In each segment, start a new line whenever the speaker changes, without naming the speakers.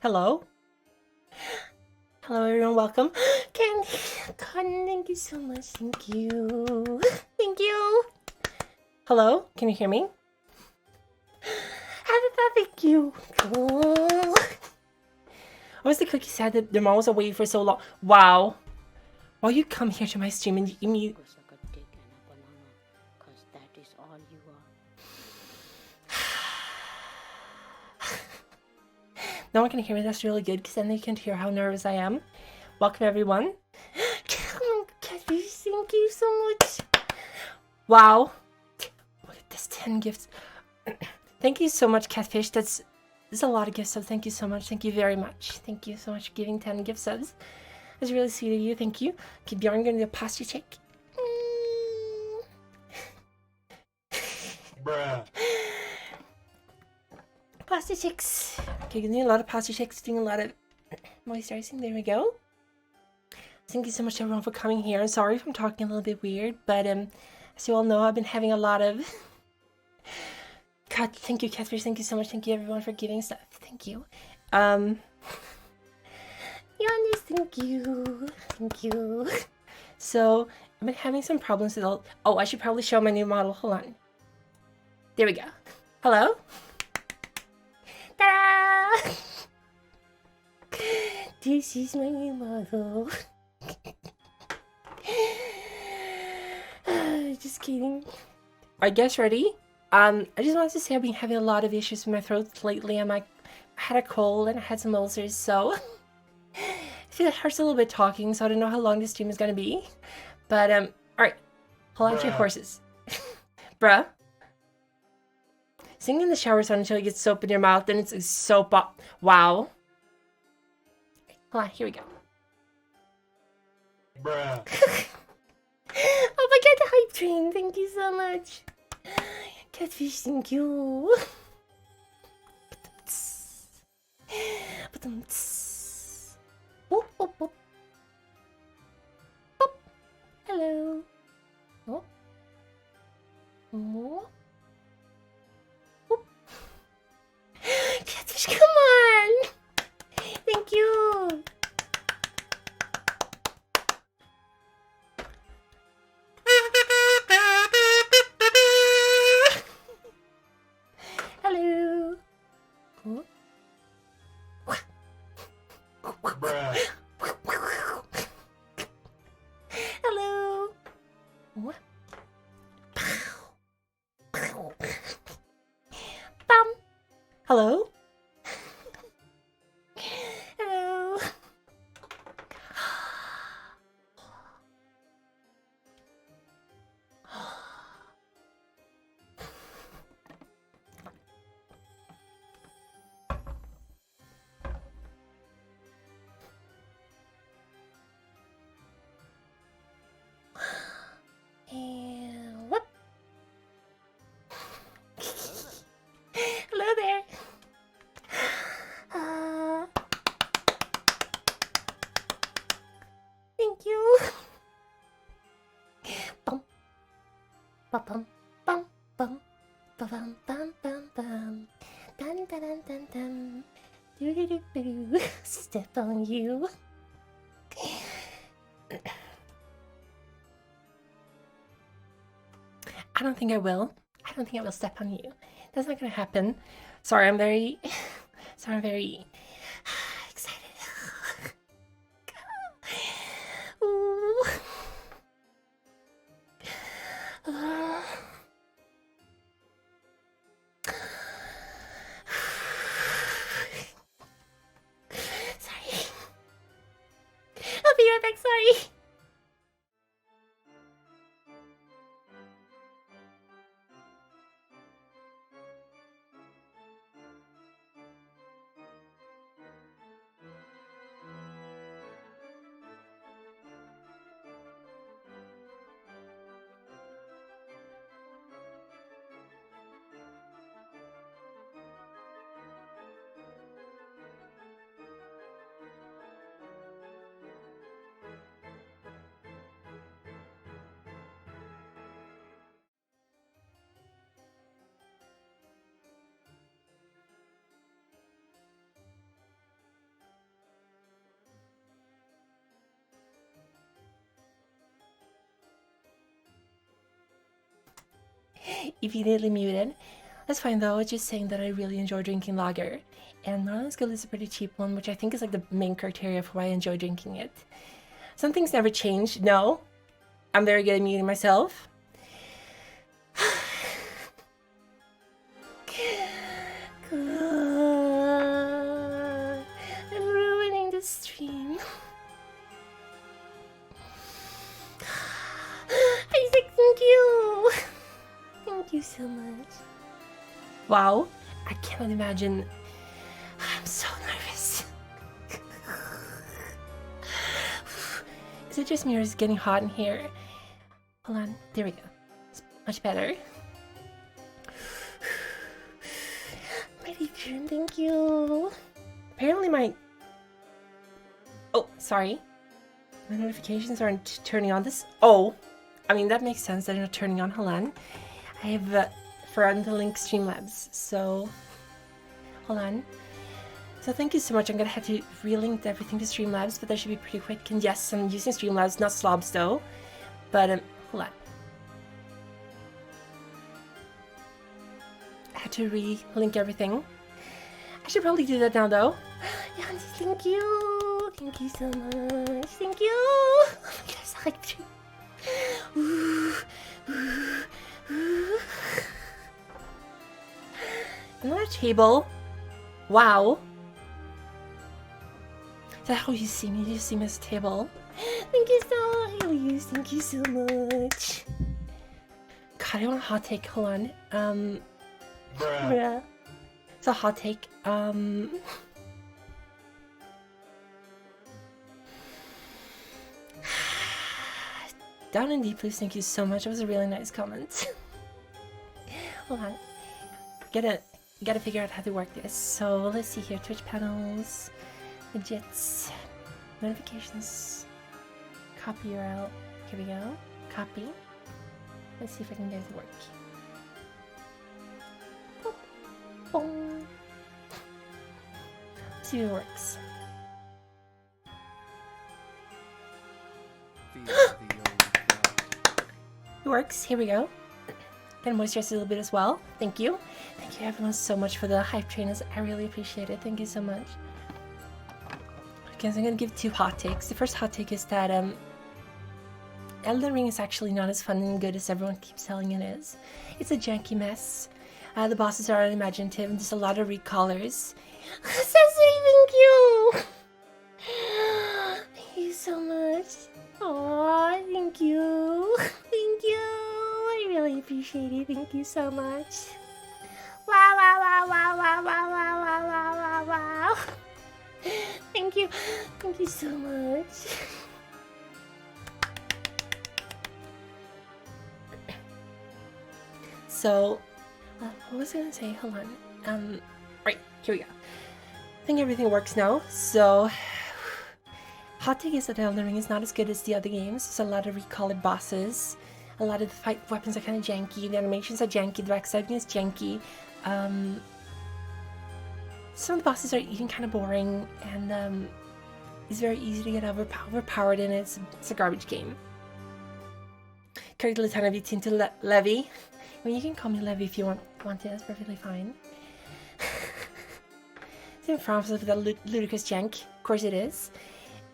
Hello? Hello everyone, welcome. Candy, Cotton, thank you so much, thank you. Thank you. Hello, can you hear me? Thank you. Oh. Why was the cookie sad that their mom was away for so long? Wow. Why you come here to my stream and you me?
Cause that is all you are.
No one can hear me, that's really good because then they can't hear how nervous I am. Welcome everyone. Catfish, thank you so much. Wow. Look at this 10 gifts. Thank you so much, Catfish. That's a lot of gift subs. Thank you so much. Thank you very much. Thank you so much for giving 10 gift subs. That's really sweet of you. Thank you. Okay, Bjorn, gonna do a posture check.
Bruh.
Posture checks. Okay, doing a lot of posture checks, doing a lot of moisturizing. There we go. Thank you so much everyone for coming here. I'm sorry if I'm talking a little bit weird, but as you all know, I've been having a lot of God, thank you, Catfish. Thank you so much. Thank you everyone for giving stuff. Thank you. Yandis, thank you. Thank you. So I've been having some problems with all. Oh, I should probably show my new model. Hold on. There we go. Hello? Ta-da! This is my new model. Just kidding. Are you guys ready? I just wanted to say I've been having a lot of issues with my throat lately. I had a cold and I had some ulcers, so I feel it hurts a little bit talking, so I don't know how long this stream is gonna be. But alright. Hold on to your horses. Bruh. Sing in the shower sound until you get soap in your mouth, then it's a soap up. Wow. Hold on, here we go.
Bruh.
Oh my god, the hype train. Thank you so much. Catfish, thank you. Boop, boop, boop. Boop. Hello. Oh. Oh. Boop. Catfish, come on. Thank you. Hello. Oh.
Bruh.
Hello. What? Bum. Hello. Hello. And whoop. Hello there. Thank you. Bum. Bum bum bum bum bum bum bum bum. Dun dun dun dun dun. Doo doo doo doo. Step on you. I don't think I will. I don't think I will step on you. That's not gonna happen. Sorry, I'm very excited. Ooh. Sorry. I'll be right back, sorry. immediately muted. That's fine though, it's just saying that I really enjoy drinking lager. And Marlin's Gold is a pretty cheap one, which I think is like the main criteria for why I enjoy drinking it. Some things never change. No, I'm very good at muting myself. I'm ruining the stream. Isaac, thank you. Thank you so much. Wow, I cannot imagine. I'm so nervous. Is it just me or is it getting hot in here? Hold on, there we go. It's much better. My turn, thank you. Apparently my... Oh, sorry. My notifications aren't turning on this. Oh, I mean, that makes sense. They're not turning on. Hold on. I have forgotten to link Streamlabs, so hold on. So thank you so much. I'm gonna have to relink everything to Streamlabs, but that should be pretty quick. And yes, I'm using Streamlabs, not Slobs though. But hold on. I had to relink everything. I should probably do that now though. Yancy, thank you. Thank you so much. Thank you. Oh my gosh, I like you. Another table. Wow. Is that how you see me? You see me as a table? Thank you so much. Thank you so much. God, I want a hot take. Hold on.
Bruh.
It's a hot take. Down and deep, please. Thank you so much. It was a really nice comment. Hold on. Gotta figure out how to work this. So let's see here. Twitch panels, widgets, notifications, copy URL. Here we go. Copy. Let's see if I can get it to work. Boop. Boom. Let's see if it works. It works. Here we go. Gonna moisturize a little bit as well. Thank you. Thank you everyone so much for the hype trainers. I really appreciate it. Thank you so much. Okay, so I'm gonna give two hot takes. The first hot take is that Elden Ring is actually not as fun and good as everyone keeps telling it is. It's a janky mess. The bosses are unimaginative and there's a lot of recallers. Ceci, thank you! Thank you so much. Aww, thank you. Thank you. I really appreciate it. Thank you so much. Wow, wow, wow, wow, wow, wow, wow, wow, wow, wow, wow. Thank you. Thank you so much. So, what was I gonna say? Hold on. Right, here we go. I think everything works now. So, hot take is that Elden Ring is not as good as the other games. There's a lot of recalled bosses. A lot of the fight weapons are kind of janky. The animations are janky. The backstabbing is janky. Some of the bosses are even kind of boring, and it's very easy to get overpowered in it. It's a garbage game. Character Lieutenant beats into Levy. I mean, you can call me Levy if you want to. That's perfectly fine. It's in France with that ludicrous jank. Of course it is.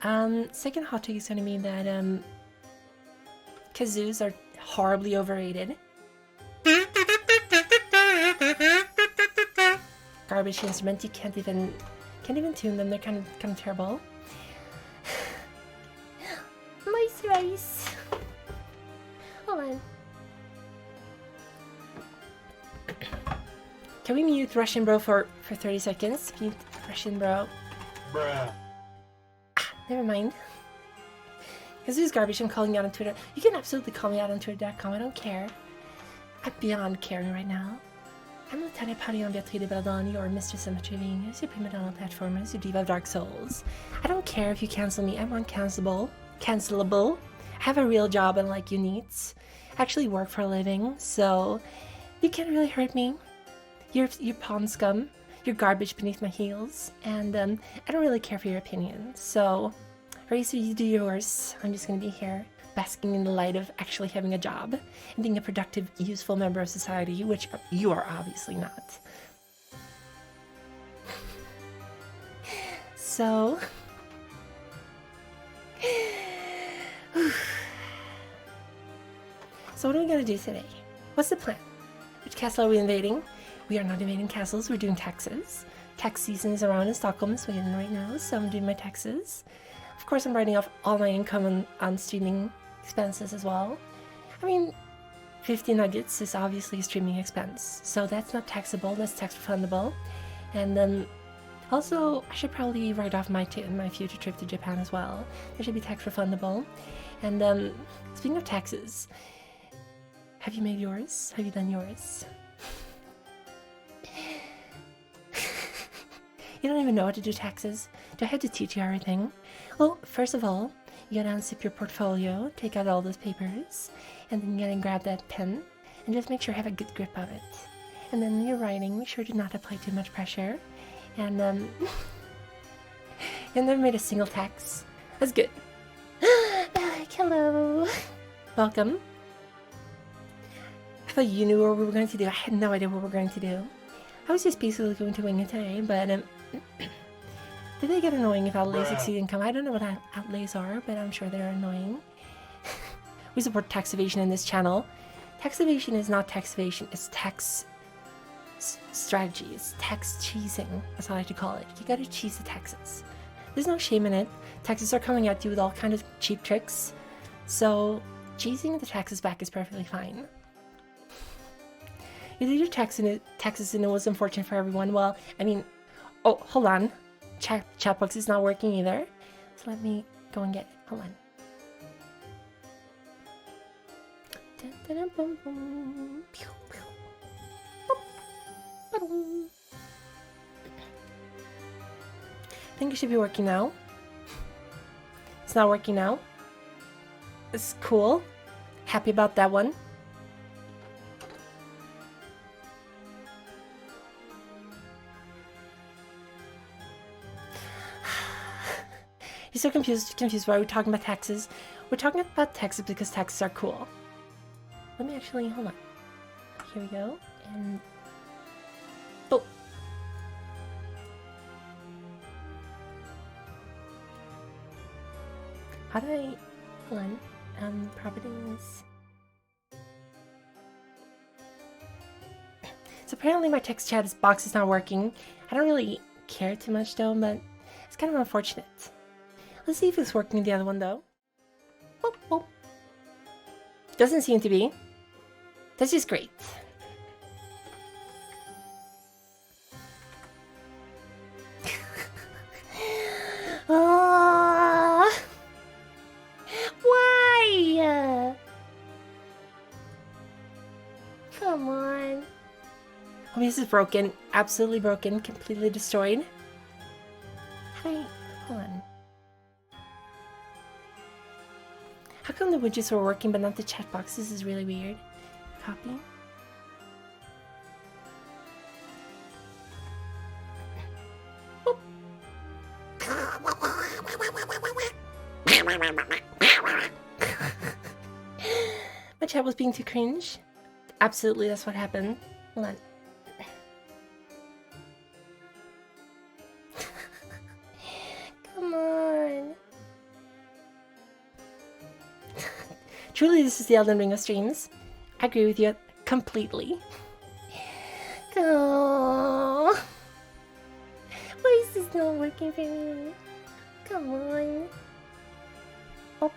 Second hot take is going to mean that kazoos are horribly overrated. Garbage instrument. You can't even tune them. They're kind of terrible. Moisturize. Hold on. Can we mute Russian Bro for 30 seconds? Mute Russian Bro.
Bruh.
Never mind. Because this is garbage. I'm calling you out on Twitter. You can absolutely call me out on Twitter.com. I don't care. I'm beyond caring right now. I'm Lieutenant Parion Beatrice de Baldani, or Mr. Symmetry Venus, your prima donna platformers, your diva of Dark Souls. I don't care if you cancel me. I'm uncancelable. Cancelable. I have a real job unlike you needs. I actually work for a living, so you can't really hurt me. You're pawn scum. You're garbage beneath my heels, and I don't really care for your opinions. So, Racer, you do yours. I'm just gonna be here basking in the light of actually having a job and being a productive, useful member of society, which you are obviously not. So... So what are we going to do today? What's the plan? Which castle are we invading? We are not invading castles, we're doing taxes. Tax season is around in Stockholm, Sweden right now, so I'm doing my taxes. Of course, I'm writing off all my income on streaming expenses as well. I mean, 50 nuggets is obviously a streaming expense, so that's not taxable, that's tax refundable. And also, I should probably write off my future trip to Japan as well. That should be tax refundable. And speaking of taxes, have you made yours? Have you done yours? You don't even know how to do taxes. Do I have to teach you everything? Well, first of all, you gotta unzip your portfolio, take out all those papers, and then you gotta grab that pen, and just make sure you have a good grip of it. And then when you're writing, make sure to not apply too much pressure. And you never made a single tax. That's good. Hello. Welcome. I thought you knew what we were going to do. I had no idea what we were going to do. I was just basically going to wing it today, but did they get annoying if outlays exceed income? I don't know what outlays are, but I'm sure they're annoying. We support tax evasion in this channel. Tax evasion is not tax evasion, it's tax strategy. It's tax cheesing, that's how I like to call it. You gotta cheese the taxes. There's no shame in it. Taxes are coming at you with all kind of cheap tricks. So cheesing the taxes back is perfectly fine. You did your taxes and it was unfortunate for everyone. Well, I mean, oh, hold on. Chat box is not working either. So let me go and get it. Hold on. Dun, dun, dun, boom, boom. Pew, pew. Boop. Ba-dum. I think it should be working now. It's not working now. It's cool. Happy about that one. You're so confused why we're talking about taxes. We're talking about taxes because taxes are cool. Let me actually, hold on. Here we go. And oh. How do I, hold on, properties. So apparently my text chat box is not working. I don't really care too much though, but it's kind of unfortunate. Let's see if it's working in the other one though. Oh, oh. Doesn't seem to be. That's just great. Why? Come on. Oh, this is broken. Absolutely broken. Completely destroyed. Hi. Hold on. How come the widgets were working but not the chat box? This is really weird. Copy. Boop. My chat was being too cringe. Absolutely, that's what happened. Hold on. Come on. Truly, this is the Elden Ring of streams. I agree with you completely. Oh. Why is this not working for me? Come on. Oh.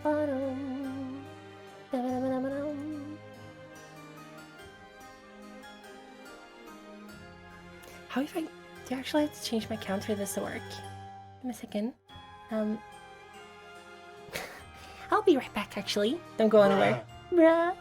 Bottom. How if I do I actually have to change my count for this to work? Give me a second. I'll be right back actually. Don't go anywhere. Bruh.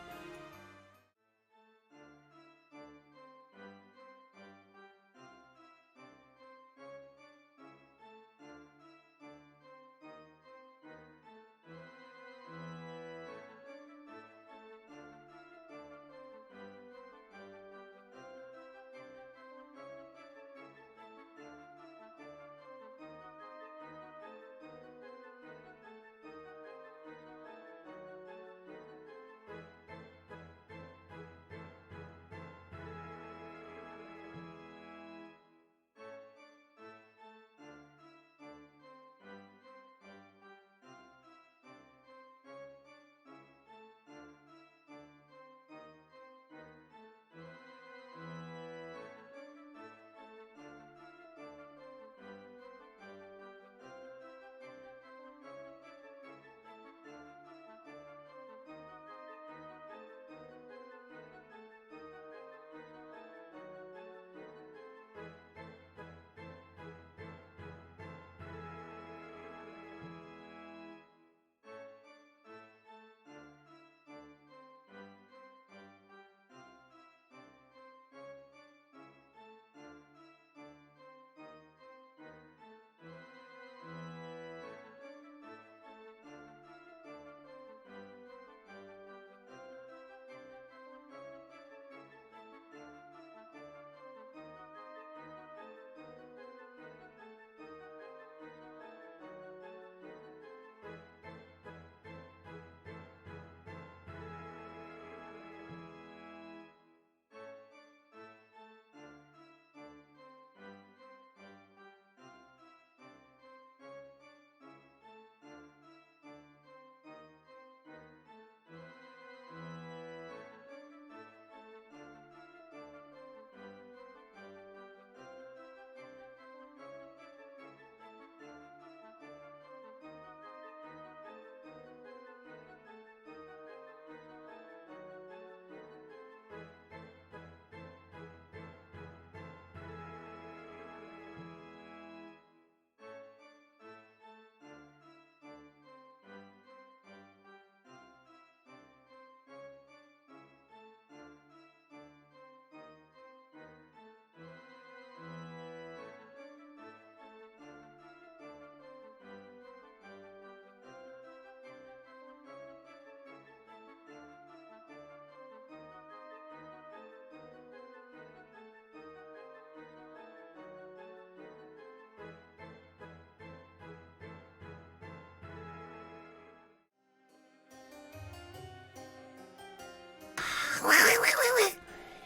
It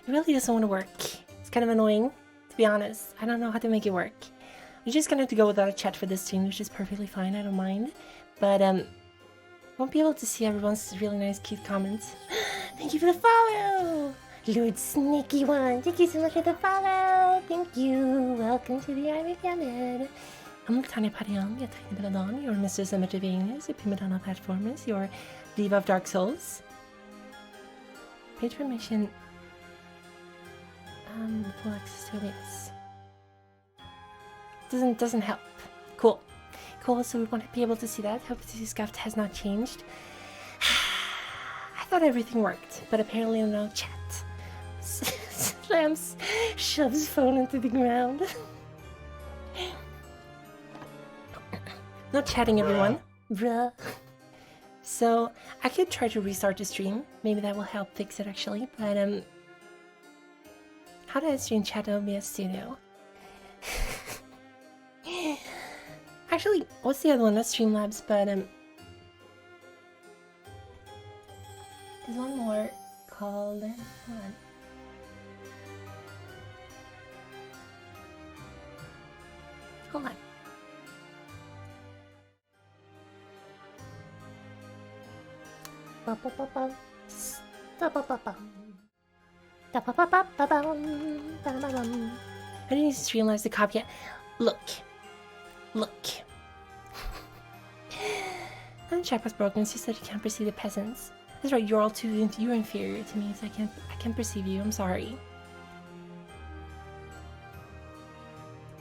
really doesn't want to work. It's kind of annoying, to be honest. I don't know how to make it work. We're just gonna have to go without a chat for this stream, which is perfectly fine. I don't mind. But won't be able to see everyone's really nice, cute comments. Thank you for the follow, Lord Sneaky One. Thank you so much for the follow. Thank you. Welcome to the Ivy Gamut. I'm Tanya Padion, your Tiny Belladon, your Mr. Cemetery, your Prima Donna Platformers, your Diva of Dark Souls. Page permission. Full access to OBS. Doesn't help. Cool. Cool, so we want to be able to see that. Hope this scuff has not changed. I thought everything worked, but apparently no chat. Slams shoves his phone into the ground. No chatting, everyone. Bruh. So, I could try to restart the stream. Maybe that will help fix it, actually. But, how do I stream chat OBS Studio? Actually, what's the other one? Not Streamlabs, but, there's one more called... Hold on. Hold on. I didn't just realize the copy yet. Look. And the check was broken, so you said you can't perceive the peasants. That's right, you're you're inferior to me, so I can't perceive you. I'm sorry.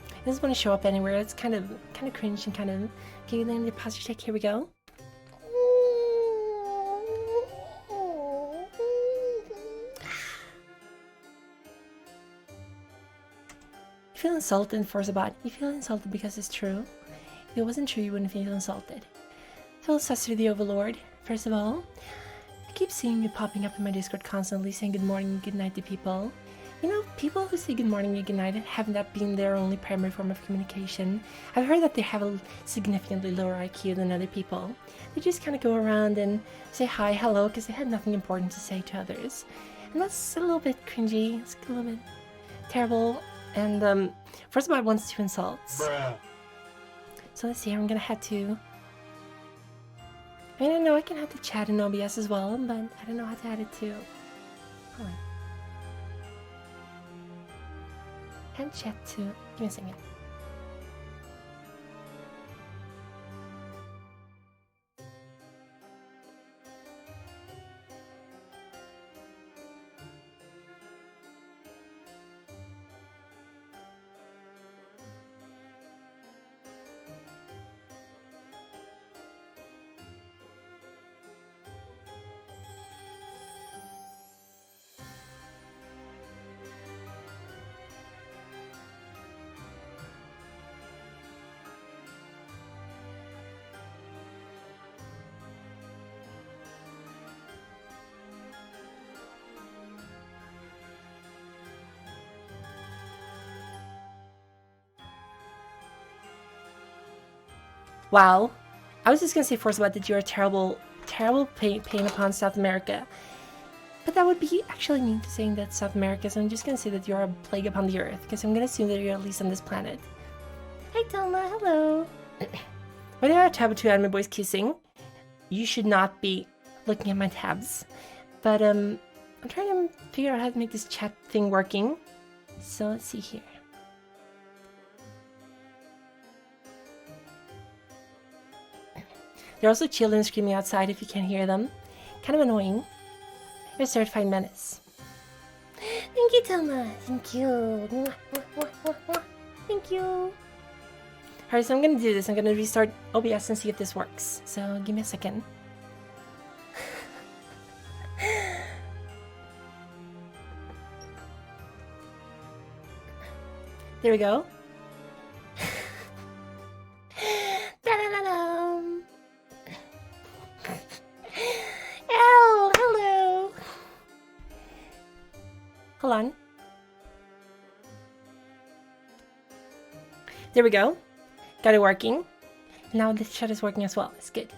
It doesn't want to show up anywhere. It's kind of cringe and kind of. Okay, then the posture check. Here we go. You feel insulted, Forzabot. You feel insulted because it's true. If it wasn't true, you wouldn't feel insulted. So sus to the Overlord. First of all, I keep seeing you popping up in my Discord constantly, saying good morning and good night to people. You know, people who say good morning and good night haven't that been their only primary form of communication. I've heard that they have a significantly lower IQ than other people. They just kind of go around and say hi, hello, because they had nothing important to say to others. And that's a little bit cringy. It's a little bit terrible. And, first of all, wants to insult.
Bruh.
So let's see, I'm gonna have to... I mean, I know I can have to chat in OBS as well, but I don't know how to add it to... Hold on. And chat to... Give me a second. Wow. I was just gonna say first about that you're a terrible pain upon South America. But that would be actually mean to saying that South America, so I'm just gonna say that you're a plague upon the earth, because I'm gonna assume that you're at least on this planet. Hi Thelma, hello. When there are tab of two anime boys kissing, you should not be looking at my tabs. But I'm trying to figure out how to make this chat thing working. So let's see here. There are also children screaming outside if you can't hear them. Kind of annoying. You're a certified menace. Thank you, Thelma. Thank you. Thank you. Alright, so I'm gonna do this. I'm gonna restart OBS and see if this works. So give me a second. There we go. Oh, hello. Hold on. There we go. Got it working. Now the chat is working as well. It's good.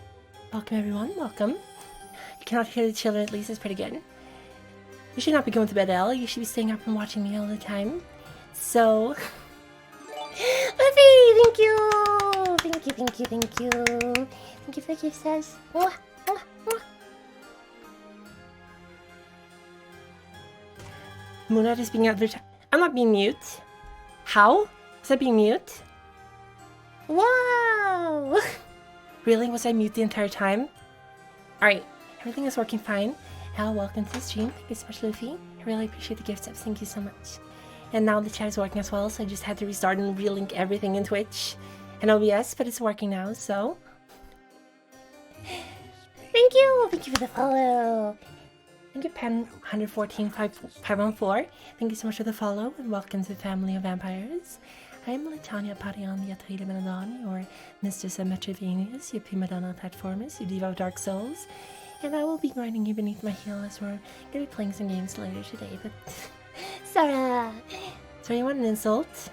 Welcome everyone. Welcome. You cannot hear the children at least. It's pretty good. You should not be going to bed, Elle. You should be staying up and watching me all the time. So... Luffy, thank you! Thank you, thank you, thank you. Thank you for the gift, says. Mwah, mwah, mwah. Moonlight is being advertised. I'm not being mute. How? Was I being mute? Wow! Really? Was I mute the entire time? Alright, everything is working fine. Al, welcome to the stream. Thank you so much, Luffy. I really appreciate the gift subs. Thank you so much. And now the chat is working as well, so I just had to restart and relink everything in Twitch and OBS, but it's working now, so... Thank you! Thank you for the follow! Thank you, Pen114514. Thank you so much for the follow, and welcome to the family of vampires. I am Latanya Parian the Atrida Menadon, your Mistress of Metrovenius, your prima donna platformers, your diva of Dark Souls, and I will be grinding you beneath my heel as we're gonna be playing some games later today, but... Sarah! So you want an insult?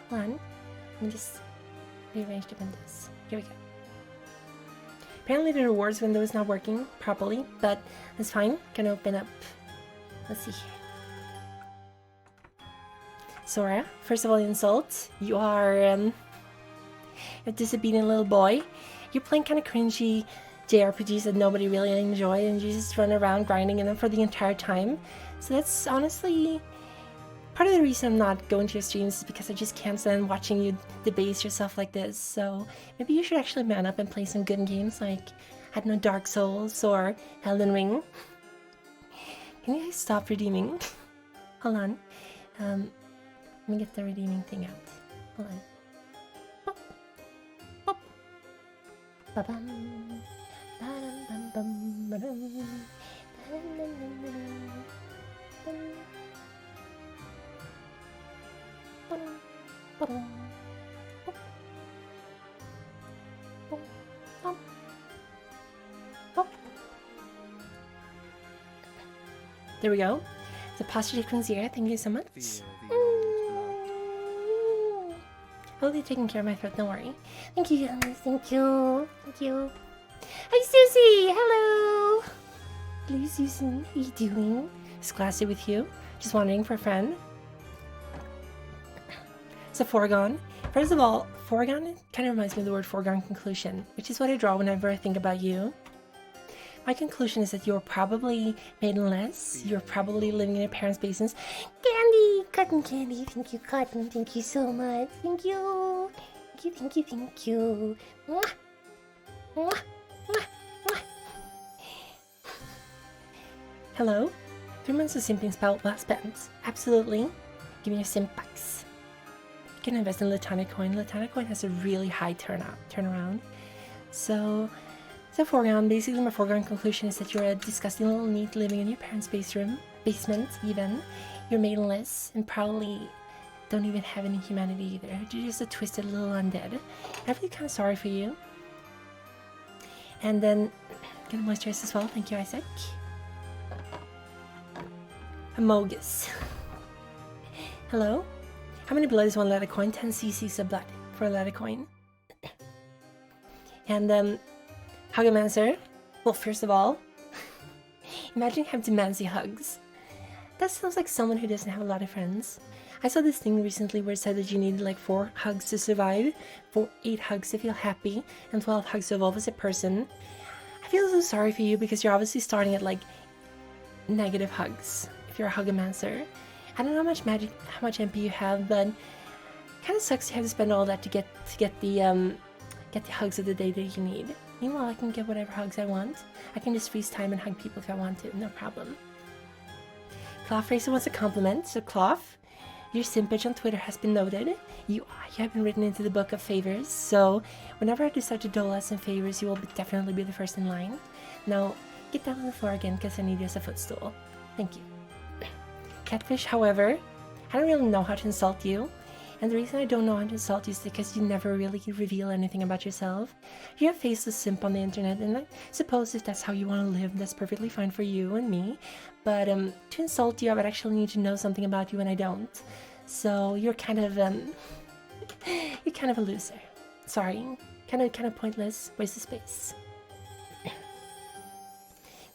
Hold on. Let me just rearrange the windows. Here we go. Apparently the rewards window is not working properly, but that's fine. Gonna open up. Let's see here. Sora, first of all, insult. You are a disobedient little boy. You're playing kind of cringy JRPGs that nobody really enjoy, and you just run around grinding in them for the entire time. So that's honestly part of the reason I'm not going to your streams, is because I just can't stand watching you debase yourself like this. So maybe you should actually man up and play some good games like, I don't know, Dark Souls or Elden Ring. Can you guys stop redeeming? Hold on. Let me get the redeeming thing out. Hold on. Pop. Pop. Ba-bum. Ba-dum-bum-bum. Ba-dum. Ba-dum. There we go. The posture difference here. Thank you so much. I'll be taking care of my throat, don't worry. Thank you guys, thank you. Thank you. Hi Susie! Hello! Hello Susan, how you doing? It's classy with you. Just wandering for a friend. So foregone. First of all, foregone kind of reminds me of the word foregone conclusion, which is what I draw whenever I think about you. My conclusion is that you're probably maidenless. You're probably living in your parents' basements. Candy! Cotton candy. Thank you, Cotton. Thank you so much. Thank you. Thank you, thank you, thank you. Mwah. Mwah. Mwah. Mwah. Hello? 3 months of simping spell well spent. Absolutely. Give me your simp bucks. You can invest in Latana coin. Latana coin has a really high turnaround. So foregone, basically my foregone conclusion is that you're a disgusting little neat living in your parents' basement even. You're maidenless and probably don't even have any humanity either. You're just a twisted little undead. I feel kind of sorry for you. And then, get a moisturize as well. Thank you, Isaac. Amogus. Hello? How many blood is one letter coin? 10 cc's of blood for a letter coin. And Hugamancer. Well, first of all, imagine having to mancy hugs. That sounds like someone who doesn't have a lot of friends. I saw this thing recently where it said that you needed like 4 hugs to survive, 8 hugs to feel happy, and 12 hugs to evolve as a person. I feel so sorry for you because you're obviously starting at like negative hugs if you're a Hugamancer. I don't know how much magic, how much MP you have, but it kind of sucks to have to spend all that to get the hugs of the day that you need. Meanwhile, I can get whatever hugs I want. I can just freeze time and hug people if I want to, no problem. Cloth Racer wants a compliment, so Cloth, your simpage on Twitter has been noted. You have been written into the book of favors, so whenever I decide to dole out some favors, you will definitely be the first in line. Now, get down on the floor again because I need you as a footstool. Thank you. Catfish, however, I don't really know how to insult you. And the reason I don't know how to insult you is because you never really reveal anything about yourself. You're a faceless simp on the internet, and I suppose if that's how you want to live, that's perfectly fine for you and me. But to insult you, I would actually need to know something about you, and I don't. So you're kind of a loser. Sorry, kind of pointless, waste of space.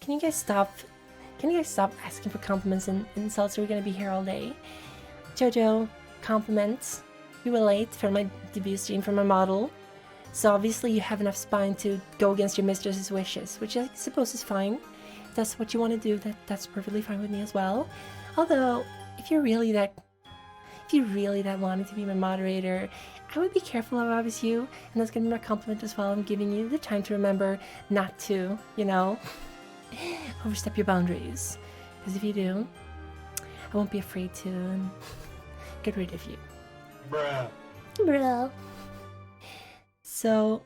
Can you guys stop can you guys stop asking for compliments and insults? We're gonna be here all day. Jojo, compliments. You were late for my debut stream for my model. So obviously you have enough spine to go against your mistress's wishes, which I suppose is fine. If that's what you want to do, that's perfectly fine with me as well. Although, if you're really that wanting to be my moderator, I would be careful if I was you, and that's gonna be my compliment as well. I'm giving you the time to remember not to, you know, overstep your boundaries. Because if you do, I won't be afraid to get rid of you.
Bruh.
Bro. So,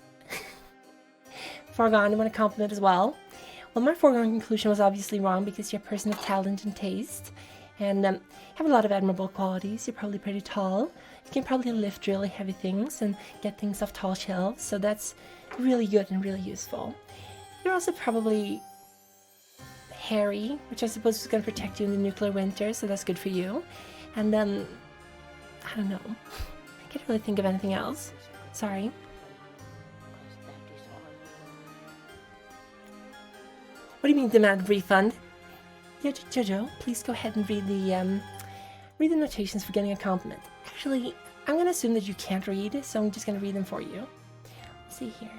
foregone, I want to compliment as well. Well, my foregone conclusion was obviously wrong because you're a person of talent and taste, and have a lot of admirable qualities. You're probably pretty tall. You can probably lift really heavy things and get things off tall shelves, so that's really good and really useful. You're also probably hairy, which I suppose is going to protect you in the nuclear winter, so that's good for you. And I don't know. I can't really think of anything else. Sorry.
That is all you.
What do you mean demand refund? Yeah, Jojo, please go ahead and read the notations for getting a compliment. Actually, I'm gonna assume that you can't read, so I'm just gonna read them for you. Let's see here.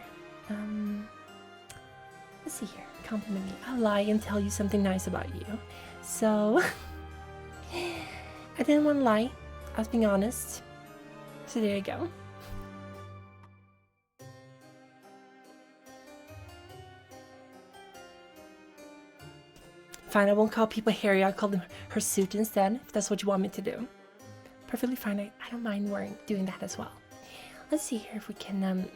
Let's see here. Compliment me. I'll lie and tell you something nice about you. So, I didn't want to lie. I was being honest. So there you go. Fine, I won't call people hairy. I'll call them hirsute instead, if that's what you want me to do. Perfectly fine. I don't mind doing that as well. Let's see here if we can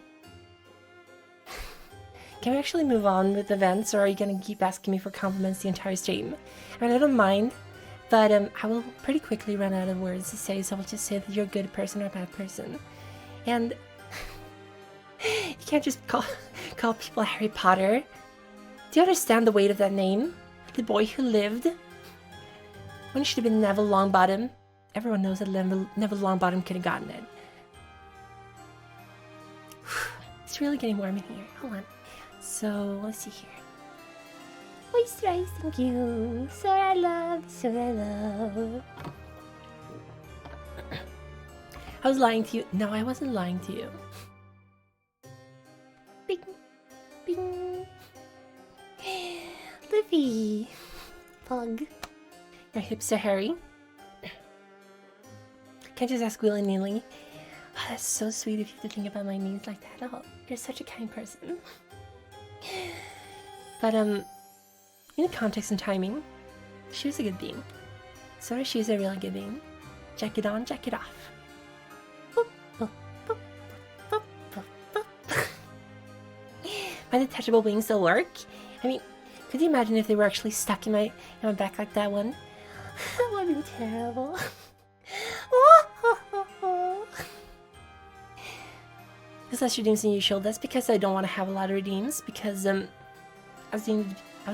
Can we actually move on with events, or are you gonna keep asking me for compliments the entire stream? I mean, I don't mind, but I will pretty quickly run out of words to say, so I'll just say that you're a good person or a bad person. And you can't just call people Harry Potter. Do you understand the weight of that name? The boy who lived? When it should have been Neville Longbottom. Everyone knows that Neville Longbottom could have gotten it. It's really getting warm in here. Hold on. So, let's see here. Moisturize, thank you. So I love. I was lying to you. No, I wasn't lying to you. Bing. Bing. Livy. Pug. Your hips are hairy. Can't just ask willy-nilly. Oh, that's so sweet of you to think about my needs like that. Oh, you're such a kind person. But, in the context and timing, she was a good being. So she's a really good being. Jack it on, jack it off. Boop, boop, boop, boop, boop, boop. My detachable wings still work? I mean, could you imagine if they were actually stuck in my back like that one? That would be terrible. There's less redeems than usual. That's because I don't want to have a lot of redeems, because I was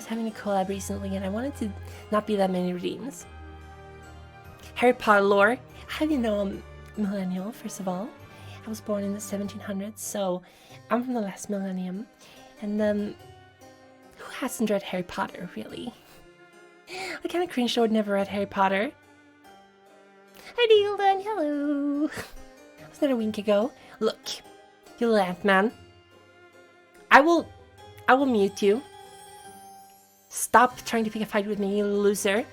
having a collab recently and I wanted to not be that many redeems. Harry Potter lore. How do you know I'm millennial, first of all? I was born in the 1700s, so I'm from the last millennium. And who hasn't read Harry Potter, really? I kind of cringed I would never read Harry Potter. Hi Dylan, hello! Was that a wink ago? Look, you little Ant-Man. I will mute you. Stop trying to pick a fight with me, you loser.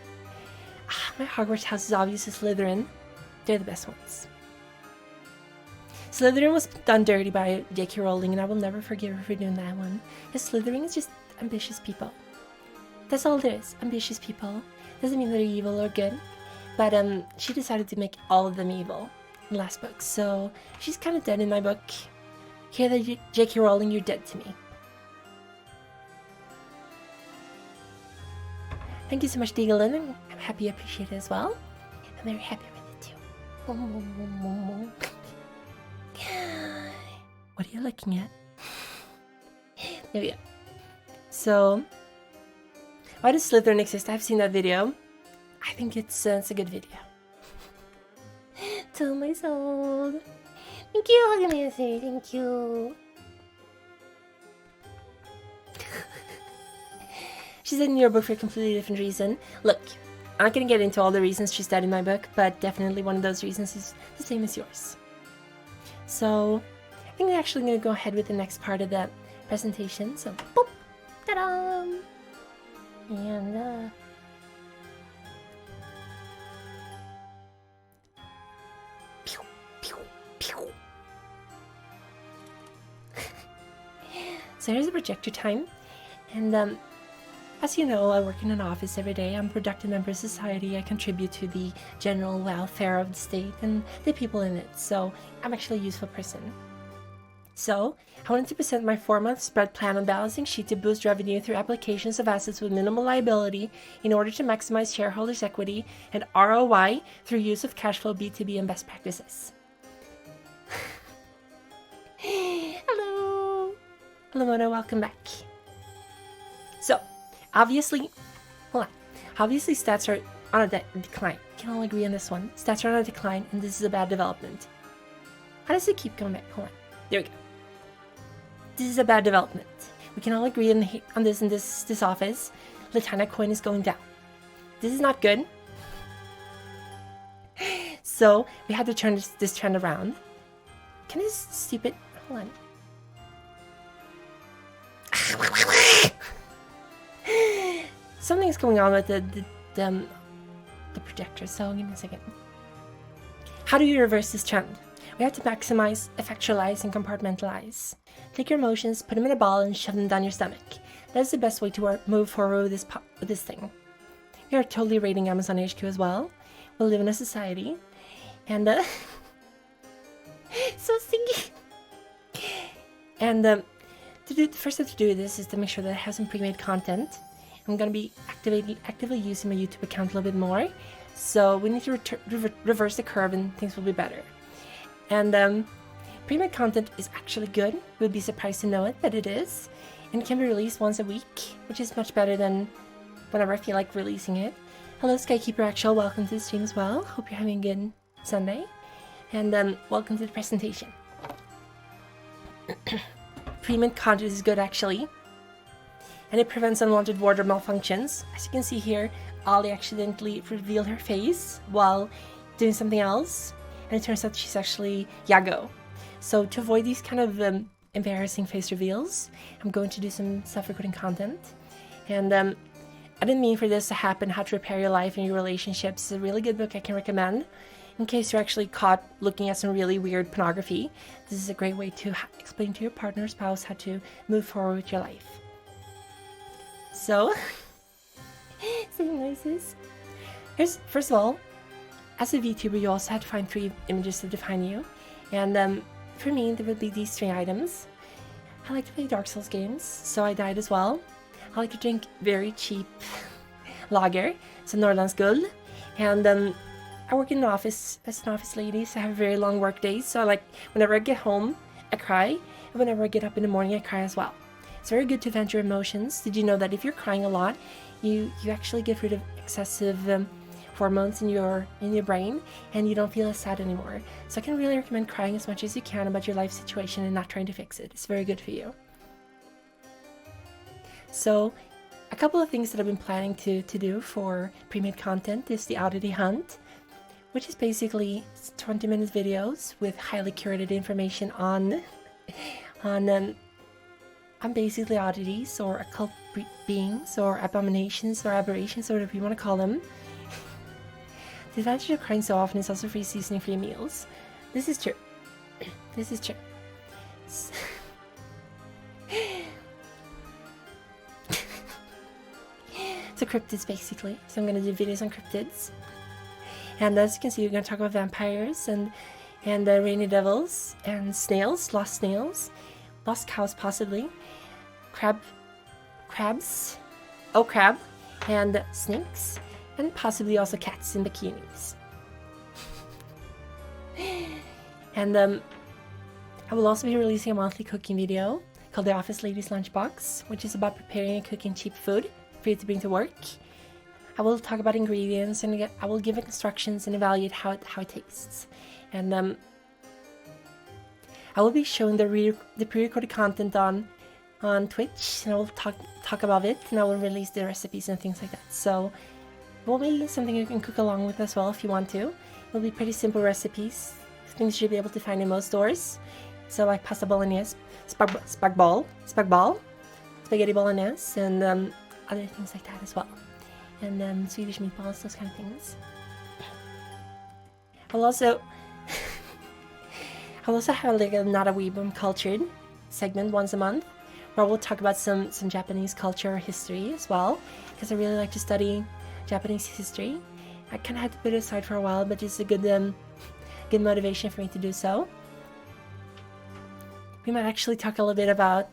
My Hogwarts house is obviously Slytherin. They're the best ones. Slytherin was done dirty by J.K. Rowling, and I will never forgive her for doing that one. Because Slytherin is just ambitious people. That's all there is. Ambitious people. Doesn't mean they're evil or good. But she decided to make all of them evil in the last book. So she's kind of dead in my book. Hear that, J.K. Rowling, you're dead to me. Thank you so much, Deaglin. I'm happy you appreciate it as well. I'm very happy with it too. What are you looking at? There we go. So, why does Slytherin exist? I've seen that video. I think it's a good video. To my soul. Thank you, Hagamese. Thank She said in your book for a completely different reason. Look, I'm not going to get into all the reasons she said in my book, but definitely one of those reasons is the same as yours. So, I think I'm actually going to go ahead with the next part of the presentation. So, boop, ta-da! And, pew, pew, pew. So here's the projector time. And, as you know, I work in an office every day. I'm a productive member of society. I contribute to the general welfare of the state and the people in it. So I'm actually a useful person. So I wanted to present my 4-month spread plan on balancing sheet to boost revenue through applications of assets with minimal liability in order to maximize shareholders' equity and ROI through use of cash flow B2B and best practices. Hello! Hello, Mona. Welcome back. So, obviously, hold on. Obviously, stats are on a decline. We can all agree on this one. Stats are on a decline, and this is a bad development. How does it keep going back? Hold on. There we go. This is a bad development. We can all agree on this in this office. Latina coin is going down. This is not good. So, we have to turn this trend around. Can this stupid... Hold on. Something's going on with the projector, so give me a second. How do you reverse this trend? We have to maximize, effectualize, and compartmentalize. Take your emotions, put them in a ball, and shove them down your stomach. That is the best way to move forward with this thing. We are totally rating Amazon HQ as well. We live in a society, and so stinky. And the first step to do this is to make sure that I have some pre-made content. I'm going to be actively using my YouTube account a little bit more. So we need to reverse the curve and things will be better. And pre-made content is actually good. You would be surprised to know it, but it is. And it can be released once a week, which is much better than whenever I feel like releasing it. Hello Skykeeper Actual, welcome to the stream as well. Hope you're having a good Sunday. And welcome to the presentation. Pre-made content is good actually. And it prevents unwanted wardrobe malfunctions. As you can see here, Ollie accidentally revealed her face while doing something else. And it turns out she's actually Yago. So to avoid these kind of embarrassing face reveals, I'm going to do some self-recording content. And I didn't mean for this to happen, How to Repair Your Life and Your Relationships. It's a really good book I can recommend. In case you're actually caught looking at some really weird pornography, this is a great way to explain to your partner or spouse how to move forward with your life. So, same noises. First of all, as a VTuber, you also have to find 3 images to define you. And for me, there would be these 3 items. I like to play Dark Souls games, so I died as well. I like to drink very cheap lager, so Norrlands Guld. And I work in an office as an office lady, so I have very long work days. So like whenever I get home, I cry. And whenever I get up in the morning, I cry as well. It's very good to vent your emotions. Did you know that if you're crying a lot, you actually get rid of excessive hormones in your brain, and you don't feel as sad anymore. So I can really recommend crying as much as you can about your life situation and not trying to fix it. It's very good for you. So a couple of things that I've been planning to do for pre-made content is the oddity hunt, which is basically 20-minute videos with highly curated information on basically oddities or occult beings or abominations or aberrations or whatever you want to call them. The advantage of crying so often is also free seasoning for your meals. This is true. This is true. So cryptids basically. So I'm going to do videos on cryptids. And as you can see, we're going to talk about vampires and rainy devils and snails, lost cows possibly, crabs, crab, and snakes, and possibly also cats in bikinis. And I will also be releasing a monthly cooking video called The Office Lady's Lunchbox, which is about preparing and cooking cheap food for you to bring to work. I will talk about ingredients and I will give instructions and evaluate how it tastes. And I will be showing the pre-recorded content on on Twitch, and I will talk about it, and I will release the recipes and things like that. So it will be something you can cook along with as well if you want to. It'll be pretty simple recipes, things you should be able to find in most stores. So like pasta bolognese, spaghetti bolognese, and other things like that as well. And Swedish meatballs, those kind of things. I'll also have like a Not a Weeb, I'm Cultured segment once a month, where we'll talk about some Japanese culture or history as well, because I really like to study Japanese history. I kind of had to put it aside for a while, but it's a good motivation for me to do so. We might actually talk a little bit about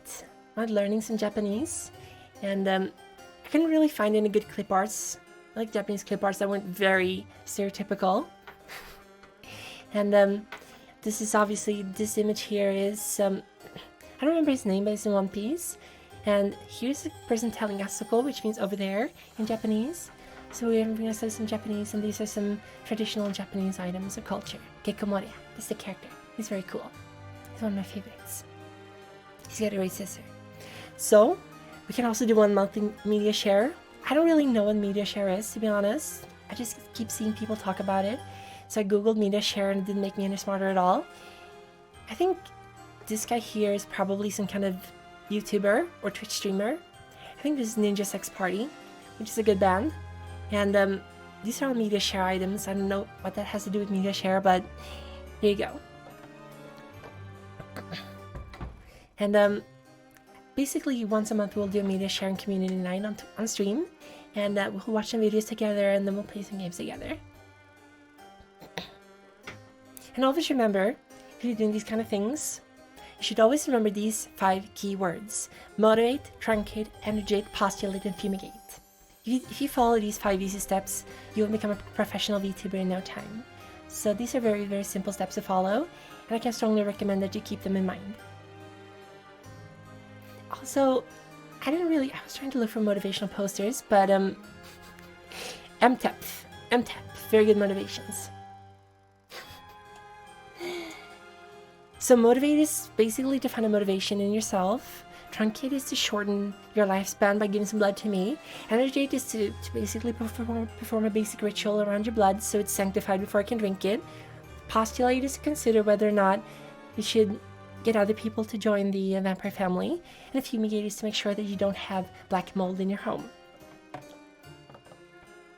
learning some Japanese, and I couldn't really find any good clip arts. I like Japanese clip arts that weren't very stereotypical. And this is obviously, this image here is, I don't remember his name, but it's in One Piece. And here's a person telling Asuko, which means over there in Japanese. So we're going to study some Japanese, and these are some traditional Japanese items of culture. Gekomoriya, this is the character. He's very cool. He's one of my favorites. He's got a great sister. So, we can also do one monthly media share. I don't really know what media share is, to be honest. I just keep seeing people talk about it. So I googled media share, and it didn't make me any smarter at all. I think this guy here is probably some kind of YouTuber or Twitch streamer. I think this is Ninja Sex Party, which is a good band. And these are all media share items. I don't know what that has to do with media share, but here you go. And basically once a month we'll do a media sharing community night on stream, and we'll watch some videos together, and then we'll play some games together. And always remember, if you're doing these kind of things, you should always remember these 5 key words: motivate, truncate, energate, postulate, and fumigate. If you follow these 5 easy steps, you will become a professional VTuber in no time. So these are very, very simple steps to follow, and I can strongly recommend that you keep them in mind. Also, I was trying to look for motivational posters, but MTEP, very good motivations. So motivate is basically to find a motivation in yourself. Truncate is to shorten your lifespan by giving some blood to me. Energate is to basically perform a basic ritual around your blood so it's sanctified before I can drink it. Postulate is to consider whether or not you should get other people to join the vampire family. And fumigate is to make sure that you don't have black mold in your home.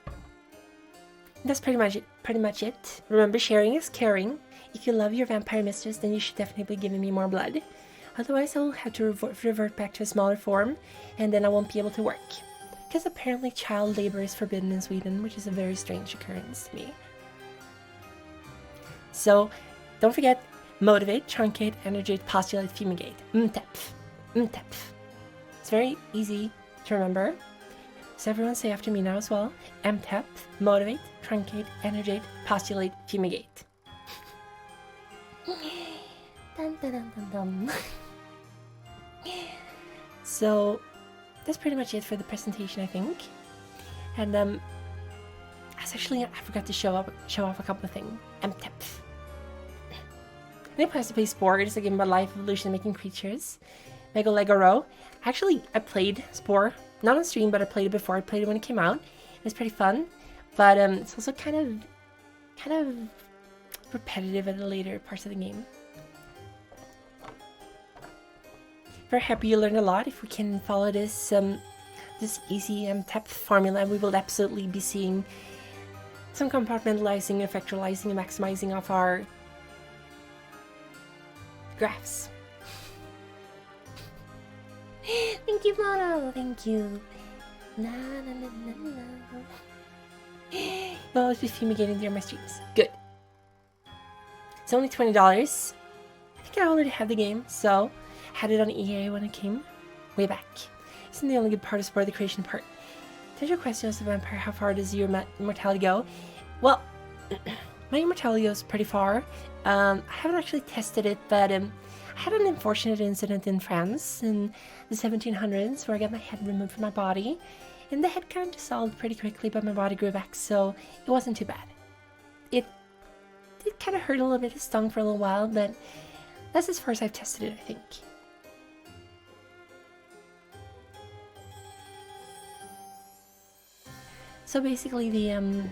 And that's pretty much it. Remember, sharing is caring. If you love your vampire mistress, then you should definitely be giving me more blood. Otherwise, I will have to revert back to a smaller form, and then I won't be able to work. Because apparently child labor is forbidden in Sweden, which is a very strange occurrence to me. So, don't forget, motivate, truncate, energate, postulate, fumigate. MTEP. It's very easy to remember. So everyone say after me now as well. MTEP, motivate, truncate, energate, postulate, fumigate. Dun, dun, dun, dun, dun. So that's pretty much it for the presentation, I think. And I forgot to show off a couple of things. MTEP. I plans to play Spore. It's a game about life, evolution, making creatures. Mega Lego Row. Actually, I played Spore, not on stream, but I played it before. I played it when it came out. It's pretty fun, but it's also kind of repetitive at the later parts of the game. Very happy you learned a lot. If we can follow this easy MTEP formula, we will absolutely be seeing some compartmentalizing, effectualizing, and maximizing of our graphs. Thank you, Mono. Thank you. Na na na na na. You'll always be fumigating during my streams. Good. It's only $20. I think I already had the game, so I had it on EA when it came way back. Isn't the only good part of Spore the creation part? To your question as a vampire, how far does your immortality go? Well, my immortality goes pretty far. I haven't actually tested it, but I had an unfortunate incident in France in the 1700s where I got my head removed from my body. And the head kind of dissolved pretty quickly, but my body grew back, so it wasn't too bad. It kind of hurt a little bit, it stung for a little while, but that's as far as I've tested it, I think. So basically, the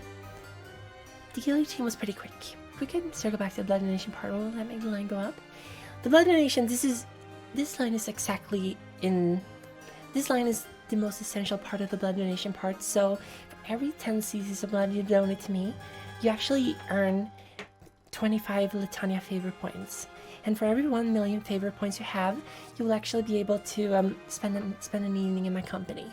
guillotine was pretty quick. We can circle back to the blood donation part. Will that make the line go up? The blood donation. This line is exactly in. This line is the most essential part of the blood donation part. So for every 10 cc's of blood you donate to me, you actually earn 25 Litania favor points. And for every 1 million favor points you have, you will actually be able to spend an evening in my company.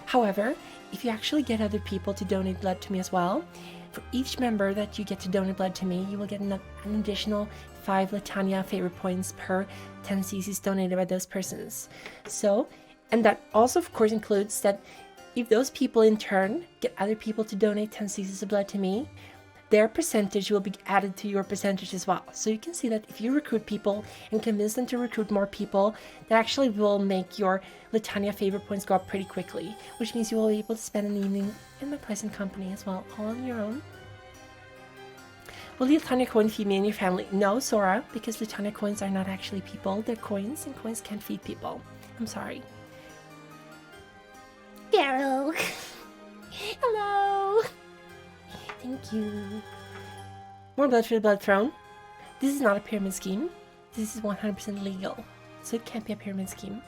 However, if you actually get other people to donate blood to me as well, for each member that you get to donate blood to me, you will get an additional 5 Litania favor points per 10 cc's donated by those persons. So, and that also of course includes that if those people in turn get other people to donate 10 cc's of blood to me, their percentage will be added to your percentage as well. So you can see that if you recruit people and convince them to recruit more people, that actually will make your Litania favor points go up pretty quickly, which means you will be able to spend an evening in my pleasant company as well, all on your own. Will the Litania coin feed me and your family? No, Sora, because Litania coins are not actually people, they're coins, and coins can't feed people. I'm sorry.
Daryl.
Hello! Thank you. More blood for the blood throne. This is not a pyramid scheme. This is 100% legal, so it can't be a pyramid scheme.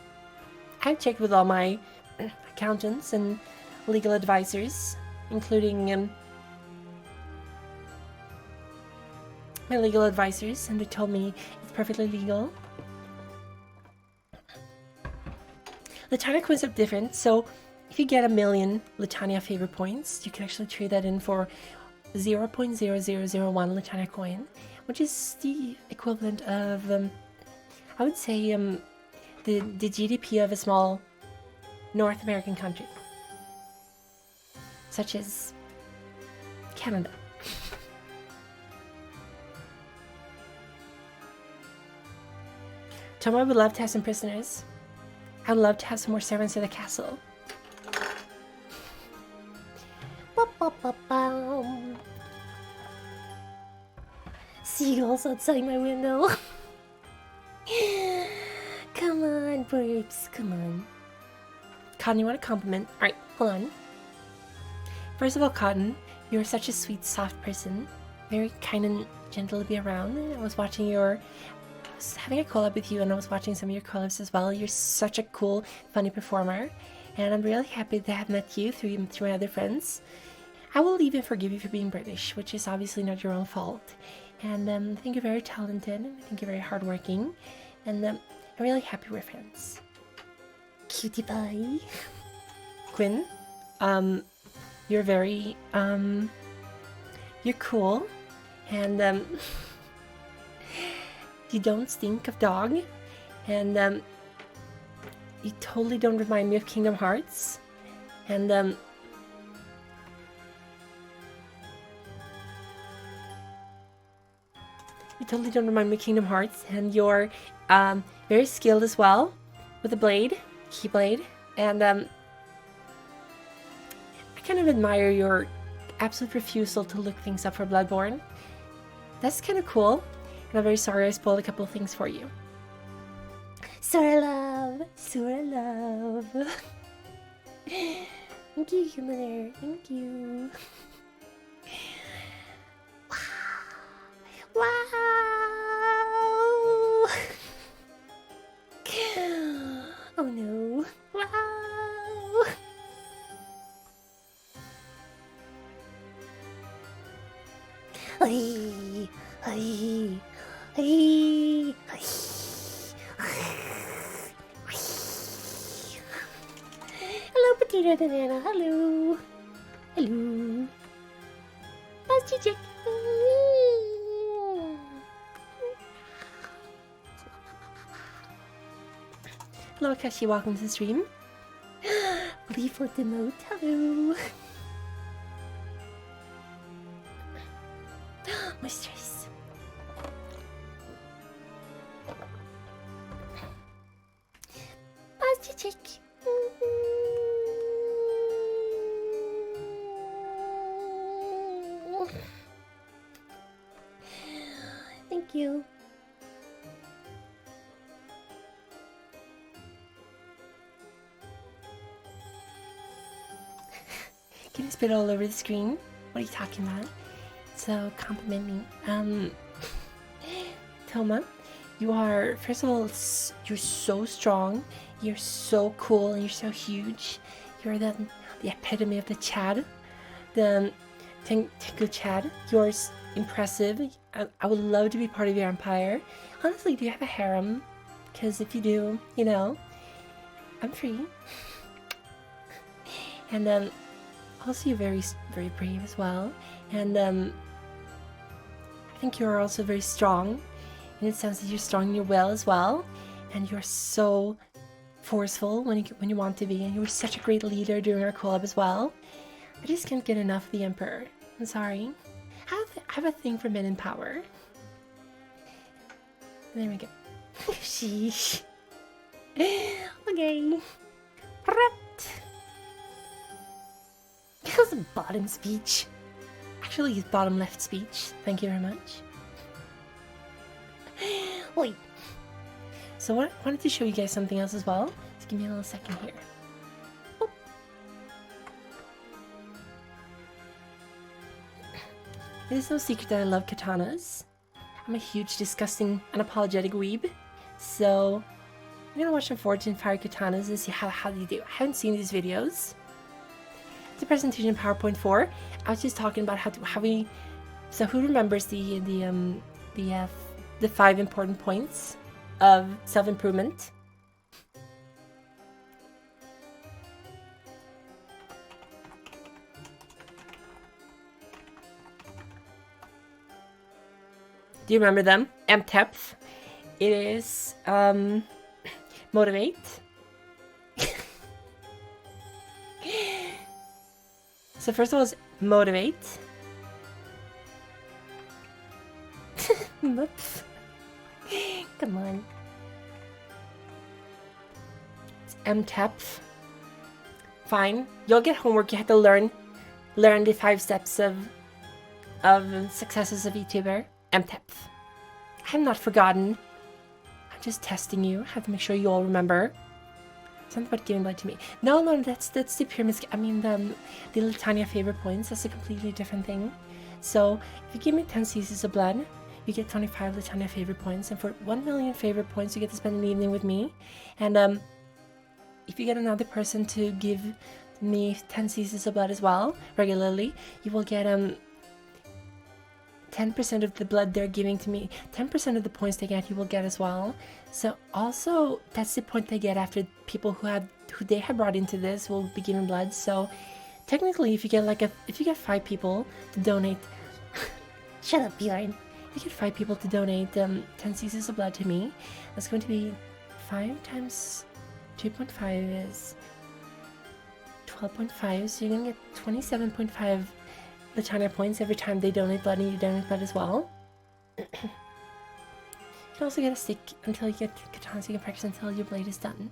I've checked with all my accountants and legal advisors, including my legal advisors, and they told me it's perfectly legal. Litania coins are different, so if you get 1 million Litania favor points, you can actually trade that in for 0.0001 Litania coin, which is the equivalent of, I would say, the GDP of a small North American country, such as Canada. Toma would love to have some prisoners. I would love to have some more servants in the castle.
Seagulls outside my window. Come on, birds, come on.
Cotton, you want a compliment? Alright, hold on. First of all, Cotton, you're such a sweet, soft person. Very kind and gentle to be around. I was watching I was having a collab with you and I was watching some of your collabs as well. You're such a cool, funny performer. And I'm really happy to have met you through my other friends. I will even forgive you for being British, which is obviously not your own fault. And I think you're very talented, I think you're very hardworking, and I'm really happy we're friends.
Cutie pie.
Quinn, you're very, you're cool, and you don't stink of dog, and you totally don't remind me of Kingdom Hearts, and you totally don't remind me of Kingdom Hearts, and you're very skilled as well with the blade, keyblade, and I kind of admire your absolute refusal to look things up for Bloodborne. That's kind of cool, and I'm very sorry I spoiled a couple of things for you.
Sora love, Sora love. Thank you, Huminer. Thank you. Wow! Oh no! Wow! Hey! Hey! Hey! Hello, Potato Banana. Hello. Hello. How's your chick?
Hello, Akashi, welcome to the stream.
Leaflet emote. Hello.
Mistress.
How's your chick? Thank you.
Can you spit all over the screen. What are you talking about? So compliment me. Toma, you are, first of all, you're so strong. You're so cool and you're so huge. You're the epitome of the Chad. The Tengu Chad. You're impressive. I would love to be part of your empire. Honestly, do you have a harem? Because if you do, you know, I'm free. And also you're very, very brave as well. And I think you're also very strong. In the sense that you're strong in your will as well. And you're so forceful when you want to be. And you were such a great leader during our collab as well. I just can't get enough of the Emperor. I'm sorry. I have a thing for men in power. There we go. Sheesh. Okay. Prepped. How's the bottom speech? Actually, his bottom left speech. Thank you very much. Oi. So I wanted to show you guys something else as well. Just give me a little second here. Boop. It is no secret that I love katanas. I'm a huge, disgusting, unapologetic weeb. So I'm gonna watch some Forged in Fire katanas and see how they do. I haven't seen these videos. It's a presentation in PowerPoint 4. I was just talking about how we. So who remembers the 5 important points of self-improvement? Do you remember them? MTEPth. It is motivate. So first of all is motivate. Oops. Come on. It's MTEPth. Fine. You'll get homework. You have to learn the 5 steps of successes of YouTuber. MTEPth. I have not forgotten. I'm just testing you. I have to make sure you all remember. Something about giving blood to me. No, that's the pyramid. I mean the Litania favorite points. That's a completely different thing. So if you give me 10 cc's of blood, you get 25 Litania favorite points, and for 1 million favorite points, you get to spend an evening with me. And if you get another person to give me 10 cc's of blood as well regularly, you will get 10% of the blood they're giving to me, 10% of the points they get, you will get as well. So also, that's the point they get after people who they have brought into this will be given blood. So technically, if you get 5 people to donate,
Shut up, Bjorn.
if you get 5 people to donate 10 cc's of blood to me, that's going to be 5 times 2.5 is 12.5. So you're gonna get 27.5 Litania points every time they donate blood, and you donate blood as well. You can also get a stick until you get katana, so you can practice until your blade is done.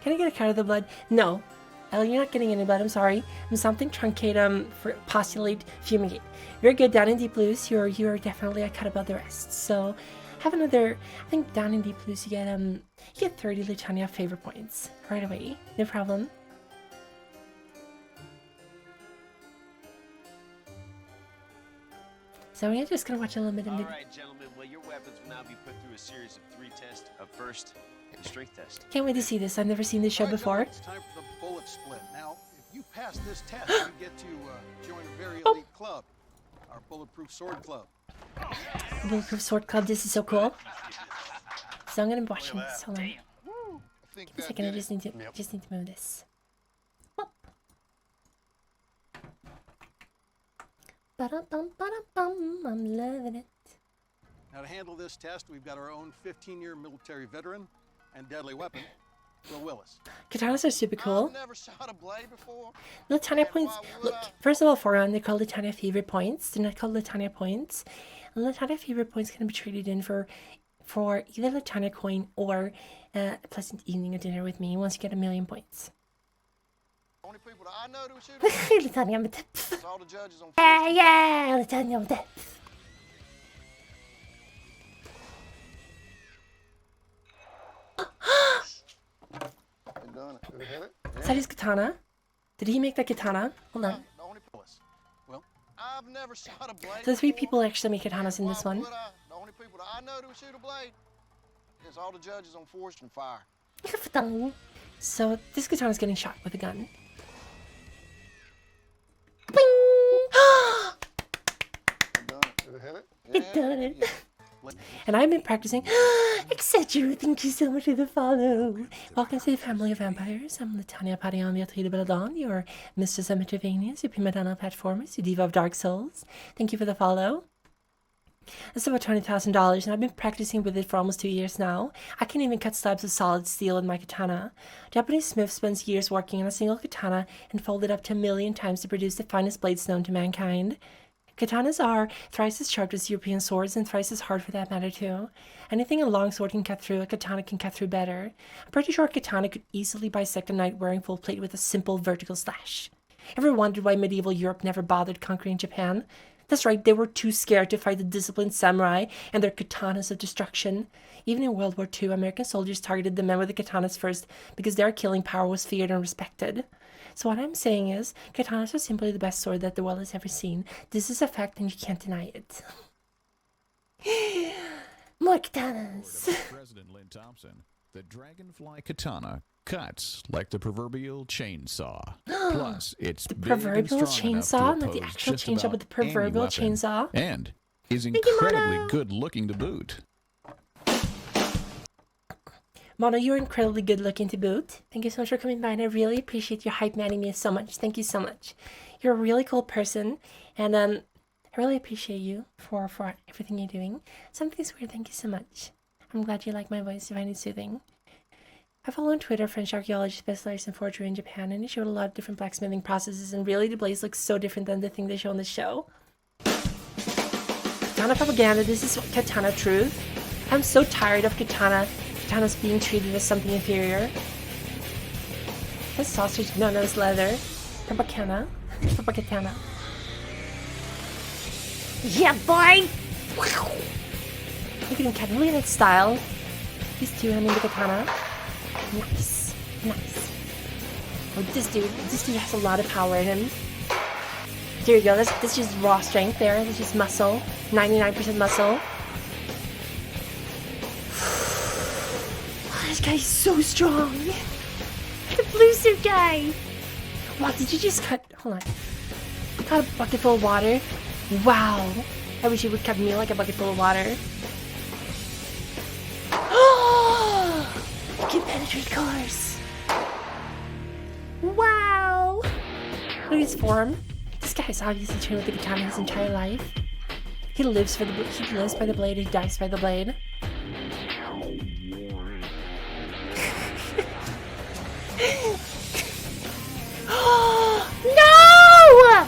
Can I get a card of the blood? No. You're not getting any blood, I'm sorry. I'm something truncate, for postulate, fumigate. Very good, down in deep blues, you're definitely a cut above the rest. So have another, I think down in deep blues you get 30 Litania favor points right away. No problem. So we're just gonna watch a little bit of it.
Alright, gentlemen, well, your weapons will now be put through a series of 3 tests. First, the strength test.
Can't wait to see this. I've never seen this show before.
It's time for the bullet split. Now, if you pass this test, you get to join a very elite club, our Bulletproof Sword Club.
Bulletproof Sword Club, this is so cool. So I'm gonna be watching this. Hold on.
I think
A second, I just need to move this.
Ba-dum-bum, I'm loving it.
Now, to handle this test, we've got our own 15-year military veteran and deadly weapon, Will Willis.
Katanas are super cool.
I've never shot a blade before.
Litania points. Look, first of all, foreground, they're called Litania favorite points. They're not called Litania points. Litania favorite points can be traded in for either Litania coin or a pleasant evening or dinner with me once you get 1 million points.
Only people that I know to shoot
Litania med depth.
is all the judges on
Yeah, Litania med depth.
Been done. Did it hit it?
Is that his katana? Did he make that katana? Hold on.
The only well, I've never shot a blade.
So 3
before.
people actually make katanas in this
Why
one.
would I? The only people that I know to shoot a blade is all the judges on Forest and Fire.
So this katana's getting shot with a gun.
It done it.
And I've been practicing. Etc. Thank you so much for the follow. Welcome to the family of vampires. I'm Latanya Padion Beatrice Belladon, your Mistress of Metrovanias, your prima donna platformers, your diva of Dark Souls. Thank you for the follow. That's about $20,000, and I've been practicing with it for almost 2 years now. I can't even cut slabs of solid steel in my katana. Japanese smith spends years working on a single katana and fold it up to 1,000,000 times to produce the finest blades known to mankind. Katanas are thrice as sharp as European swords and thrice as hard for that matter too. Anything a long sword can cut through, a katana can cut through better. I'm pretty sure a katana could easily bisect a knight wearing full plate with a simple vertical slash. Ever wondered why medieval Europe never bothered conquering Japan? That's right, they were too scared to fight the disciplined samurai and their katanas of destruction. Even in World War II, American soldiers targeted the men with the katanas first because their killing power was feared and respected. So what I'm saying is, katanas are simply the best sword that the world has ever seen. This is a fact and you can't deny it.
More katanas.
President Lynn Thompson, the dragonfly katana cuts like the proverbial chainsaw. Plus, it's
The
big and
proverbial
strong enough to
chainsaw, not the
oppose
actual
just
chainsaw,
about
but the proverbial
any weapon,
chainsaw.
and is
you,
incredibly
Mono.
good looking to boot.
Mono, you're incredibly good looking to boot. Thank you so much for coming by, and I really appreciate your hype manning me so much. Thank you so much. You're a really cool person, and I really appreciate you for everything you're doing. Something's weird. Thank you so much. I'm glad you like my voice. You find it soothing. I follow on Twitter French archaeology specialists in forgery in Japan, and they showed a lot of different blacksmithing processes, and really the blades look so different than the thing they show on the show. Katana propaganda, this is katana truth. I'm so tired of katanas being treated as something inferior. This sausage known as leather. Propaganda. Propaganda.
Yeah, boy.
Look at him, Kevin. Look at that style. He's two-handing the katana. Nice. Nice. Oh, this dude has a lot of power in him. There you go. That's just raw strength there. That's just muscle. 99% muscle. Oh, this guy's so strong.
The blue suit guy.
Wow, did you just cut... Hold on. Cut a bucket full of water? Wow. I wish you would cut me like a bucket full of water.
You can penetrate cars.
Wow. Look at his form. This guy's obviously trained with the katana his entire life. He lives by the blade, he dies by the blade.
No!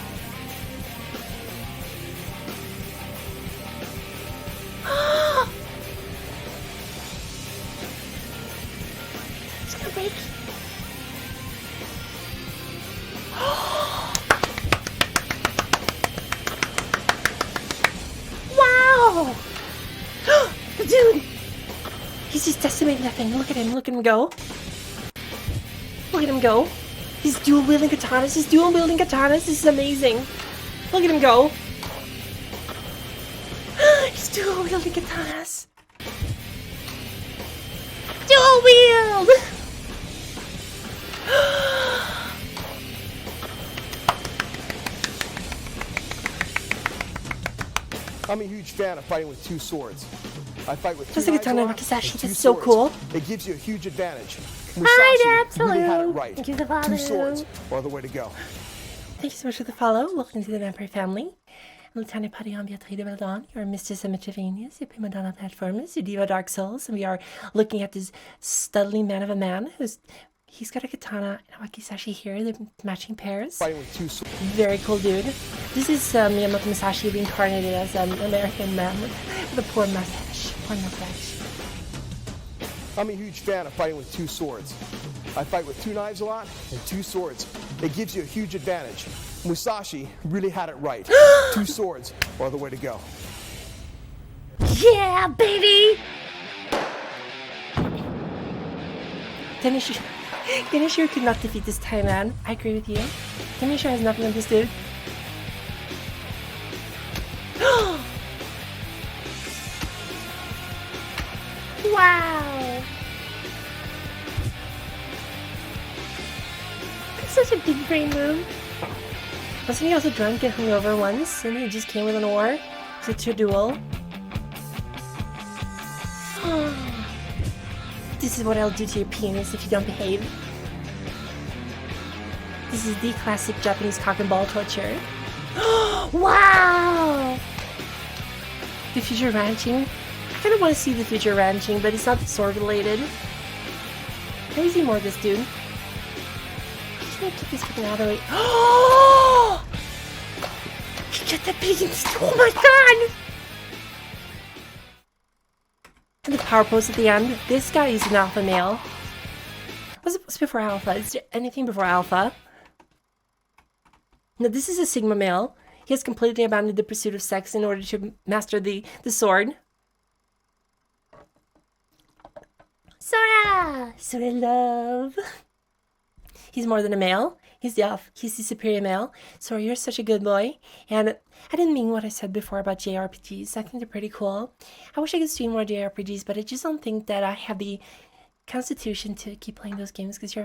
It's gonna break.
Wow! Dude! He's just decimating that thing. Look at him go. Look at him go. He's dual-wielding katanas. This is amazing. Look at him go. He's dual-wielding katanas. Dual wield!
I'm a huge fan of fighting with two swords. I fight with two
That's the
knives
katana
a lot
wakizashi.
and two
That's so
swords.
cool.
It gives you a huge advantage.
Hi,
Musashi
Dad.
really had it
Hello.
right.
Thank you for the
Two
follow.
swords are the way to go.
Thank you so much for the follow. Welcome to the Vampire Family. I'm Latanya Padion Beatrice Belladon, your Mistress of Metrovanias, your prima donna platformers, your diva Dark Souls, and we are looking at this studly man of a man he's got a katana and a wakizashi here, they're matching pairs.
Fighting with two swords.
Very cool dude. This is Miyamoto Musashi reincarnated as an American man with a poor mustache. Poor mustache.
I'm a huge fan of fighting with two swords. I fight with two knives a lot and two swords. It gives you a huge advantage. Musashi really had it right. Two swords are the way to go.
Yeah, baby.
Then he should... Ganeshiro could not defeat this time, man. I agree with you. Ganeshiro has nothing on this dude.
Wow. That's such a big brain move.
Wasn't he also drunk and hungover once, and he just came with an ore? It's a duel. This is what I'll do to your penis if you don't behave. This is the classic Japanese cock and ball torture.
Wow.
The future ranching. I kind of want to see the future ranching, but it's not sword related. Can we see more of this dude? Just gonna get this fucking out of the way. Oh! Get the beans! Oh my god! And the power pose at the end. This guy is an alpha male. What's before alpha? Is there anything before alpha? No, this is a sigma male. He has completely abandoned the pursuit of sex in order to master the sword.
Sora.
Sora love. He's more than a male. He's the superior male. Sora, you're such a good boy. And I didn't mean what I said before about JRPGs. I think they're pretty cool. I wish I could stream more JRPGs, but I just don't think that I have the constitution to keep playing those games because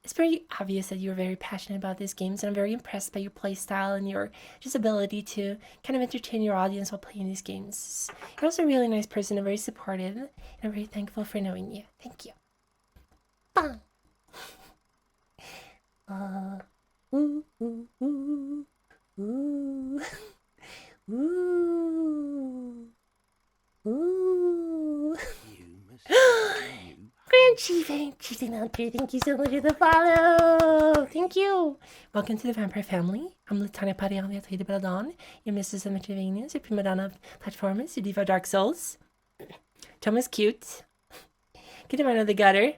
it's very obvious that you're very passionate about these games, and I'm very impressed by your playstyle and your just ability to kind of entertain your audience while playing these games. You're also a really nice person and very supportive, and I'm very thankful for knowing you. Thank you.
Bang.
Ooh, ooh, ooh, ooh, ooh, ooh.
Crunchy, thank you so much for the follow. Thank you.
Welcome to the Vampire Family. I'm Latanya Parian, the Atelier de Belladon, your Mistress of Revengeance, your prima donna of platformers, your diva of Dark Souls. Tom is cute. Get him out of the gutter.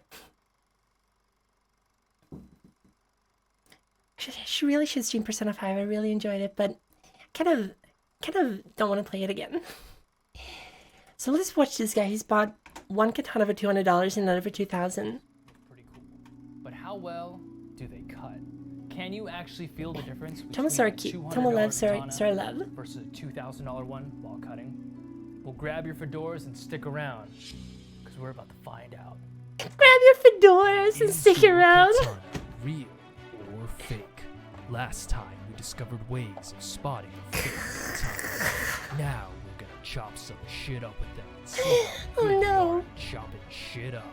She really should stream Persona 5. I really enjoyed it, but kind of don't want to play it again. So let's watch this guy. He's bought one katana for $200 and another for $2,000.
Pretty cool. But how well do they cut? Can you actually feel the difference between
Thomas
a
are cute.
$200
Thomas love,
katana
sorry, love.
versus a $2,000 one while cutting? Well, grab your fedoras and stick around, because we're about to find out.
Grab your fedoras and stick around.
Katana, real or fake? Last time we discovered ways of spotting a fake katana. Now we're gonna chop some shit up with them. And see how
Oh
good we
no.
are at chopping shit up.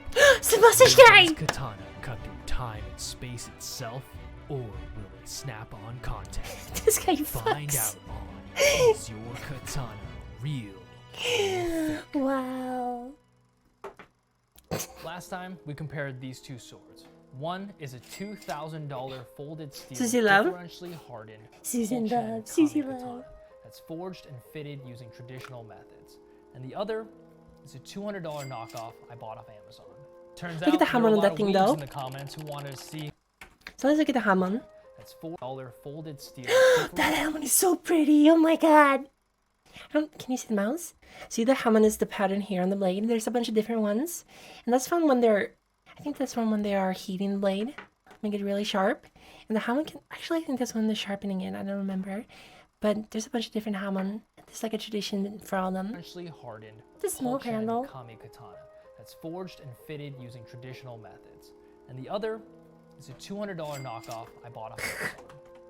Sausage
Will
guy.
this katana cut through time and space itself, or will it snap on contact?
This guy
Find
fucks.
out on Is Your Katana Real?
Wow.
Last time we compared these two swords. One is a $2,000 folded steel,
Susie Love.
differentially hardened
Susan
full-chain
Love, Susie
kami
Love.
katana that's forged and fitted using traditional methods. And the other is a $200 knockoff I bought off Amazon. Turns
Look at
out
the
there
hammer
were a
on
lot
that
of
thing,
weebs
though.
in the comments who wanted to see
So let's look at the Hamon.
that's $4 folded steel.
That Hamon is so pretty. Oh my god. Can you see the mouse? See, the Hamon is the pattern here on the blade. There's a bunch of different ones. And that's from when I think that's from when they are heating the blade. Make it really sharp. And the Hamon actually, I think that's when they're sharpening it. I don't remember. But there's a bunch of different Hamon. There's like a tradition for all of them.
Differentially hardened
The small
full-chain
handle.
kami katana that's forged and fitted using traditional methods. And the other is a $200 knockoff I bought off Amazon.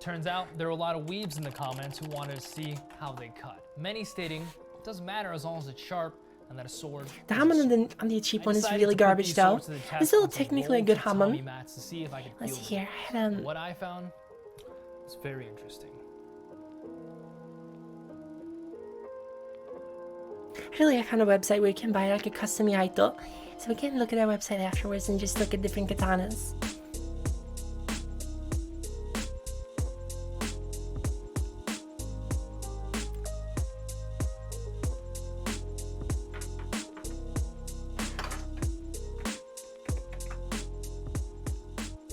Turns out there were a lot of weebs in the comments who wanted to see how they cut. Many stating it doesn't matter as long as it's sharp and that a sword.
The
is a
Hamon
sword.
on the cheap
I
one is
decided
really
to put
garbage
these
though.
swords to the test
It's still
on some
technically a
rolled
good
tatami
Hamon.
mats to see if I could
Let's
feel
see
them.
here. I had
What I found was very interesting.
Actually, I found a website where you can buy like a custom yaito. So we can look at our website afterwards and just look at different katanas.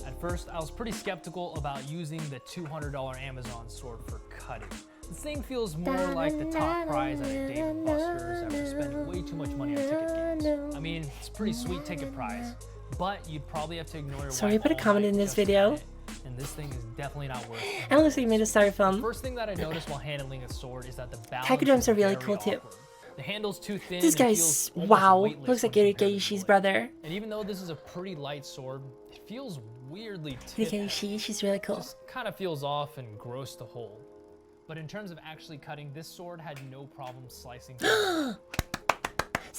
At first, I was pretty skeptical about using the $200 Amazon sword for cutting. This thing feels more like the top prize at a Dave & Buster's after spending way too much money on ticket games. I mean, it's a pretty sweet ticket prize, but you'd probably have to ignore your
Sorry,
wife
put a
all
comment
night
in this
just to
video.
get it, and this thing is definitely not worth it.
And it looks like you made a styrofoam.
First thing that I noticed while handling a sword is that the balance
Kakudoms
is
are really
very
cool too.
awkward. The handle's too thin.
This
and
guy's,
feels almost
wow,
weightless
looks like
when compared to the
Geishi's
blade.
brother.
And even though this is a pretty light sword, it feels weirdly tipped.
Geishi, she's really cool.
Just kind of feels off and gross to hold. But in terms of actually cutting, this sword had no problem slicing.
So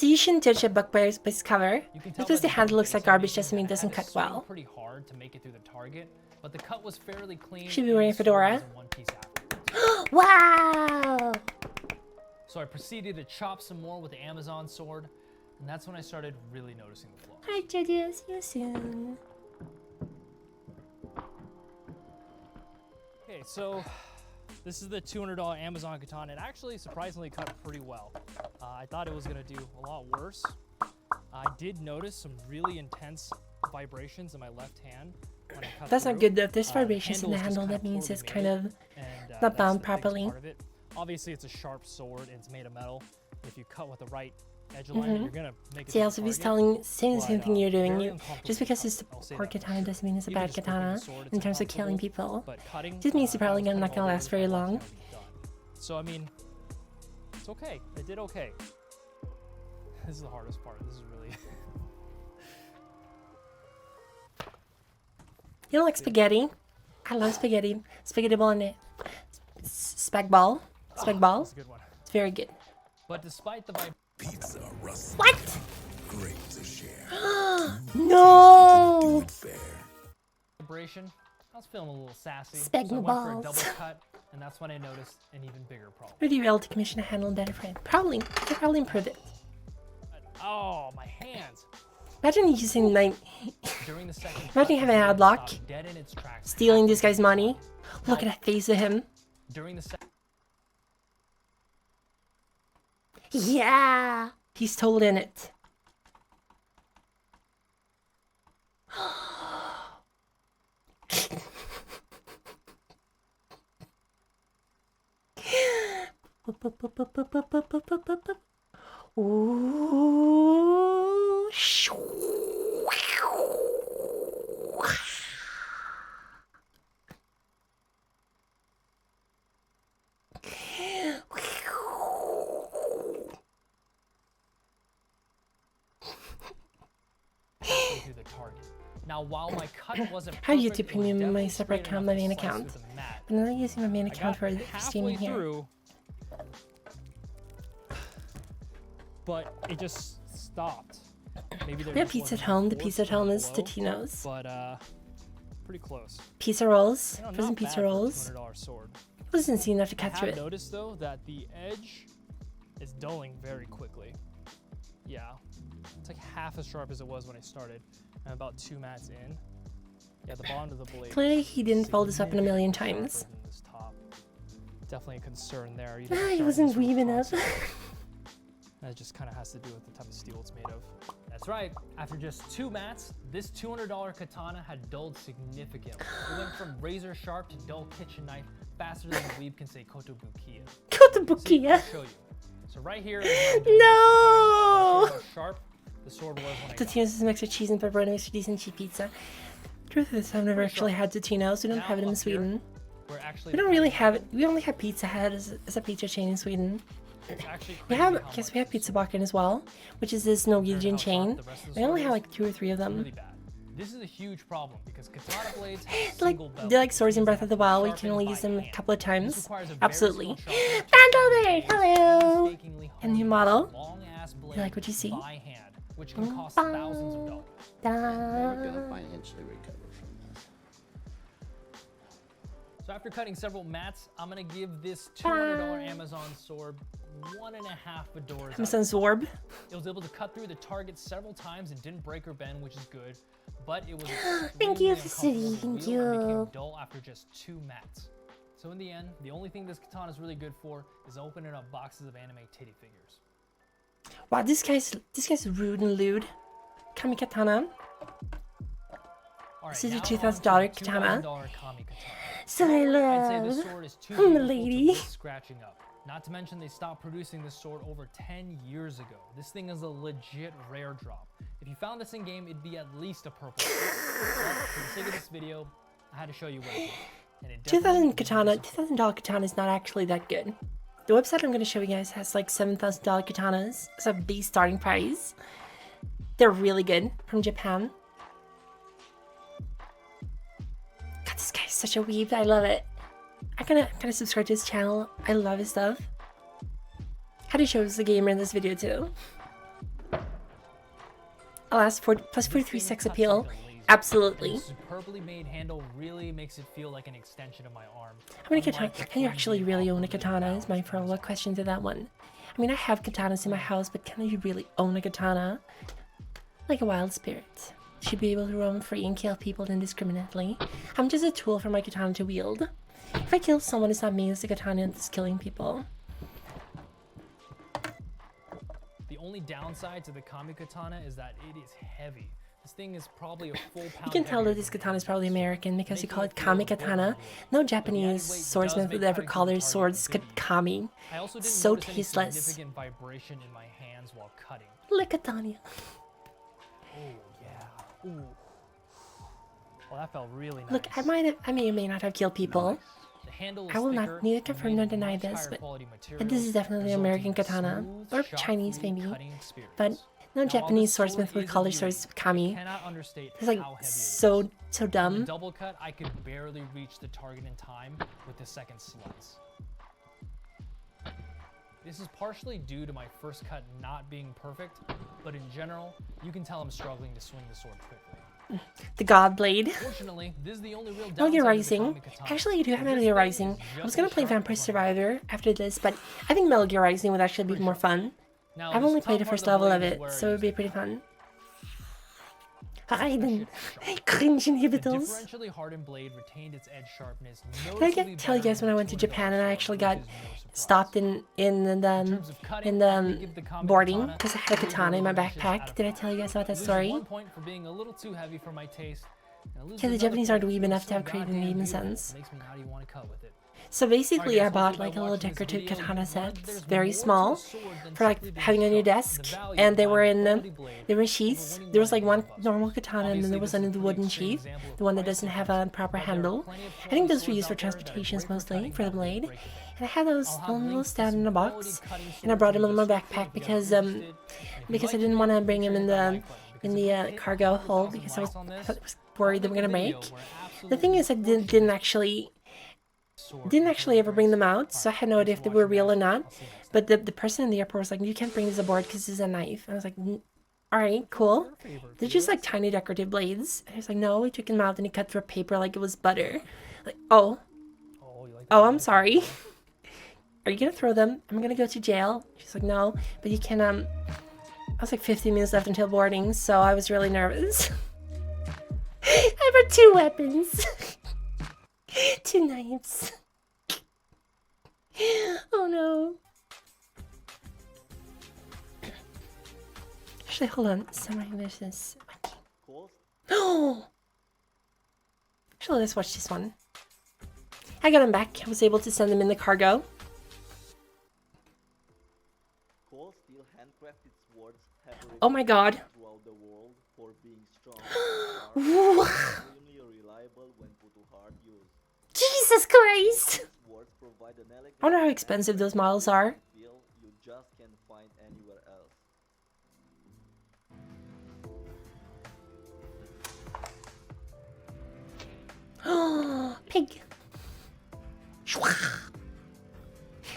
you shouldn't judge a book by its cover.
You can
Just
tell
because
by
the handle looks like
base
garbage
animation
doesn't mean it
that
doesn't
had
cut
to swing
well.
pretty hard to make it through the target, but the cut was fairly clean.
Should be
and
wearing
the
a
sword
fedora.
was in one piece afterwards.
Wow!
So I proceeded to chop some more with the Amazon sword, and that's when I started really noticing the flaws.
Hi, Jojo. See you soon.
Okay, so this is the $200 Amazon katana. It actually surprisingly cut pretty well. I thought it was gonna do a lot worse. I did notice some really intense vibrations in my left hand when I cut
That's not
through.
good though. If there's vibrations in the
is just
handle,
kinda
that means
poorly
it's kind
made,
of
and,
not
that's
bound
the biggest
properly.
part of it. Obviously, it's a sharp sword and it's made of metal. If you cut with the right edge alignment, you're gonna make it.
See,
to
also
the
if he's
target.
saying the same
But,
thing you're doing,
very
you,
uncomfortable
just because
cut,
it's a
I'll say
poor
that for
katana
sure.
doesn't mean it's a
Even
bad
just gripping the
katana
sword, it's
in terms of killing
uncomfortable,
people.
but cutting,
Just means you're probably
I was
not
cutting
gonna
all
last
the way
very
to the
long.
last one done. So I mean, it's okay. It did okay. This is the hardest part. This is really.
You don't like spaghetti? I love spaghetti. Spaghetti bolognese. Spag ball. Spag ball.
That's a good one.
It's very good.
But despite the
What? No!
vibration, I was feeling a little sassy.
Spag
so I
my
went for a
balls.
double cut, and that's when I noticed an even bigger problem.
Would you be able to commission a handle better for him? Probably. You could probably improve it.
Oh, my hands!
Imagine using like
During the second
Imagine
cut,
having
the
an ad
sword
block,
stopped dead in its tracks
stealing
halfway
this guy's
through the
money.
cut.
Look at that face of him.
During the second.
Yeah. He's totally in it. Ooh.
Through the target. Now, while my cut wasn't
How
perfect,
YouTube
it was
Premium, my
definitely
separate
straight
account,
enough
my main
to slice
account.
through the mat.
But I'm not using my main
I
account
got
for streaming
halfway
here.
through, but it just stopped. Maybe there
We have
just
pizza at
wasn't
home. The
force
pizza at home is
below,
Totino's.
but pretty close.
Pizza rolls.
You know,
Frozen
not bad
pizza
for a
rolls.
$200 sword.
Wasn't seen enough to
I
cut through
have
it.
noticed though that the edge is dulling very quickly. Yeah, it's like half as sharp as it was when I started. I'm about 2 mats in. Yeah, the bottom of the blade.
Clearly, he didn't fold this up in a million
significantly
times.
sharper than this top. Definitely a concern there. You
Ah,
don't
he
sharpen
wasn't
this with a
weaving up.
concept. That just kind of has to do with the type of steel it's made of. That's right. After just 2 mats, this $200 katana had dulled significantly. It went from razor sharp to dull kitchen knife faster than the weave can say kotobukiya. See,
Kotobukiya.
I'll show you. So right here is where I'm doing
No!
how sharp the sword was when I got it.
Totino's is a mix of cheese and pepperoni makes for decent cheap pizza. Truth is, I've never actually had Totino's. We don't
Now
have it in
up here,
Sweden.
we're actually
We don't really have it. We only have Pizza Hut as a pizza chain in Sweden.
It's actually
We
crazy
have,
how
I guess
much
we have
this
Pizza
sword
Bakken as well, which is this Norwegian
how sharp
chain.
the rest of the
We only
sword
have
is.
like 2 or 3 of them.
really bad. This is a huge problem because katana blades have
Like,
single bevel,
they're like swords in
which
Breath
means
of the
they have to
Wild.
be
We can only use them
sharpened
a
by
couple of
hand. This
times.
requires a very
Absolutely.
skilled sharpener to
Bandolbert,
sharpen
hello!
painstakingly
And new
hone
model.
long-ass blade
like what you see?
by hand, which can cost thousands of dollars.
We're gonna financially recover from this.
So after cutting several mats, I'm gonna give this $200 Amazon sword 1.5 fedoras.
Amazon Zorb.
It was able to cut through the target several times and didn't break or bend, which is good. But it was
Thank you,
extremely
City.
uncomfortable to
Thank
wield and
you.
became dull after just 2 mats. So in the end, the only thing this katana is really good for is opening up boxes of anime titty figures.
Wow, this guy's rude and lewd. Kami Katana.
All right,
This is a
now
$2,000
on to the
katana.
$2,000 Kami katana.
So I
I'd say
love.
this sword is too
I'm a
beautiful
lady.
to risk scratching up. Not to mention they stopped producing this sword over 10 years ago. This thing is a legit rare drop. If you found this in game, it'd be at least a purple. But for the sake of this video, I had to show you what it is. And it definitely
$2,000 katana is not actually that good. The website I'm going to show you guys has like $7,000 katanas as a base starting price. They're really good from Japan. God, this guy's such a weeb. I love it. I'm gonna subscribe to his channel. I love his stuff. How do you show us the gamer in this video too? Alas, plus 43 sex appeal. Absolutely.
The superbly made handle really makes it feel like an extension of my arm.
How many katana? Can you actually really own a katana? Is my follow-up question to that one. I mean, I have katanas in my house, but can you really own a katana? Like a wild spirit. Should be able to roam free and kill people indiscriminately. I'm just a tool for my katana to wield. If I kill someone, it's not me, it's the katana that's killing people.
The only downside to the Kami katana is that it is heavy. This thing is probably a full pound.
You can tell that this katana is probably American because you call it Kami katana. No Japanese swordsman would ever call their swords Kami.
I also didn't
So
notice any
tasteless.
significant vibration in my hands while cutting.
Look at Tanya.
Oh yeah. Ooh. Well, that felt really nice.
Look, I may or may not have killed people.
The handle is
I will
thicker
not neither
and
confirm
made
nor
of
deny
much
this,
higher
but
quality
this
materials,
is definitely an
resulting
American
in a
katana.
smooth,
Or
shot-free
Chinese maybe.
cutting experience.
But no
Now,
Japanese
while this
swordsmith
sword
would
is
call their
a
swords
beauty,
Kami.
I cannot understate
It's like
how heavy it is.
so
On the
dumb.
double cut, I could barely reach the target in time with the second slice. This is partially due to my first cut not being perfect, but in general, you can tell I'm struggling to swing the sword quickly.
The God Blade.
Fortunately, this is the only real
Metal
downside
Gear
to the
Rising.
Kami katana.
Actually, I do have
This
Metal Gear
thing
Rising.
is
I was
just
gonna
as
play
sharp
Vampire
as my
Survivor after this, but I think Metal Gear Rising would actually be more fun.
Now,
I've
this
only
top
played the
part
first
the
level of
blade is
it,
where I
so it would
use
be
the
pretty
most
fun.
Raiden.
Cringe
The
inhibitors.
differentially hardened blade retained its edge sharpness.
Did I tell you guys when I went to Japan and I actually got stopped in the boarding because I had a katana in my backpack? Did I tell you guys about that story?
1 point for being a little too heavy for my taste.
Yeah, the Japanese aren't weeb enough to have creative even sense.
Makes me not even want to cut with it.
So basically, I
Alright, guys,
bought
hopefully
like
by
a little
watching this
decorative
video,
katana
you
set,
learned there's
very
more to a
small,
sword than
for like
simply being
having on your
sharp.
desk,
The value
and they were
behind
in
a quality blade
they were in
over
sheaths.
winning
There was like
one
one
of
normal katana, and then there was
Obviously,
another
this is a
wooden
pretty extreme
sheath,
example of
the one that
price
doesn't
and
have
function,
a proper
but there are
handle.
plenty of
I think
quality
those were
swords
used for
out there that are
transportations
great for
mostly,
cutting
for the
that
blade.
break the bank.
And I had those
I'll have
on a little
links to
stand
some
in a
quality
box,
cutting
and I
swords
brought
in
them in my
the description
backpack
if you guys
because
are interested. And if you'd
because I
like
didn't
to
want to
do it,
bring
make
them
sure
in
to hit that
the
like button, because if we hit
cargo
100,000
hold because I
likes on this,
was worried they were gonna
video
break.
where
The thing is, I
absolutely
didn't actually ever bring them out, so I had no idea if they were real or not. But the person in the airport was like, "You can't bring this aboard because this is a knife." And I was like, "All right, cool." They're just like tiny decorative blades. And he was like, "No, we took them out and he cut through paper like it was butter." Like, oh, I'm sorry. Are you gonna throw them? I'm gonna go to jail. She's like, "No, but you can." I was like 15 minutes left until boarding, so I was really nervous. I brought 2 weapons. 2 knives. Oh no. Actually, hold on. Samurai versus. Oh! Actually, let's watch this one. I got them back. I was able to send them in the cargo. Oh my god. Jesus Christ! I wonder how expensive those models are. Oh, pig.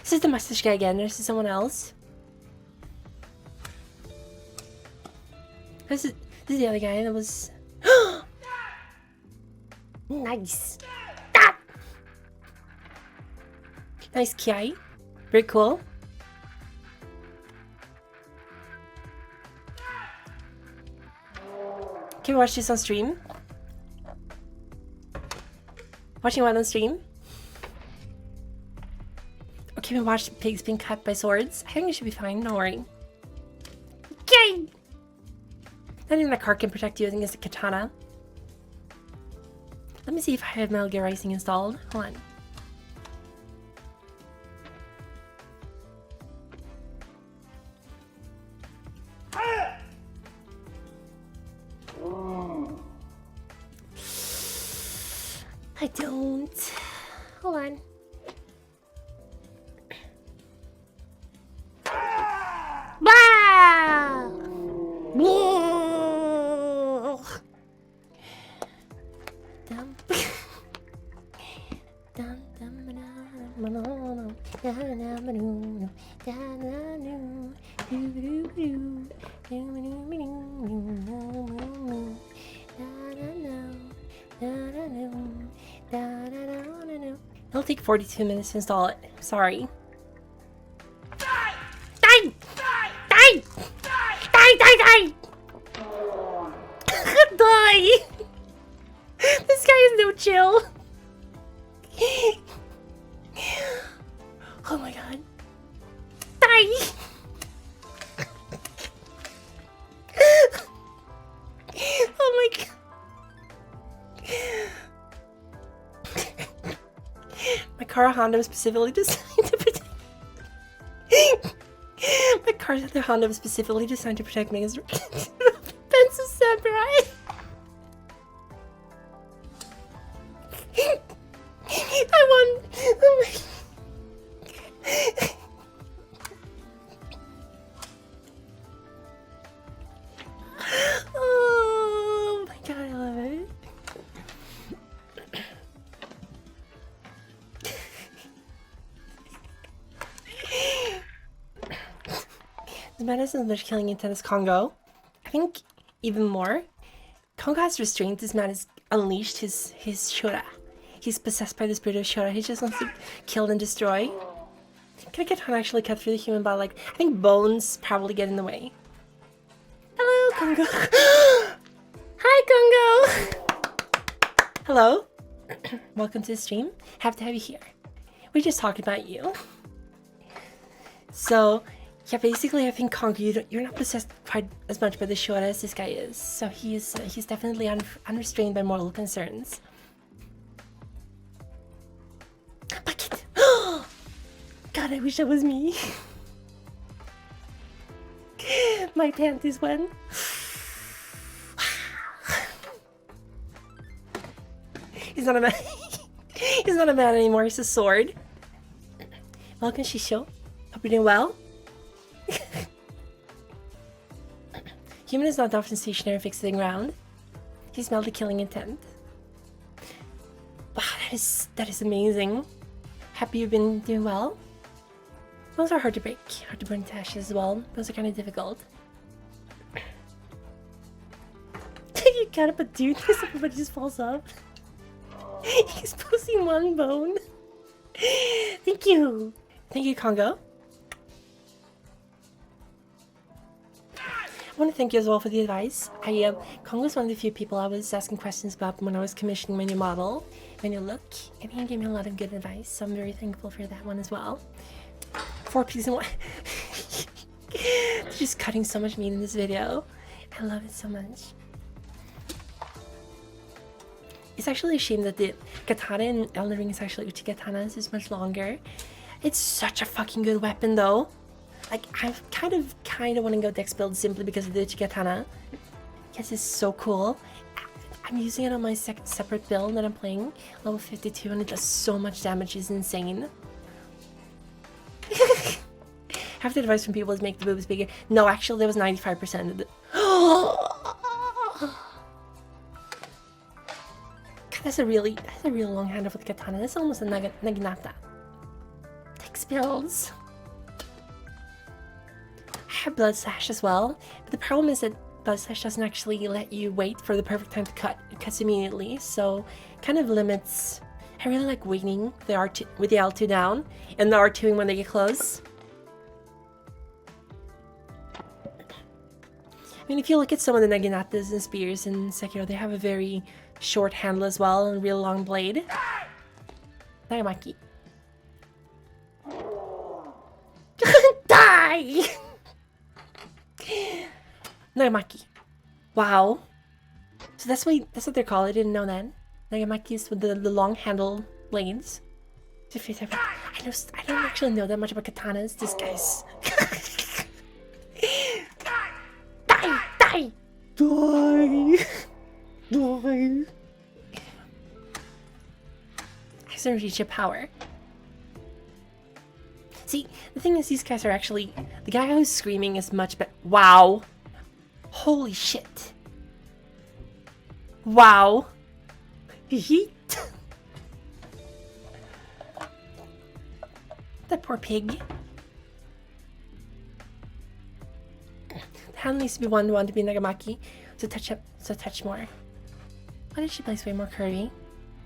This is the mustache guy again. This is someone else. This is the other guy that was. Nice. Ah! Nice Kiai. Very cool. Can we watch this on stream? Watching one on stream? Or can we watch pigs being cut by swords? I think it should be fine, don't worry. Okay! Not even the cart can protect you against a katana. Let me see if I have Metal Gear Rising installed. Hold on.
I don't. Hold on. Bah! Whoa! Dum. Dum, dum, ba-da-dum, da-da-dum, da-da-dum, doo-doo-doo, doo-doo-doo, da-da-dum, da-da-dum.
It'll take 42 minutes to install it. Sorry.
Die! Die! Die! Die! Die!
Die! This guy is no chill. Oh my god.
Die!
Oh my god. My car Honda was specifically designed to protect. My car Honda was specifically designed to protect me against offensive samurai. I won. Oh my. Oh my god, I love it. The medicine is killing in tennis Congo. I think even more. Congo has restrained. This man has unleashed his Shura. He's possessed by the spirit of Shura. He just wants to kill and destroy. Can a katana actually cut through the human body? Like, I think bones probably get in the way. Hello, Congo. Hi, Congo. Hello. Welcome to the stream. Happy to have you here. We just talked about you. So, yeah, basically, I think Congo, you're not possessed quite as much by the Shura as this guy is. So he's definitely unrestrained by mortal concerns. Bucket. God, I wish that was me. My panties went. He's not a man. He's not a man anymore. He's a sword. Welcome, Shisho. Hope you're doing well. Human is not often stationary, fixing around. He smelled the killing intent. Wow, that is amazing. Happy you've been doing well. Those are hard to break, hard to burn to ashes as well. Those are kind of difficult. You gotta put dude this, everybody just falls off. He's posting one bone. Thank you. Thank you, Congo. I want to thank you as well for the advice. Congo is one of the few people I was asking questions about when I was commissioning my new model, my new look, and he gave me a lot of good advice, so I'm very thankful for that one as well. 4 pigs and 1. Just cutting so much meat in this video. I love it so much. It's actually a shame that the katana in Elden Ring is actually Uchi katanas is much longer. It's such a fucking good weapon though. Like, I kind of want to go dex build simply because of the Uchi katana. Because it's so cool. I'm using it on my separate build that I'm playing, level 52, and it does so much damage, it's insane. Half the advice from people is make the boobs bigger. No, actually, there was 95% of the. God, that's a real long handle for the katana. That's almost a naginata. Dex builds. I have blood slash as well, but the problem is that blood slash doesn't actually let you wait for the perfect time to cut. It cuts immediately, so kind of limits. I really like waiting the R2 with the L2 down and the R2ing when they get close. I mean, if you look at some of the naginatas and spears in Sekiro, they have a very short handle as well and a real long blade. Nagamaki. Die! Nagamaki. Wow. So that's what they're called. I didn't know that. Nagamaki is with the long handle blades. I don't actually know that much about katanas. This guy's. doesn't reach a power. See, the thing is, these guys are actually... The guy who's screaming is much better. Wow. Holy shit. Wow. Yeet. That poor pig. The hand needs to be 1-1 to be Nagamaki. So touch more. Why did she place way more curvy?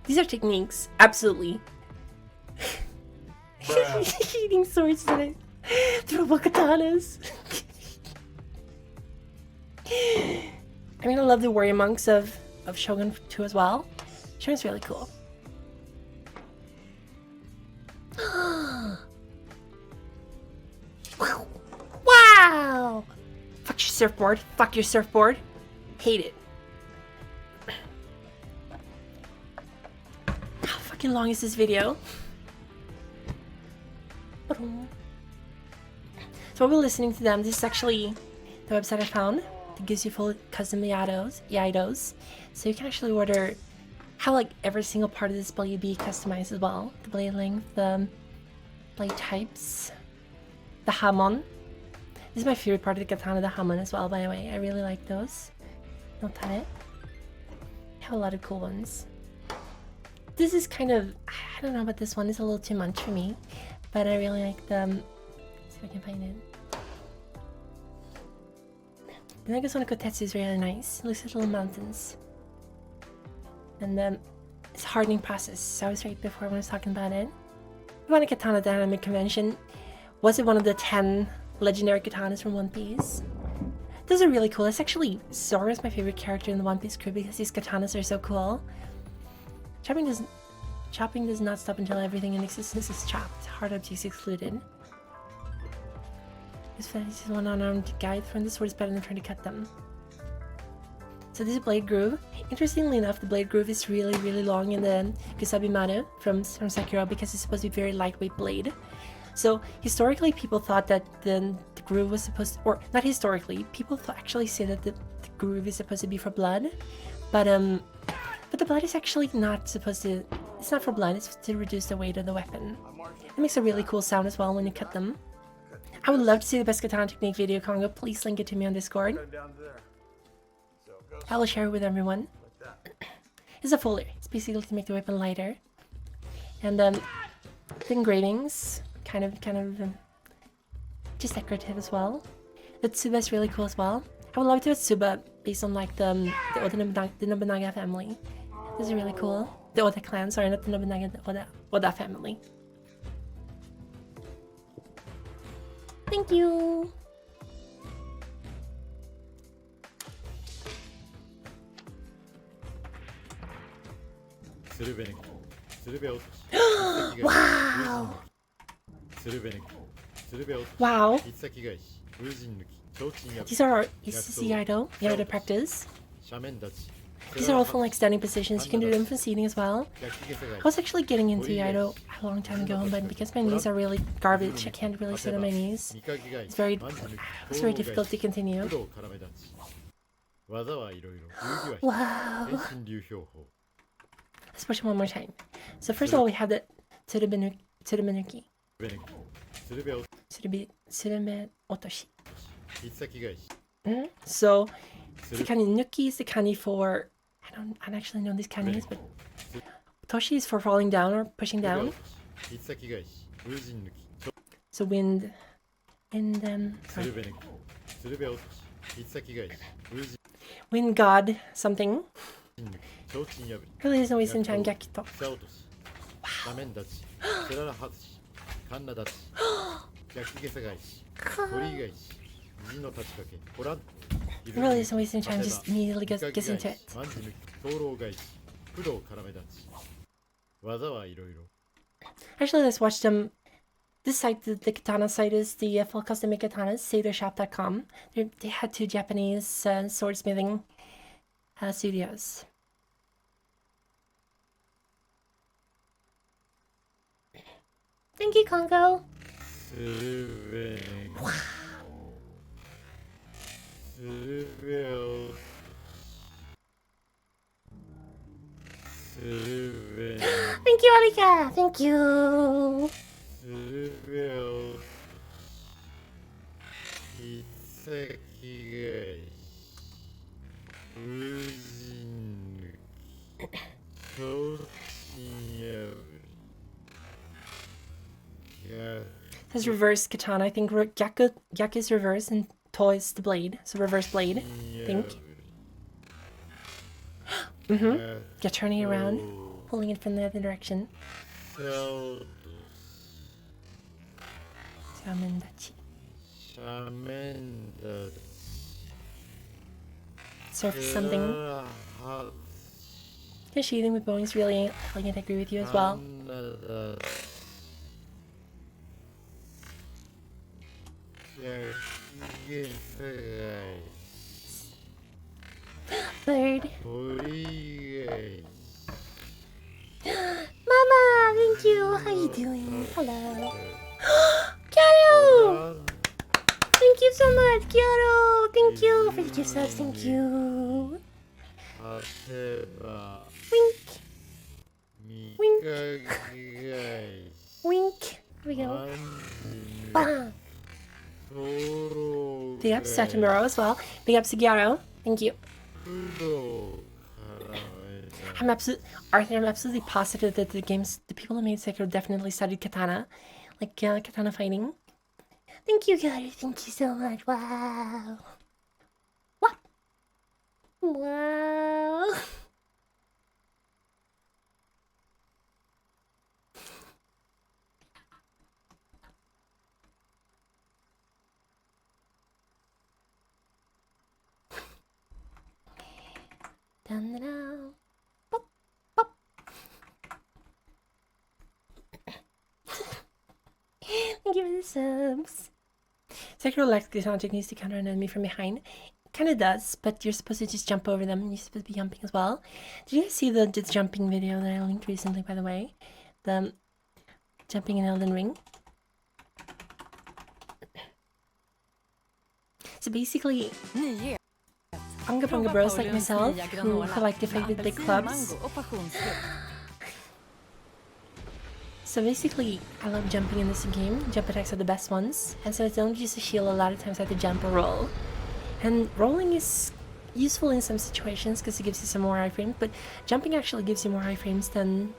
These are techniques. Absolutely. Eating swords today. Throwable katanas. I mean, I love the warrior monks of Shogun 2 as well. Shogun's really cool.
Wow!
Fuck your surfboard. Fuck your surfboard. Hate it. How fucking long is this video? So while we're listening to them, this is actually the website I found. It gives you full custom Yaidos. So you can actually order how like every single part of this blade be customized as well. The blade length, the blade types, the hamon. This is my favorite part of the katana, the hamon as well, by the way. I really like those. Notare. I have a lot of cool ones. This is kind of, I don't know about this one, it's a little too much for me. But I really like them. See if I can find it. The Nagasona Kotetsu is really nice. It looks like little mountains. And it's a hardening process. So I was right before when I was talking about it. We won a Katana Dynamic Convention. Was it one of the 10 legendary katanas from One Piece? Those are really cool. It's actually Zoro's my favorite character in the One Piece crew because these katanas are so cool. Chopping does not stop until everything in existence is chopped. Hard objects excluded. This is one unarmed guy throwing the sword is better than trying to cut them. So this is blade groove. Interestingly enough, the blade groove is really, really long in the Kusabi Maru from Sekiro because it's supposed to be a very lightweight blade. So historically, people thought that the groove was supposed to, or not historically, people actually say that the groove is supposed to be for blood, but the blood is actually not supposed to. It's not for blood. It's to reduce the weight of the weapon. It makes a really cool sound as well when you cut them. I would love to see the best katana technique video, Congo. Please link it to me on Discord. I will share it with everyone. It's a folder. It's basically to make the weapon lighter. And the engravings, kind of just decorative as well. The tsuba is really cool as well. I would love to have tsuba based on like the Nobunaga family. This is really cool. The Oda clan, sorry, not the Nobunaga, the Oda family.
Thank you!
Wow! Wow! These are Yaido practice. These are all from like standing positions. You can do them from seating as well. I was actually getting into Yaido a long time ago, but because my knees are really garbage, I can't really sit on my knees. It's very difficult to continue. Wow! Let's push it one more time. So first of all, we have the Tsurubenuki. Tsurube Otoshi. So the kanji Nuki is the kanji for I don't actually know these kanjis, but Toshi is for falling down or pushing down. So wind wind god something. Really is always in Changakito. Really isn't wasting time, just immediately gets into it. Actually, let's watch them. This site, the katana site, is the full custom made katanas, SailorShop.com. They had 2 Japanese swordsmithing studios.
Thank you, Congo! Thank Thank you, Alika. Thank you.
Says reverse katana. I think Gyaku is reverse and Toy is the blade. So reverse blade, I think. Yeah, turning around, pulling it from the other direction. Shamendachi. Surface something. Yeah, sheathing with bowing is really elegant. I agree with you as well.
Bird. Mama, thank you. How you doing? Hello. Kyoto! Thank you so much, Kyoto. Thank you for the gift subs. Thank you. Wink. Wink. Wink. Here we go. Bang.
Big ups to Satomuro as well. Big ups to Gyaro. Thank you. Arthur, I'm absolutely positive that the people who made Sekiro definitely studied katana. Like, katana fighting.
Thank you, guys. Thank you so much. Wow. What? Wow. Dun, dun, dun. Pop, pop. Thank you for the subs.
Sekiro likes katana techniques to counter an enemy from behind. Kinda does, but you're supposed to just jump over them and you're supposed to be jumping as well. Did you guys see the jumping video that I linked recently, by the way? The jumping in Elden Ring. So basically, Unga Bunga bros like myself, who like to fight with big clubs. So basically, I love jumping in this game. Jump attacks are the best ones. And so it's only just a shield, a lot of times I have to jump or roll. And rolling is useful in some situations because it gives you some more iframes, but jumping actually gives you more iframes than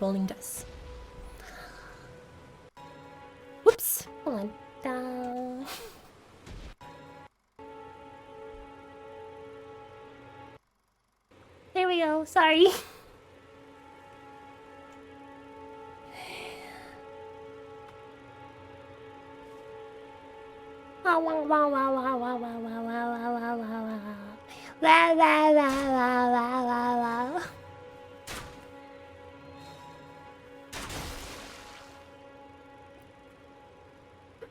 rolling does. Whoops!
Hold on. Down. There we go. Sorry. Wow, wow, wow, wow, wow, wow, wow, wow, wow, wow, wow, wow. Wow, wow, wow, wow, wow, wow,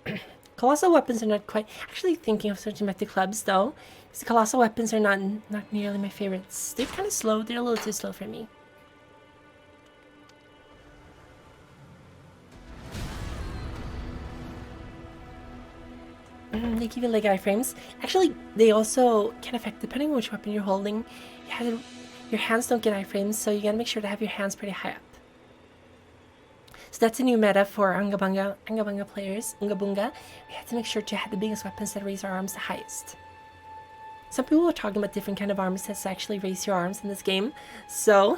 wow.
Colossal weapons are not quite... Actually thinking of switching back to clubs though, because the colossal weapons are not nearly my favorites. They're kind of slow. They're a little too slow for me. They give you like iframes. Actually, they also can affect, depending on which weapon you're holding, your hands don't get iframes, so you gotta make sure to have your hands pretty high up. So that's a new meta for Unga Bunga players. Unga Bunga, we have to make sure to have the biggest weapons that raise our arms the highest. Some people are talking about different kind of arm sets to actually raise your arms in this game. So,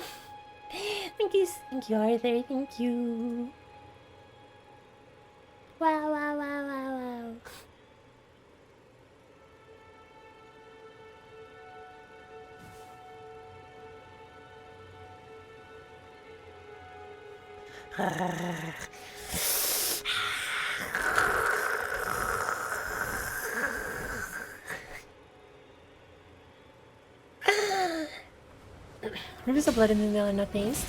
Thank you, Arthur. Thank you. Wow, wow, wow, wow, wow.
Rivers of Blood and Moonveil are not based.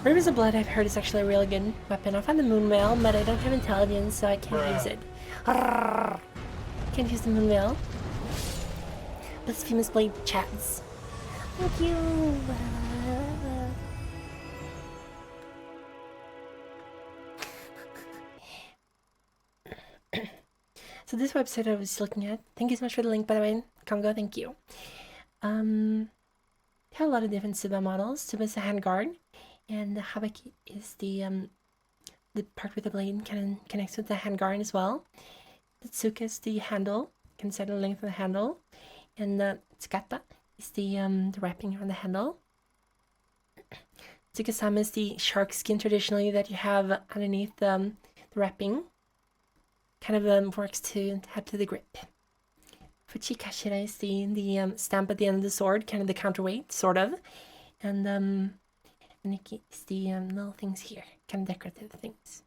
Rivers of Blood, I've heard, is actually a really good weapon. I found the Moonveil, but I don't have intelligence, so I can't use it. Can't use the Moonveil. Blasphemous Blade chats.
Thank you.
So this website I was looking at, thank you so much for the link, by the way, Congo, thank you. They have a lot of different Suba models. Suba is a handguard, And the habaki is the part where the blade connects with the handguard as well. The tsuka is the handle, can set the length of the handle. And the tsukata is the wrapping around the handle. Tsukasama is the shark skin traditionally that you have underneath the wrapping. Kind of works to add to the grip. Fuchikashira is the stamp at the end of the sword, kind of the counterweight, sort of. And Niki is the little things here, kind of decorative things.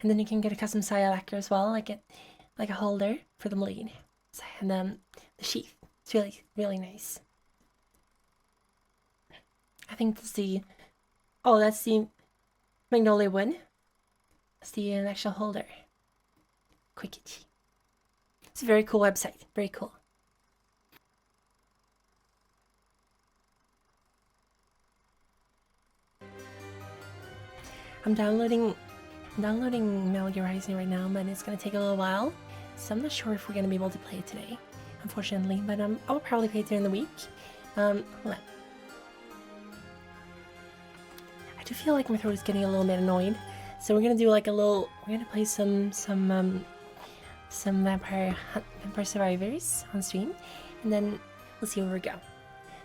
And then you can get a custom saya lacquer as well, like a holder for the blade. And the sheath. It's really, really nice. I think that's the magnolia wood. That's the actual holder. Quikichi. It's a very cool website. Very cool. I'm downloading Metal Gear Rising right now, but it's gonna take a little while. So I'm not sure if we're gonna be able to play it today, unfortunately. But I will probably play it during the week. Hold on. I do feel like my throat is getting a little bit annoyed, so we're gonna do like we're gonna play some Vampire Survivors on stream, and then we'll see where we go.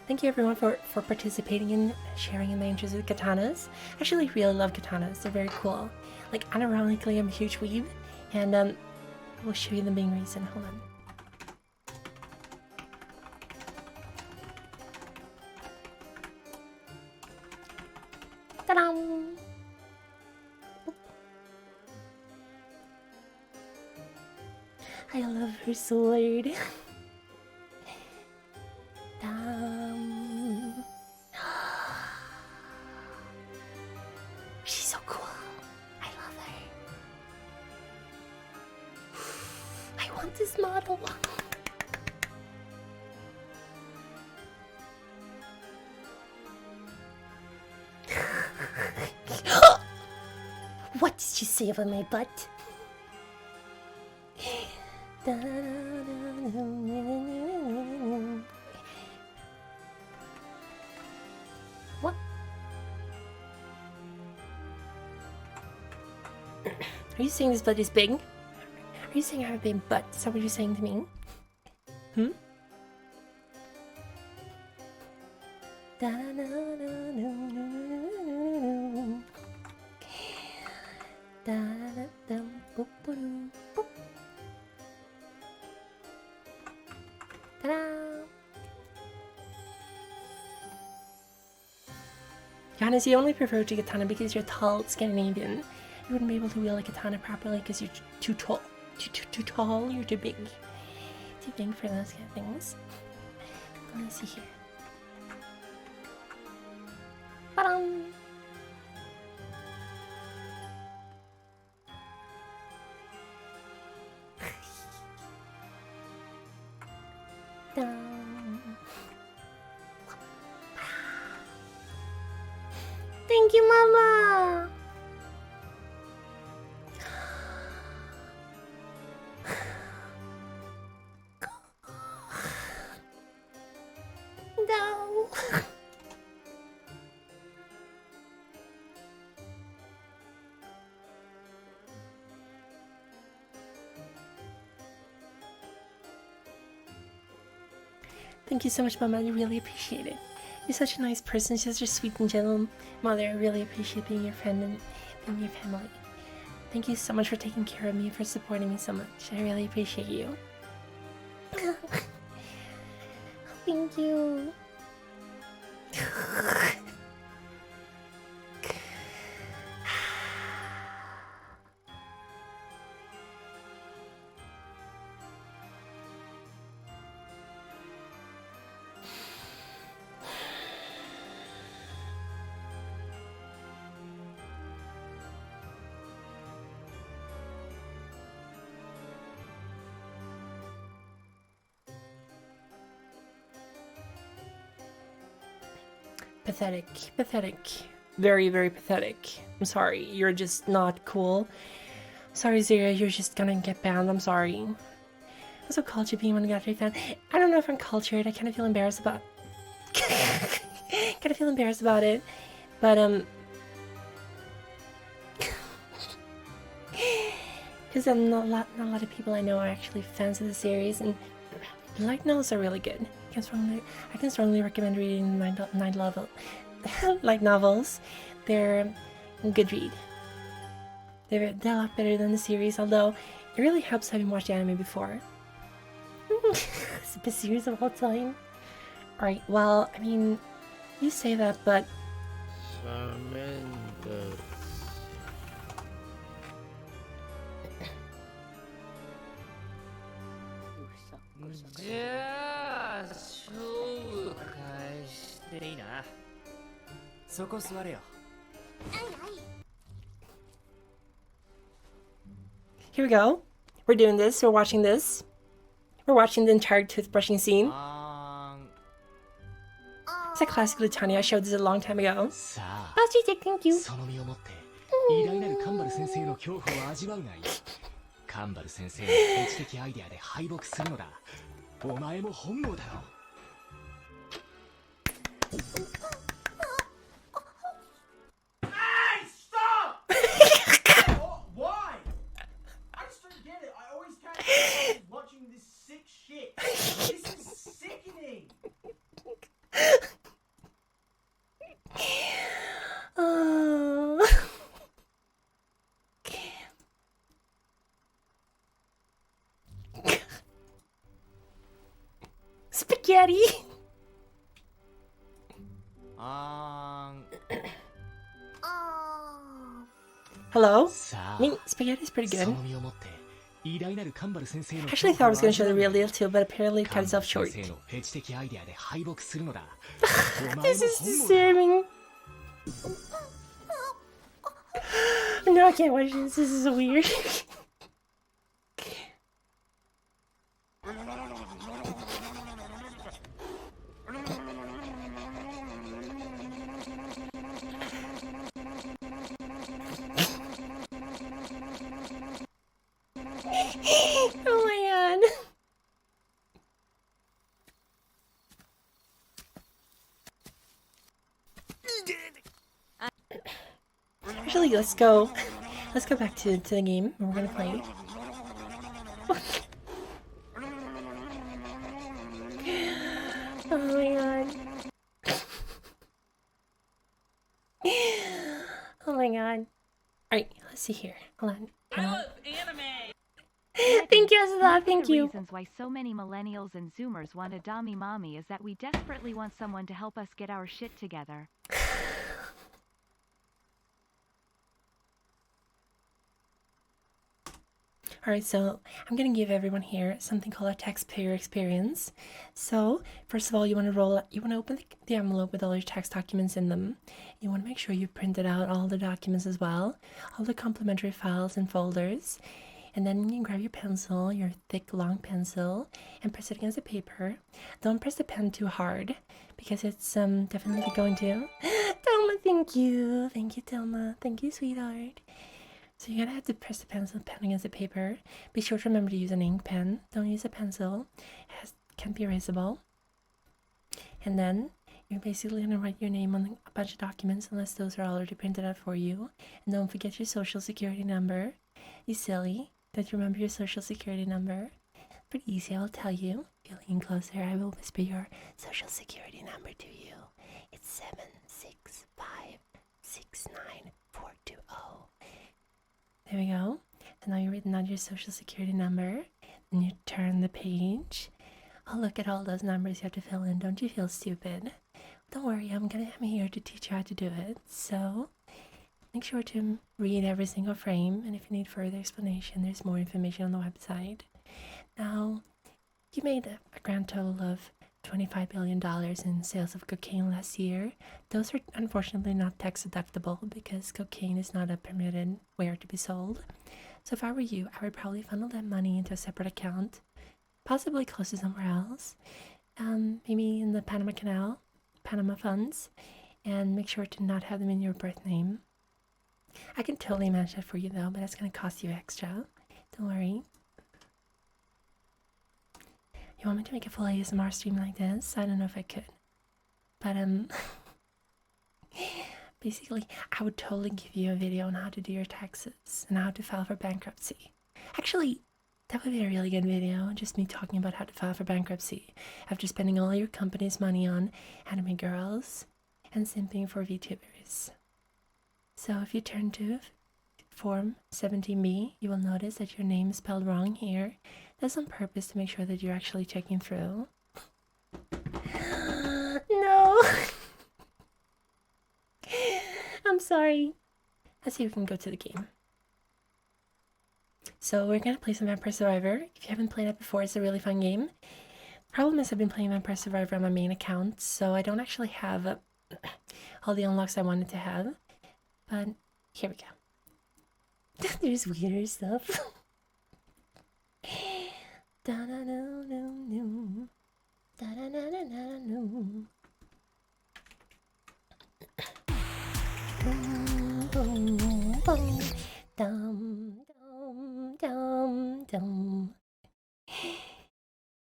Thank you everyone for participating and sharing in my interest with katanas. I actually really love katanas. They're very cool. Like, unironically, I'm a huge weeb, and I will show you the main reason. Hold on.
Ta-da!
I love her sword.
She's so cool. I love her. I want this model. What did you say about my butt? What?
Are you saying this butt is big? Are you saying I have a big butt? Is that what you're saying to me? Hmm? Johannes, you only prefer to katana because you're tall Scandinavian. You wouldn't be able to wield a katana properly because you're too tall. Too tall, you're too big. Too big for those kind of things. Let me see here.
Ba-dum. Thank you, Mama. No.
Thank you so much, Mama. I really appreciate it. You're such a nice person, such a sweet and gentle mother. I really appreciate being your friend and being your family. Thank you so much for taking care of me, for supporting me so much. I really appreciate you.
Thank you.
Pathetic. Pathetic. Very, very pathetic. I'm sorry. You're just not cool. Sorry, Zira. You're just gonna get banned. I'm sorry. I'm so cultured being a Monogatari fan. I don't know if I'm cultured. I kind of feel embarrassed about. kind of feel embarrassed about it, but because not a lot of people I know are actually fans of the series, and light novels are really good. I can strongly recommend reading light novels. They're a good read. They're a lot better than the series, although it really helps having watched anime before. It's the best series of all time. Alright, well, I mean, you say that, but...
Tremendous.
Here we go. We're doing this. We're watching this. We're watching the entire toothbrushing scene. It's a classic Lutania. I showed this a long time ago.
Oh, she said thank you.
偉大なるカンバル先生の恐怖を味わうがいい。カンバル先生の政治的アイデアで敗北するのだ。お前も本望だろ。
Hey, stop! Why? I just don't get it. I always catch myself watching this sick shit. This is sickening.
Spaghetti! Hello? I mean, spaghetti's pretty good. I actually thought I was going to show the real deal too, but apparently it cut itself short. This is disturbing. No, I can't watch this. This is so weird. Oh my god. Actually, let's go back to the game and we're gonna play. Oh my god. Oh my god. Alright, let's see here. Hold on.
I love anime!
Thank you, Azula. Thank you.
One of the reasons why so many millennials and zoomers want a Dami Mommy is that we desperately want someone to help us get our shit together.
Alright, so I'm gonna give everyone here something called a taxpayer experience. So, first of all, you want to open the envelope with all your tax documents in them. You want to make sure you printed out all the documents as well, all the complementary files and folders. And then you can grab your pencil, your thick, long pencil, and press it against the paper. Don't press the pen too hard, because it's definitely going to... Thelma, thank you. Thank you, Thelma. Thank you, sweetheart. So you're gonna have to press the pen against the paper. Be sure to remember to use an ink pen. Don't use a pencil. It can't be erasable. And then you're basically gonna write your name on a bunch of documents, unless those are already printed out for you. And don't forget your social security number. You silly. Don't you remember your social security number? Pretty easy, I'll tell you. If you lean closer, I will whisper your social security number to you. It's 7656942. There we go. And now you've written out your social security number. And you turn the page. Oh, look at all those numbers you have to fill in. Don't you feel stupid? Don't worry, I'm here to teach you how to do it. So, make sure to read every single frame. And if you need further explanation, there's more information on the website. Now, you made a grand total of $25 billion in sales of cocaine last year. Those are unfortunately not tax deductible because cocaine is not a permitted ware to be sold. So if I were you, I would probably funnel that money into a separate account, possibly close to somewhere else, maybe in the Panama Canal, Panama funds, and make sure to not have them in your birth name. I can totally manage that for you though, but that's going to cost you extra. Don't worry. You want me to make a full ASMR stream like this? I don't know if I could. But, basically, I would totally give you a video on how to do your taxes and how to file for bankruptcy. Actually, that would be a really good video, just me talking about how to file for bankruptcy after spending all your company's money on anime girls and simping for VTubers. So if you turn to Form 17B, you will notice that your name is spelled wrong here. That's on purpose to make sure that you're actually checking through. No! I'm sorry. Let's see if we can go to the game. So we're gonna play some Vampire Survivor. If you haven't played it before, it's a really fun game. Problem is I've been playing Vampire Survivor on my main account, so I don't actually have all the unlocks I wanted to have. But here we go. There's weirder stuff.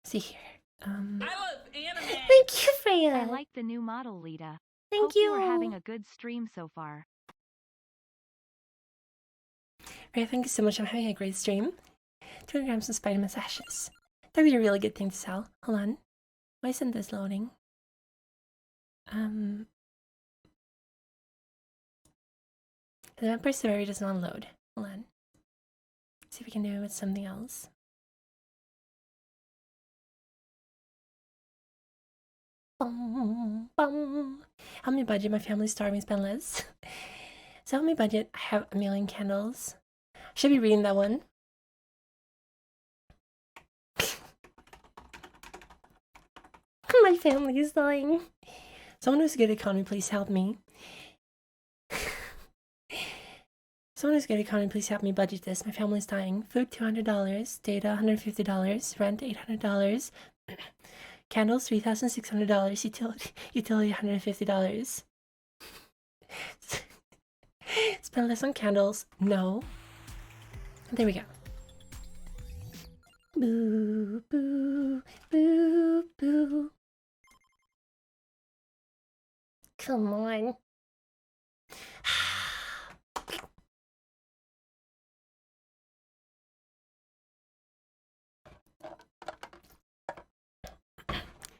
See here.
I love anime.
Thank you, Freya.
I like the new model, Lita.
Thank
Hope
you.
you are having a good stream so far.
Right, thank you so much. I'm having a great stream. 200 grams of Spider-Man sashes. That'd be a really good thing to sell. Hold on. Why isn't this loading? The Vampire Survivor does not load. Hold on. See if we can do it with something else. Help me budget. My family's starving, spend less. So help me budget. I have 1,000,000 candles. Should be reading that one. My family is dying. Someone who's good at economy, please help me. Someone who's good at economy, please help me budget this. My family's dying. Food $200, data $150, rent $800, candles $3,600, utility $150. Spend less on candles. No. There we go. Boo, boo, boo, boo.
Come on.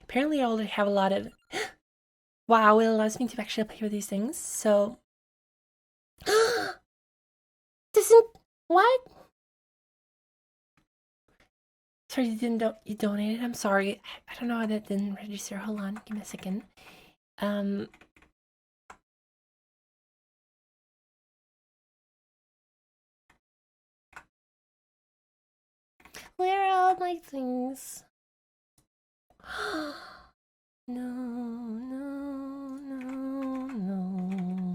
Apparently I already have a lot of... Wow, it allows me to actually play with these things, so...
Doesn't... What?
Sorry, you donated? I'm sorry. I don't know why that didn't register. Hold on, give me a second.
Where are all my things?
No, no, no, no.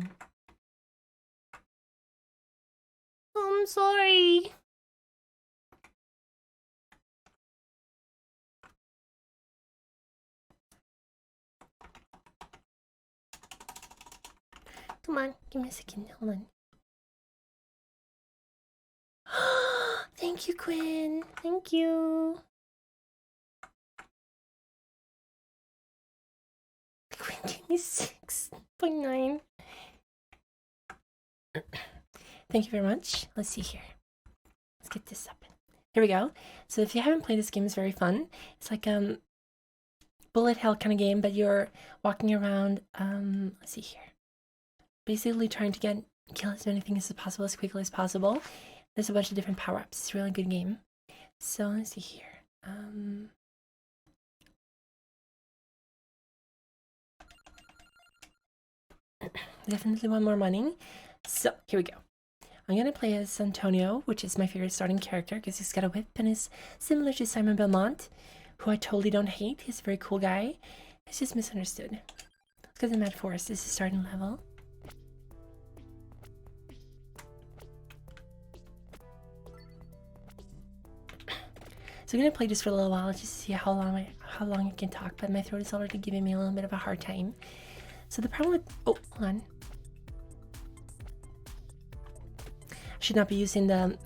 I'm sorry.
Come on, give me a second. Hold on. Thank you, Quinn. Thank you. Quinn gave me 6.9. Thank you very much. Let's see here. Let's get this up. Here we go. So if you haven't played this game, it's very fun. It's like bullet hell kind of game, but you're walking around. Let's see here. Basically trying to kill as many things as possible as quickly as possible. There's a bunch of different power-ups. It's a really good game. So let's see here. Definitely want more money. So here we go. I'm gonna play as Antonio, which is my favorite starting character because he's got a whip and is similar to Simon Belmont, who I totally don't hate. He's a very cool guy. He's just misunderstood. Because I'm at Forest. This is starting level. So I'm gonna play this for a little while just to see how long I can talk, but my throat is already giving me a little bit of a hard time. So the problem with hold on. I should not be using the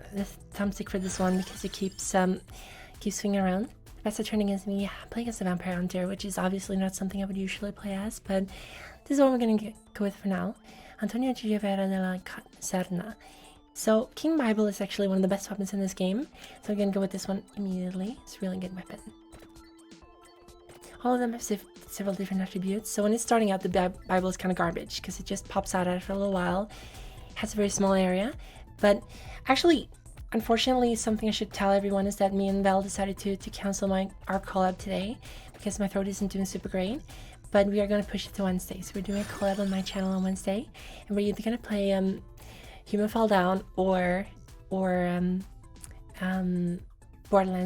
thumbstick for this one because it keeps swinging around. That's a turn against me. Yeah, I'm playing as a vampire hunter, which is obviously not something I would usually play as, but this is what we're gonna go with for now. Antonio Giovera nella Serna. So King Bible is actually one of the best weapons in this game, so I'm gonna go with this one immediately. It's a really good weapon. All of them have several different attributes. So when it's starting out, the Bible is kind of garbage because it just pops out after a little while. It has a very small area, but actually, unfortunately, something I should tell everyone is that me and Val decided to cancel our collab today because my throat isn't doing super great. But we are going to push it to Wednesday. So we're doing a collab on my channel on Wednesday, and we're either going to play Human Fall Down or Borderlands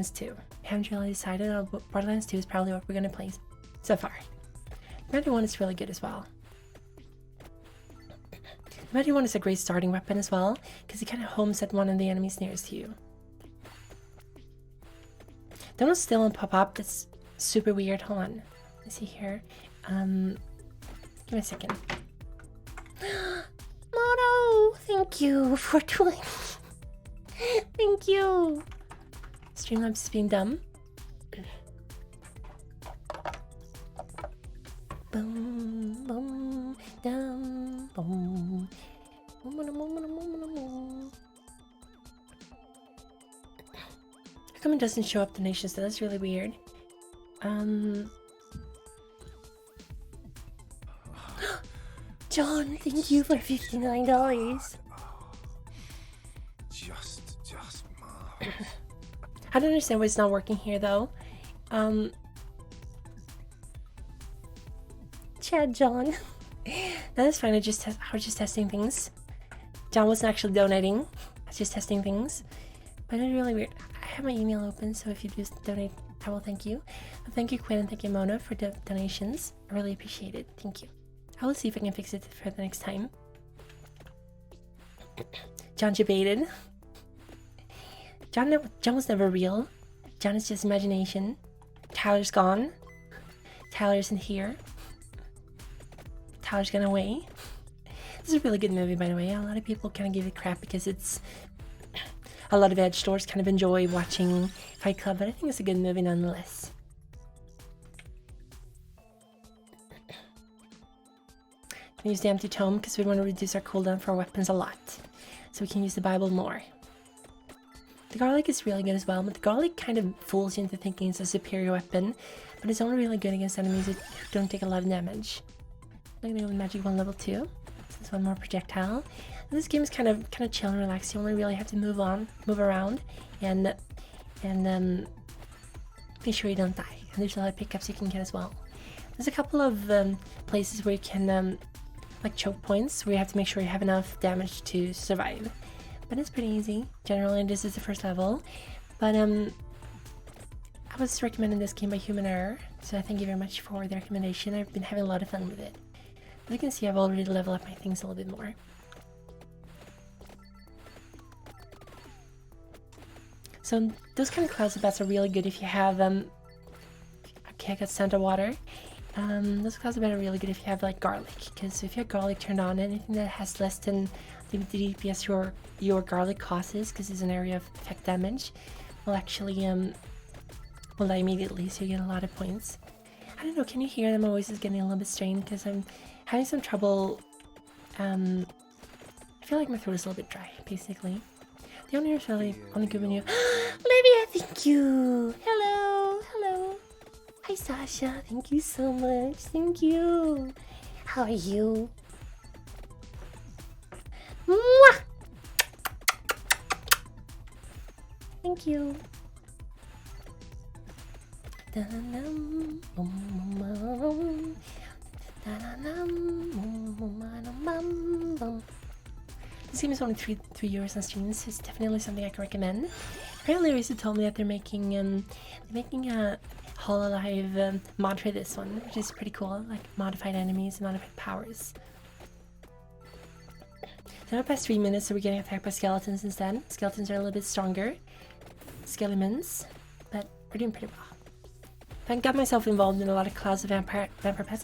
2. I haven't really decided. Borderlands 2 is probably what we're going to play so far. The Murder 1 is really good as well. The Murder 1 is a great starting weapon as well because it kind of homes at one of the enemies nearest to you. Don't still and pop up. That's super weird. Hold on. Let's see here. Give me a second.
Mono, thank you for doing. Thank you.
Streamlabs is being dumb. Boom, boom, dum, boom. How come it doesn't show up donations? That's really weird.
John, thank you for $59.
Just
I don't understand why it's not working here though.
Chad, John.
That is fine. I was just testing things. John wasn't actually donating. I was just testing things. But it's really weird. I have my email open, so if you do donate, I will thank you. And thank you, Quinn, and thank you, Mona, for the donations. I really appreciate it. Thank you. I will see if I can fix it for the next time. John debated. John was never real. John is just imagination. Tyler's gone. Tyler isn't here. Tyler's gone away. This is a really good movie, by the way. A lot of people kind of give it crap because it's... A lot of Edge stores kind of enjoy watching Fight Club, but I think it's a good movie nonetheless. I use the empty tome because we want to reduce our cooldown for our weapons a lot. So we can use the Bible more. The garlic is really good as well, but the garlic kind of fools you into thinking it's a superior weapon, but it's only really good against enemies who don't take a lot of damage. I'm gonna go with Magic 1 level 2. So this one more projectile. And this game is kind of chill and relaxed. You only really have to move around, and be sure you don't die. And there's a lot of pickups you can get as well. There's a couple of places where you can like choke points, where you have to make sure you have enough damage to survive. But it's pretty easy. Generally, this is the first level. But I was recommended this game by Human Error, so I thank you very much for the recommendation. I've been having a lot of fun with it. As you can see, I've already leveled up my things a little bit more. So those kind of clouds of bats are really good if you have okay, I got Santa Water. Those clouds of bats are really good if you have like garlic, because if you have garlic turned on, anything that has less than the DPS your garlic causes, because it's an area of effect damage, will actually will die immediately, so you get a lot of points. I don't know, can you hear that my voice is getting a little bit strained because I'm having some trouble. I feel like my throat is a little bit dry, basically. The owner is really only giving you
Lydia, thank you. Hello, hello. Hi, Sasha. Thank you so much. Thank you. How are you? Mwah! Thank you.
This game is only 3 euros on stream. This is definitely something I can recommend. Apparently, Risa told me that they're making a Hololive mod for this one, which is pretty cool. Like modified enemies, modified powers. So now past 3 minutes, so we're getting attacked by skeletons instead. Skeletons are a little bit stronger. Skeletons, but we're doing pretty well. I got myself involved in a lot of clouds of vampire pets.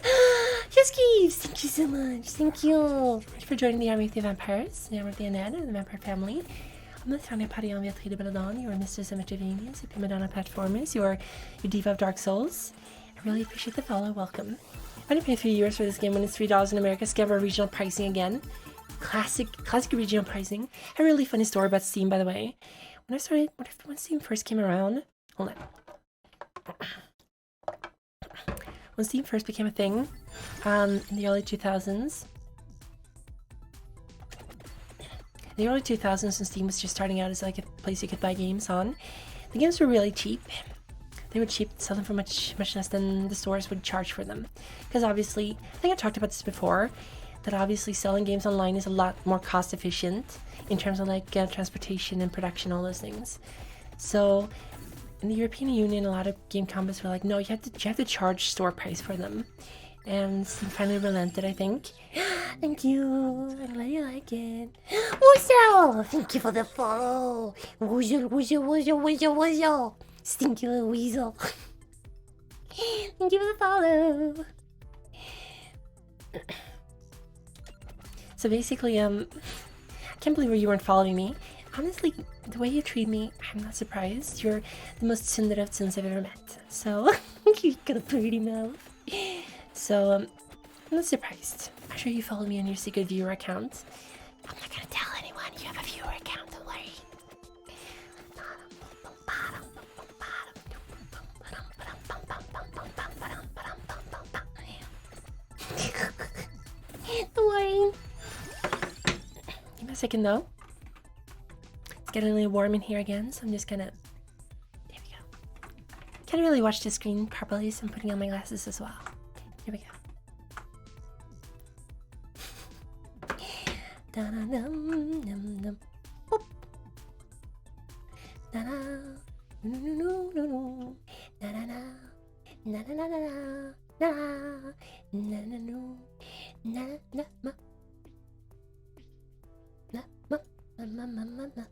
Yes, Keeves! Thank you so much. Thank you.
Thank you for joining the Army of the Vampires, the Army of the Undead, and the Vampire family. I'm the Tanya Patty on the Belladon, your Mr. Cemetery, your Madonna Platformers, your Diva of Dark Souls. I really appreciate the follow, welcome. I'm gonna pay €3 for this game when it's $3 in America. Scammer regional pricing again. Classic regional pricing. A really funny story about Steam, by the way. When Steam first came around, hold on. When Steam first became a thing, in the early 2000s. In the early 2000s, when Steam was just starting out as like a place you could buy games on, the games were really cheap. They would sell them for much less than the stores would charge for them. Because obviously, I think I talked about this before, that obviously selling games online is a lot more cost efficient in terms of like transportation and production, all those things. So in the European Union, a lot of game companies were like, no, you have to charge store price for them. And Steam finally relented, I think.
Thank you. I'm glad you like it. Weasel! Thank you for the follow. Weasel. Stinky little weasel. Thank you for the follow.
So basically, I can't believe you weren't following me. Honestly, the way you treat me, I'm not surprised. You're the most cinder of sins I've ever met. So,
You got a pretty mouth.
So, I'm not surprised. I'm sure you follow me on your secret viewer account.
I'm not gonna tell anyone you have a viewer account, don't worry. Don't worry.
Give me a second though. It's getting a little warm in here again, so I'm just gonna... There we go. Can't really watch the screen properly, so I'm putting on my glasses as well. Here we go.
Da-da-dum-dum-dum. Boop. Da-da. No-no-no-no-no. Da-da-da. Na-na-na-na-na. Na. Na-na-no. Na-na-ma. Na-ma. Ma-ma-ma-ma-ma.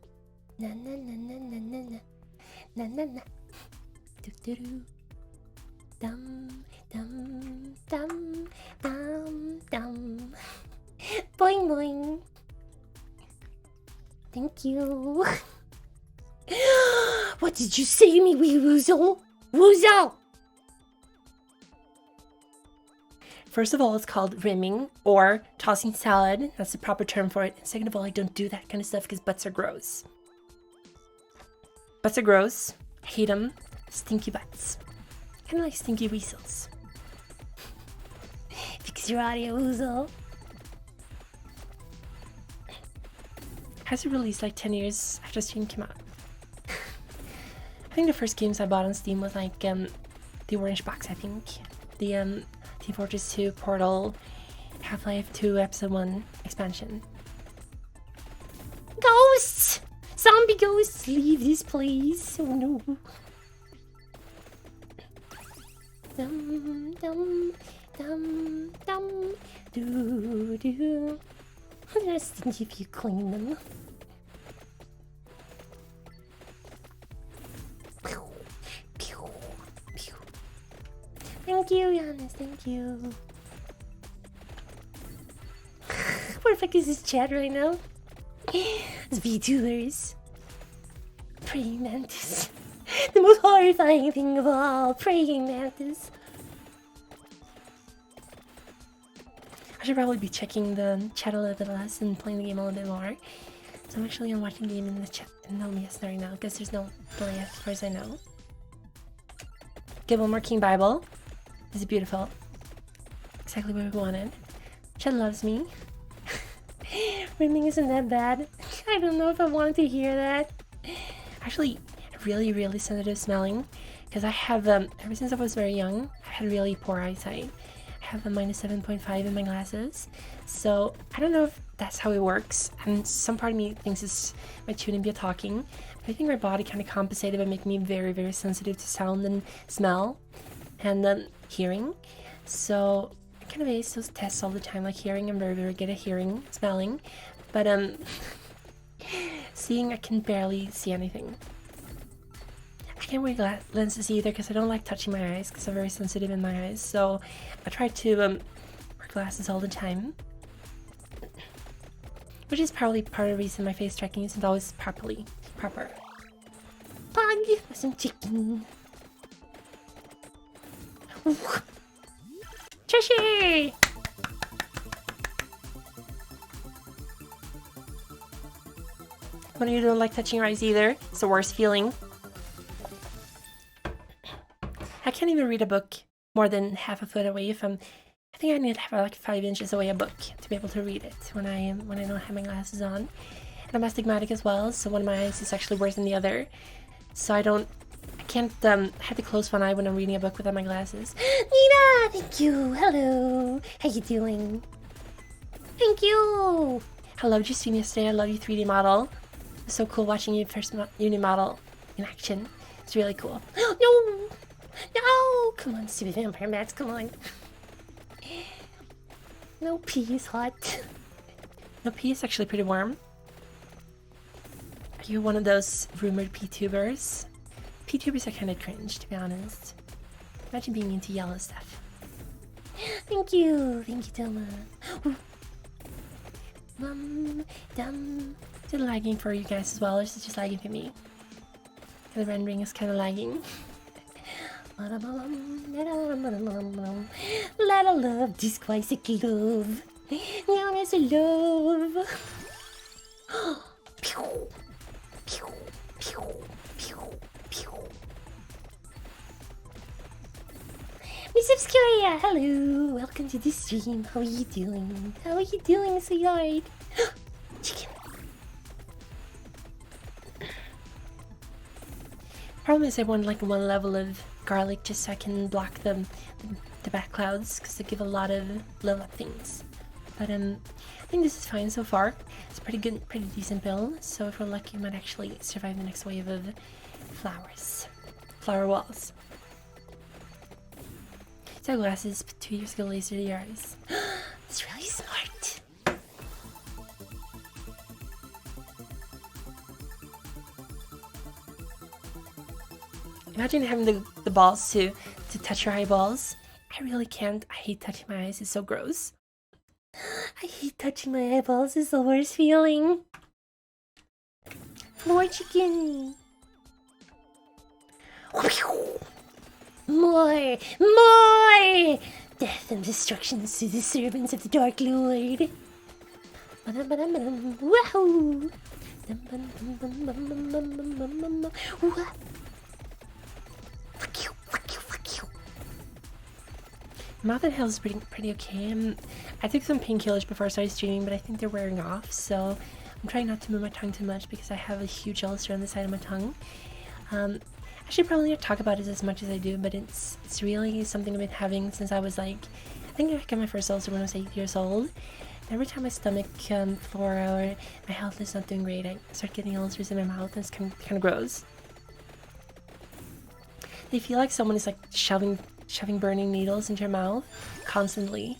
Na-na-na-na-na-na-na. Na-na-na. Do-do-do. Dum, dum, dum, dum, dum. Boing, boing. Thank you. What did you say to me, wee woozle? Woozle!
First of all, it's called rimming or tossing salad. That's the proper term for it. And second of all, I don't do that kind of stuff because butts are gross. Butts are gross. I hate them. Stinky butts. Kind of like stinky weasels.
Fix your audio, woozle.
Has it released like 10 years after Steam came out? I think the first games I bought on Steam was like the orange box, I think. The Team Fortress 2, Portal, Half-Life 2 Episode 1 expansion.
Ghosts! Zombie ghosts, leave this place. Oh no. Dum, dum, dum, dum, do, do. They're stinky if you clean them. Pew, pew, pew. Thank you, Giannis, thank you. Where the fuck is this chat right now? It's VTubers. Praying mantis. The most horrifying thing of all. Praying mantis.
I should probably be checking the chat a little bit less and playing the game a little bit more. So I'm actually watching the game in the chat in OBS right now because there's no delay as far as I know. Get one more King Bible. This is beautiful. Exactly what we wanted. Chat loves me.
Rimming isn't that bad. I don't know if I wanted to hear that.
Actually, really, really sensitive smelling. Because I have, ever since I was very young, I had really poor eyesight. I have a -7.5 in my glasses. So, I don't know if that's how it works. And some part of me thinks it's my tuning via talking. But I think my body kind of compensated by making me very, very sensitive to sound and smell. And then hearing. So, I kind of ace those tests all the time. Like hearing, I'm very, very good at hearing, smelling. But, seeing, I can barely see anything. I can't wear lenses either because I don't like touching my eyes because I'm very sensitive in my eyes. So I try to wear glasses all the time. which is probably part of the reason my face tracking isn't always proper.
Pog for some chicken.
Treasure! When you don't like touching your eyes either, it's the worst feeling. I can't even read a book more than half a foot away if I think I need to have like 5 inches away a book to be able to read it when I don't have my glasses on. And I'm astigmatic as well, so one of my eyes is actually worse than the other. So I can't have to close one eye when I'm reading a book without my glasses.
Nina, thank you. Hello. How you doing? Thank you.
I loved your stream yesterday. I love you 3D model. It was so cool watching you first uni model in action. It's really cool.
No. No. Come on, stupid vampire Max. Come on. No pee is hot.
No, pee is actually pretty warm. Are you one of those rumored P-tubers? P-tubers are kind of cringe, to be honest. Imagine being into yellow stuff.
Thank you. Thank you, Toma. Dum.
Is it lagging for you guys as well, or is it just lagging for me? The rendering is kind of lagging.
Lot of love, disquisic love. Now there's a love. Pew, pew, pew, pew, pew. Miss Obscuria, hello. Welcome to the stream. How are you doing? How are you doing, sweetheart? Chicken.
Problem is I want like one level of garlic just so I can block the back clouds because they give a lot of level up things. But I think this is fine so far. It's a pretty good, pretty decent build. So if we're lucky, we might actually survive the next wave of flower walls. So glasses, 2 years ago, laser to your eyes.
It's really smart.
Imagine having the balls to touch your eyeballs. I really can't. I hate touching my eyes. It's so gross.
I hate touching my eyeballs. It's the worst feeling. More chicken. More. Death and destruction to the servants of the Dark Lord. Wahoo! Fuck you.
Mouth and Hill is pretty okay. I took some painkillers before I started streaming, but I think they're wearing off, so I'm trying not to move my tongue too much because I have a huge ulcer on the side of my tongue. I should probably not talk about it as much as I do, but it's really something I've been having since I was like, I think I got my first ulcer when I was 8 years old. Every time my stomach flora or my health is not doing great, I start getting ulcers in my mouth, and it's kind of gross. They feel like someone is like shoving burning needles into your mouth constantly.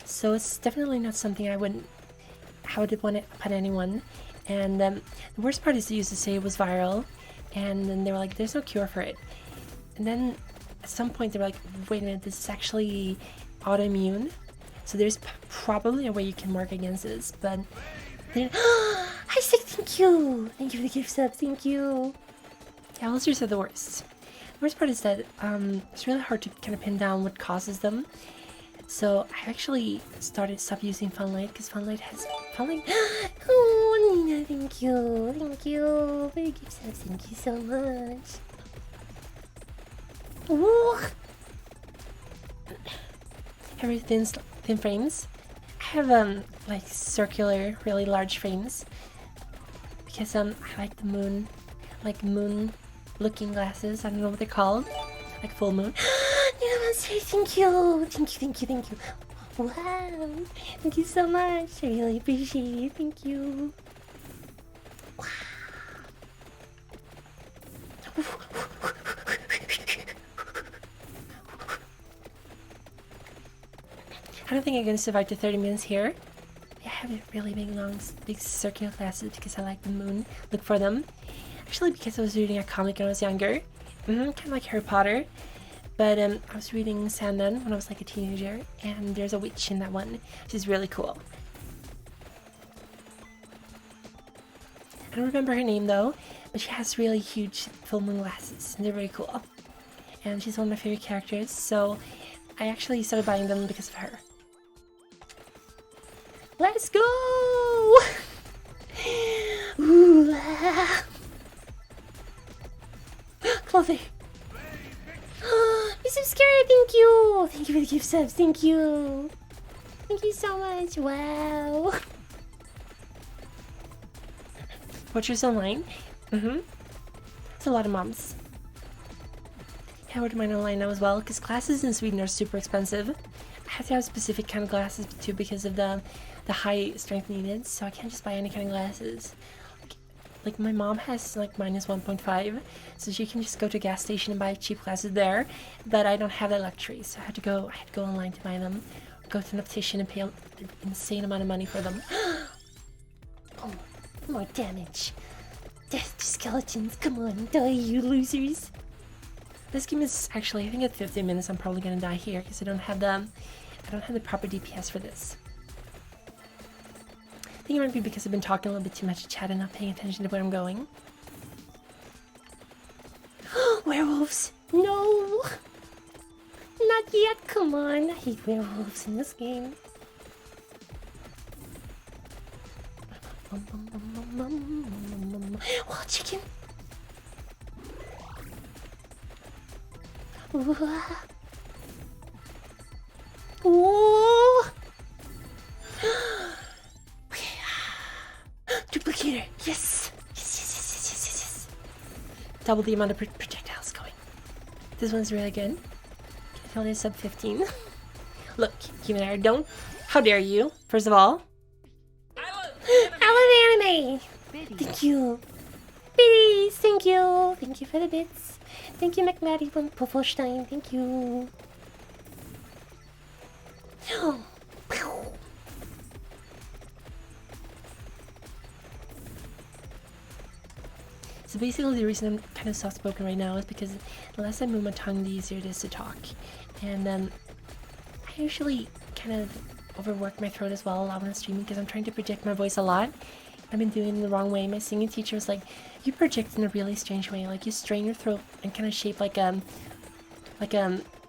So it's definitely not something I would want to put anyone. And the worst part is they used to say it was viral, and then they were like, there's no cure for it. And then at some point they were like, wait a minute, this is actually autoimmune. So there's probably a way you can work against this, but then
I say thank you. Thank you for the gift sub. Thank you.
Yeah, ulcers are the worst. The worst part is that it's really hard to kind of pin down what causes them. So I actually stopped using Funlight because Funlight.
Oh, Nina, thank you for the gift subs. Thank you so much. Ooh.
Have thin frames. I have like circular, really large frames because I like the moon, like moon looking glasses. I don't know what they're called, like full moon.
Yeah, say thank you. Wow, thank you so much. I really appreciate it. Thank you. Wow.
I don't think I'm gonna survive to 30 minutes here. I have really big circular glasses because I like the moon. Look for them. Actually, because I was reading a comic when I was younger. Kind of like Harry Potter. But I was reading Sandman when I was like a teenager. And there's a witch in that one, which is really cool. I don't remember her name though, but she has really huge full moon glasses, and they're very cool. And she's one of my favorite characters, so I actually started buying them because of her. Let's go! Ooh, ah. Clothing. I'm so scared, thank you! Thank you for the gift subs, thank you! Thank you so much, wow! Watchers online? It's a lot of moms. I ordered mine online now as well, because glasses in Sweden are super expensive. I have to have specific kind of glasses too because of the high strength needed, so I can't just buy any kind of glasses. Like my mom has like -1.5, so she can just go to a gas station and buy cheap glasses there, but I don't have that luxury, so I had to go online to buy them, go to an optician and pay an insane amount of money for them.
Oh, more damage. Death to skeletons, come on, die you losers.
This game is actually, I think at 15 minutes I'm probably gonna die here because I don't have the proper DPS for this. I think it might be because I've been talking a little bit too much to chat and not paying attention to where I'm going.
Werewolves! No! Not yet, come on. I hate werewolves in this game. Oh, chicken! Ooh. Ooh. Okay. Duplicator. Yes. Yes.
Double the amount of projectiles going. This one's really good. It's only sub 15. Look, human air, don't. How dare you? First of all.
I love anime. Thank you. Biddies, thank you. Thank you for the bits. Thank you, McMaddy from Puffelstein. Thank you.
So basically the reason I'm kind of soft-spoken right now is because the less I move my tongue, the easier it is to talk. And I usually kind of overwork my throat as well a lot when I'm streaming because I'm trying to project my voice a lot. I've been doing it the wrong way. My singing teacher was like, you project in a really strange way. Like you strain your throat and kind of shape like a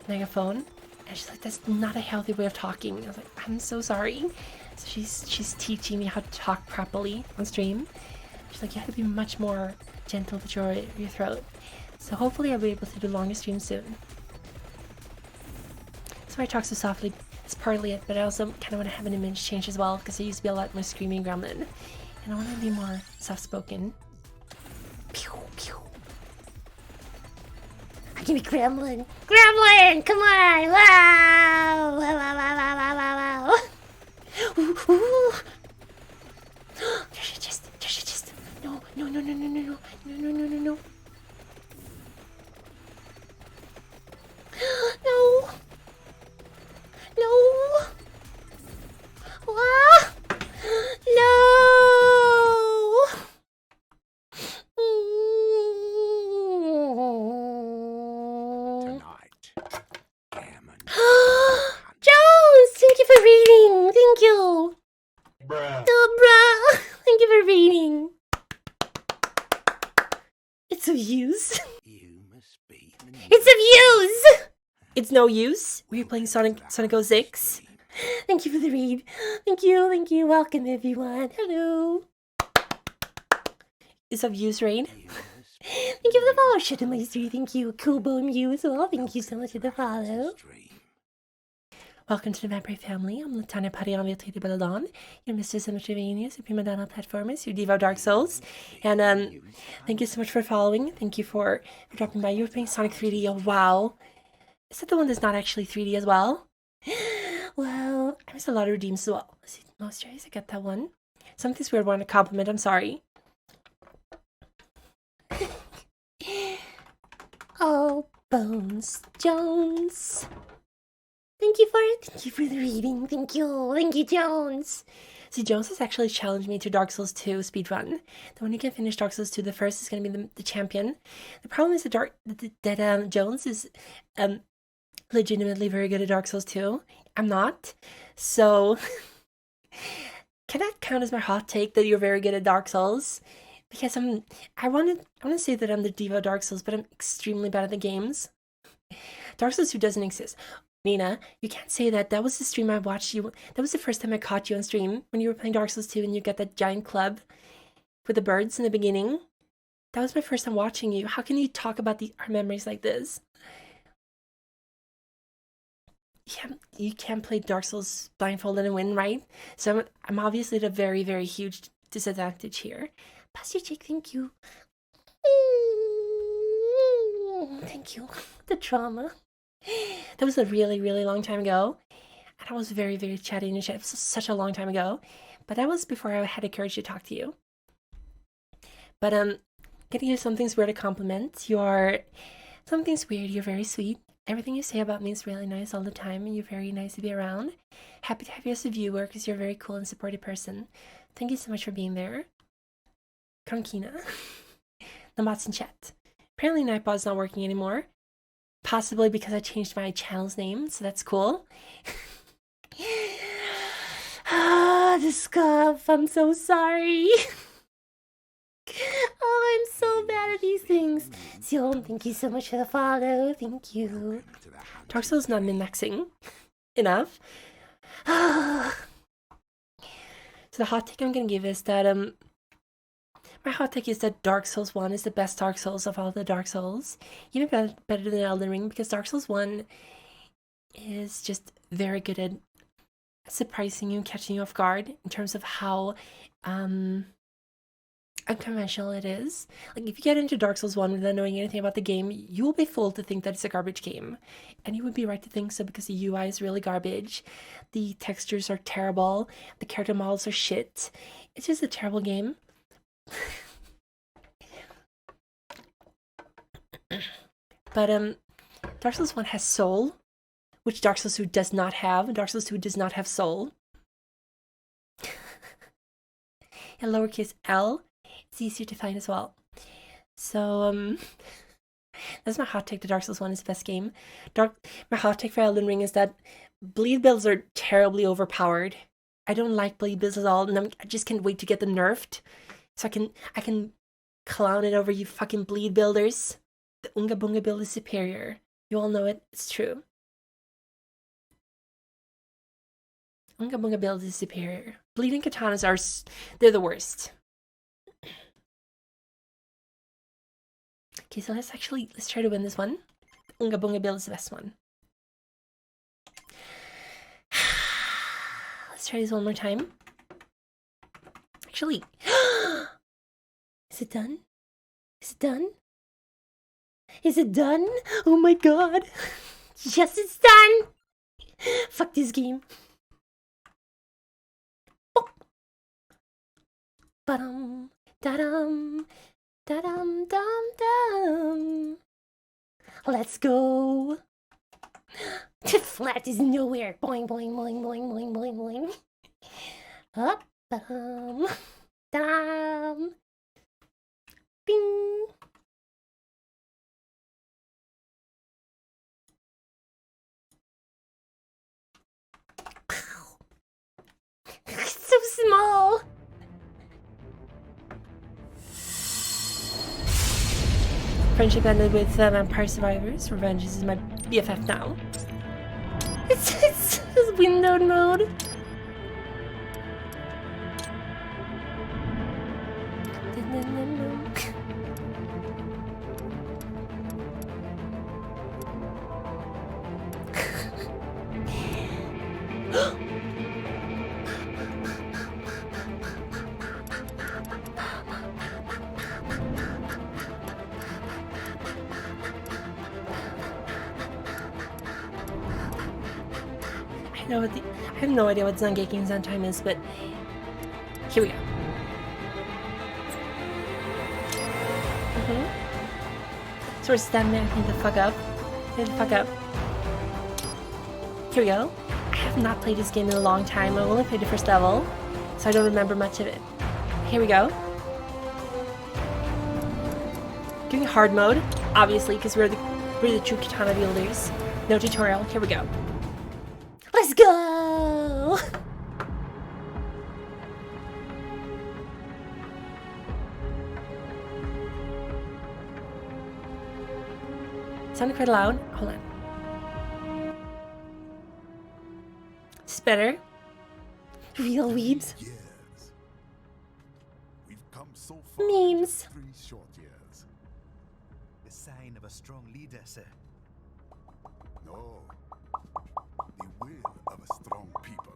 megaphone. And she's like, that's not a healthy way of talking. I was like, I'm so sorry. So she's teaching me how to talk properly on stream. She's like, you have to be much more gentle with your throat. So hopefully I'll be able to do longer streams soon. So I talk so softly. It's partly it, but I also kind of want to have an image change as well because I used to be a lot more screaming gremlin. And I want to be more soft-spoken.
Pew, pew. Give me Gremlin. Gremlin! Come on! Wow! Wow! Ooh, ooh. There's a chest. No. No. Ah! No! Jones, thank you for reading. Thank you.
Bruh.
Bruh. Thank you for reading. It's of use. It's of use.
It's no use. We're playing Sonic 06.
Thank you for the read. Thank you. Welcome everyone. Hello.
It's of use, Rain.
Thank you for the follow, Shit in my street. Thank you, Kubo and you as well. Thank you so much for the follow.
Welcome to the Vampire family. I'm Latanya Parian Titi Belladon, your Mr. Symmetry Venus, your prima donna platformers, your diva of Dark Souls. And thank you so much for following. Thank you for dropping by. You were playing Sonic 3D. Oh, wow. Is that the one that's not actually 3D as well?
Well,
I missed a lot of redeems as well. Let's see, moisturize. I got that one. Something's weird one, a compliment. I'm sorry.
oh, Bones Jones. Thank you for the reading. Thank you, Jones.
See, Jones has actually challenged me to Dark Souls 2 speedrun. The one who can finish Dark Souls 2 the first is going to be the champion. The problem is that Jones is legitimately very good at Dark Souls 2. I'm not. So, can that count as my hot take that you're very good at Dark Souls? Because I want to say that I'm the diva of Dark Souls, but I'm extremely bad at the games. Dark Souls 2 doesn't exist. Nina, you can't say that. That was the stream I watched you. That was the first time I caught you on stream when you were playing Dark Souls 2 and you got that giant club with the birds in the beginning. That was my first time watching you. How can you talk about our memories like this? You can't play Dark Souls blindfolded and win, right? So I'm obviously at a very, very huge disadvantage here. Pastor Jake, thank you. Thank you. The trauma. That was a really, really long time ago. And I was very, very chatty in the chat. It was such a long time ago. But that was before I had the courage to talk to you. But getting you something's weird to compliment. Something's weird. You're very sweet. Everything you say about me is really nice all the time. And you're very nice to be around. Happy to have you as a viewer because you're a very cool and supportive person. Thank you so much for being there. Kronkina. The mods in chat. Apparently Nightbot's not working anymore. Possibly because I changed my channel's name, so that's cool. The scuff. I'm so sorry. Oh, I'm so bad at these things. Sion, thank you so much for the follow. Thank you. Dark Souls not min-maxing enough. So the hot take I'm gonna give is that my hot take is that Dark Souls 1 is the best Dark Souls of all the Dark Souls. Even better than Elden Ring, because Dark Souls 1 is just very good at surprising you and catching you off guard in terms of how unconventional it is. Like, if you get into Dark Souls 1 without knowing anything about the game, you will be fooled to think that it's a garbage game. And you would be right to think so because the UI is really garbage. The textures are terrible. The character models are shit. It's just a terrible game. But Dark Souls 1 has soul, which Dark Souls 2 does not have. Dark Souls 2 does not have soul. And lowercase l, it's easier to find as well. So that's my hot take. The Dark Souls 1 is the best game. My hot take for Elden Ring is that bleed builds are terribly overpowered. I don't like bleed builds at all, and I just can't wait to get them nerfed. So I can clown it over you fucking bleed builders. The Unga Bunga build is superior. You all know it. It's true. Unga Bunga build is superior. Bleeding katanas they're the worst. Okay, so let's try to win this one. The Unga Bunga build is the best one. Let's try this one more time. Actually, is it done? Is it done? Is it done? Oh my god. Yes, it's done. Fuck this game. Ba-dum, da-dum, da-dum, dum-dum. Let's go. The flat is nowhere. Boing, boing, boing, boing, boing, boing, boing. Up, da-dum, da-dum. Bing. It's so small. Friendship ended with Vampire Survivors. Revengeance is my BFF now. It's windowed mode. I have no idea what Zangeking Zen time is, but here we go. So we're standing there, I think the fuck up. Here we go. I have not played this game in a long time. I've only played the first level, so I don't remember much of it. Here we go. Doing hard mode, obviously, because we're the true katana wielders. No tutorial. Here we go. Let's go! Sounded quite loud. Hold on. Is this better?
Real weebs.
Years. We've come so far.
Memes.
3 short years.
The sign of a strong leader, sir.
No. The will of a strong people.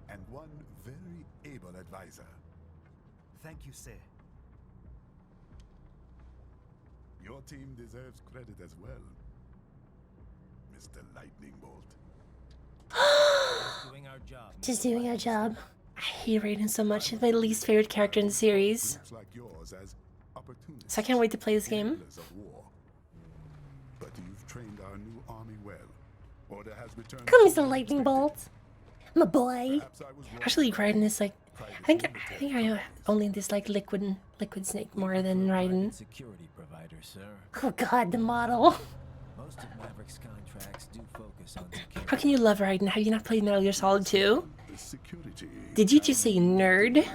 And one very able advisor.
Thank you, sir.
Your team deserves credit as well, Mr. Lightning Bolt.
Doing our job.
Just doing our job.
I hate Raiden so much. He's my least favorite character in the series.
Looks like yours as opportunists,
So I can't wait to play this game.
enablers of war. But you've trained our new army well. Order has returned.
Come, Mr. Lightning Bolt. My boy.
Perhaps I was wrong.
Actually, Raiden is like, I think I only dislike Liquid Snake more than Raiden.
Security provider, sir.
Oh god, the model.
Most of Maverick's contracts do focus on security.
How can you love Raiden? Have you not played Metal Gear Solid 2?
The security.
Did you just say nerd?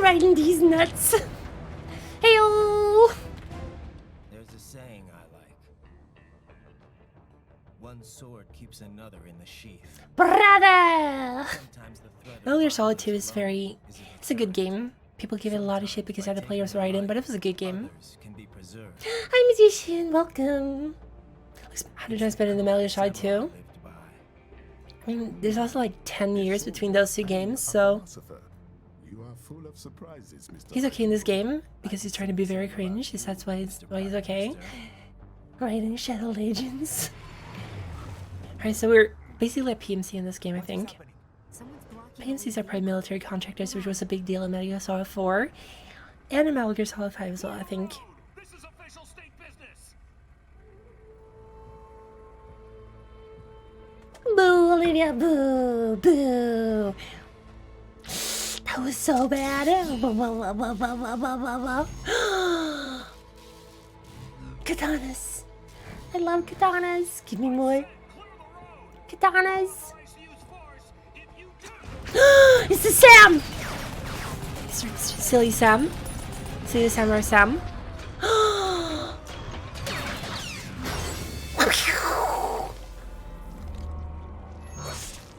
Riding these nuts. Heyo.
There's a saying I like. One sword keeps another in the sheath.
Brother.
Sometimes the threat of
Metal Gear Solid 2
violence
is very... It's a good game. People give it a lot of shit because I had to play with Raiden, but it was a good game.
others can be preserved.
Hi, musician. Welcome.
Looks 100 times better than Metal Gear Solid 2.
Lived by.
I mean, there's also like 10 years between those two games, so...
Philosopher. You are full of surprises, Mr.
He's okay in this game because he's trying to be very cringe. That's why he's okay.
Riding Shadow Legends.
Alright, so we're basically a PMC in this game, I think. PMCs are probably military contractors, which was a big deal in Metal Gear Solid 4. And in Metal Gear Solid 5 as well, I think.
This is official state business.
Boo, Olivia. Boo. Boo. That was so bad. Katanas. I love katanas. Give me more. Katanas. It's the Sam.
Silly Sam. Silly Samurai Sam.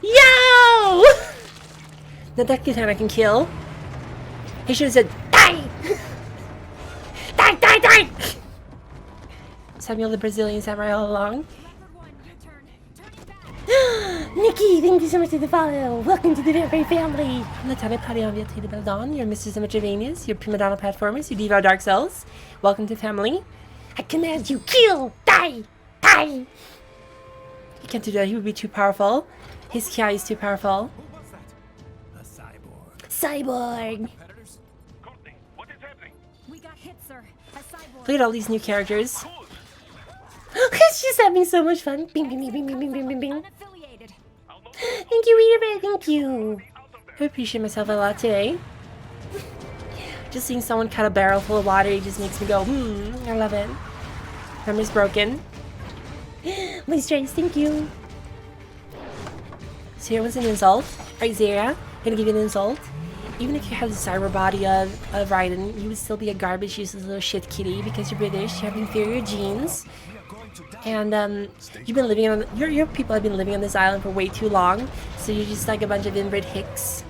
Yo!
That katana can kill. He should have said, die!
Die, die, die!
Samuel the Brazilian Samurai all along.
Nikki, thank you so much for the follow. Welcome to the very family.
I'm Natalia Padian Viatina Beldon, your Mrs. Metrovanias, your Prima Donna platformers, your Diva Dark Cells. Welcome to family.
I command you, kill, die, die.
He can't do that, he would be too powerful. His Ki is too powerful.
What's that? A cyborg.
Cyborg.
Courtney, what is happening?
We got hit, sir. A cyborg.
Look at all these new characters.
She's having so much fun. Bing, bing, bing, bing, bing, bing, bing, bing, bing.
Unaffiliated.
Thank you, Rita. Thank you.
I appreciate myself a lot today. Just seeing someone cut a barrel full of water, it just makes me go, I love it. Memory's broken.
My strength, thank you.
Zero was an insult. Alright, Zera, I'm gonna give you an insult. Even if you have the cyber body of Raiden, you would still be a garbage useless little shit kitty because you're British, you have inferior genes. And you've been living on your people have been living on this island for way too long, so you're just like a bunch of inbred hicks.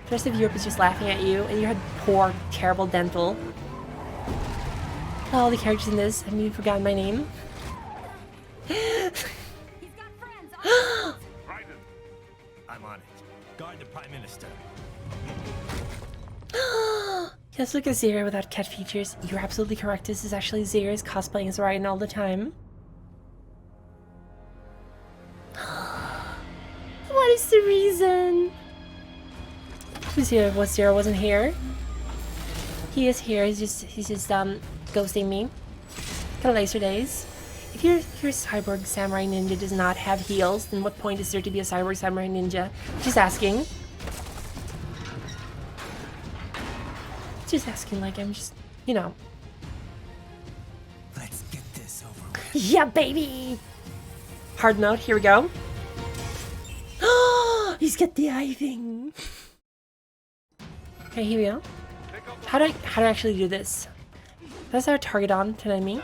The rest of Europe is just laughing at you, and you had poor, terrible dental. All the characters in this, have you forgotten my name?
He's got friends.
I'm on it. Guard the Prime Minister.
Just look at Zera without cat features. You're absolutely correct. This is actually Zera's cosplaying as Raiden all the time.
What is the reason?
Who's here? What Zera wasn't here? He is here. He's just ghosting me. Got laser days. If your cyborg samurai ninja does not have heals, then what point is there to be a cyborg samurai ninja? Just asking. Just asking, like I'm just, you know.
Let's get this over with.
Yeah, baby.
Hard mode. Here we go.
He's He's got the eye thing.
Okay, here we go. How do I actually do this? That's our target on to enemy.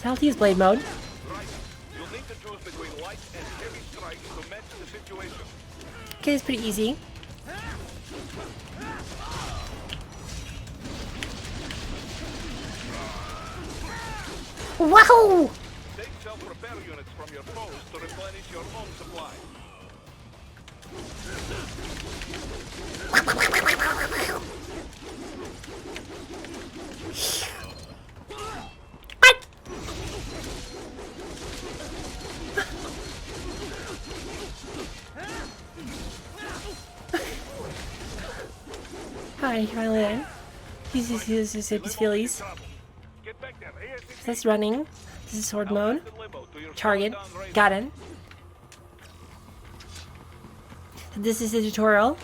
So I'll use blade mode. Okay, it's pretty easy.
Wow!
Take self-repair units from your foes to replenish your own supply.
Hi, finally there. He's feelies. That's running. This is sword mode. Target. Got it. This is the tutorial.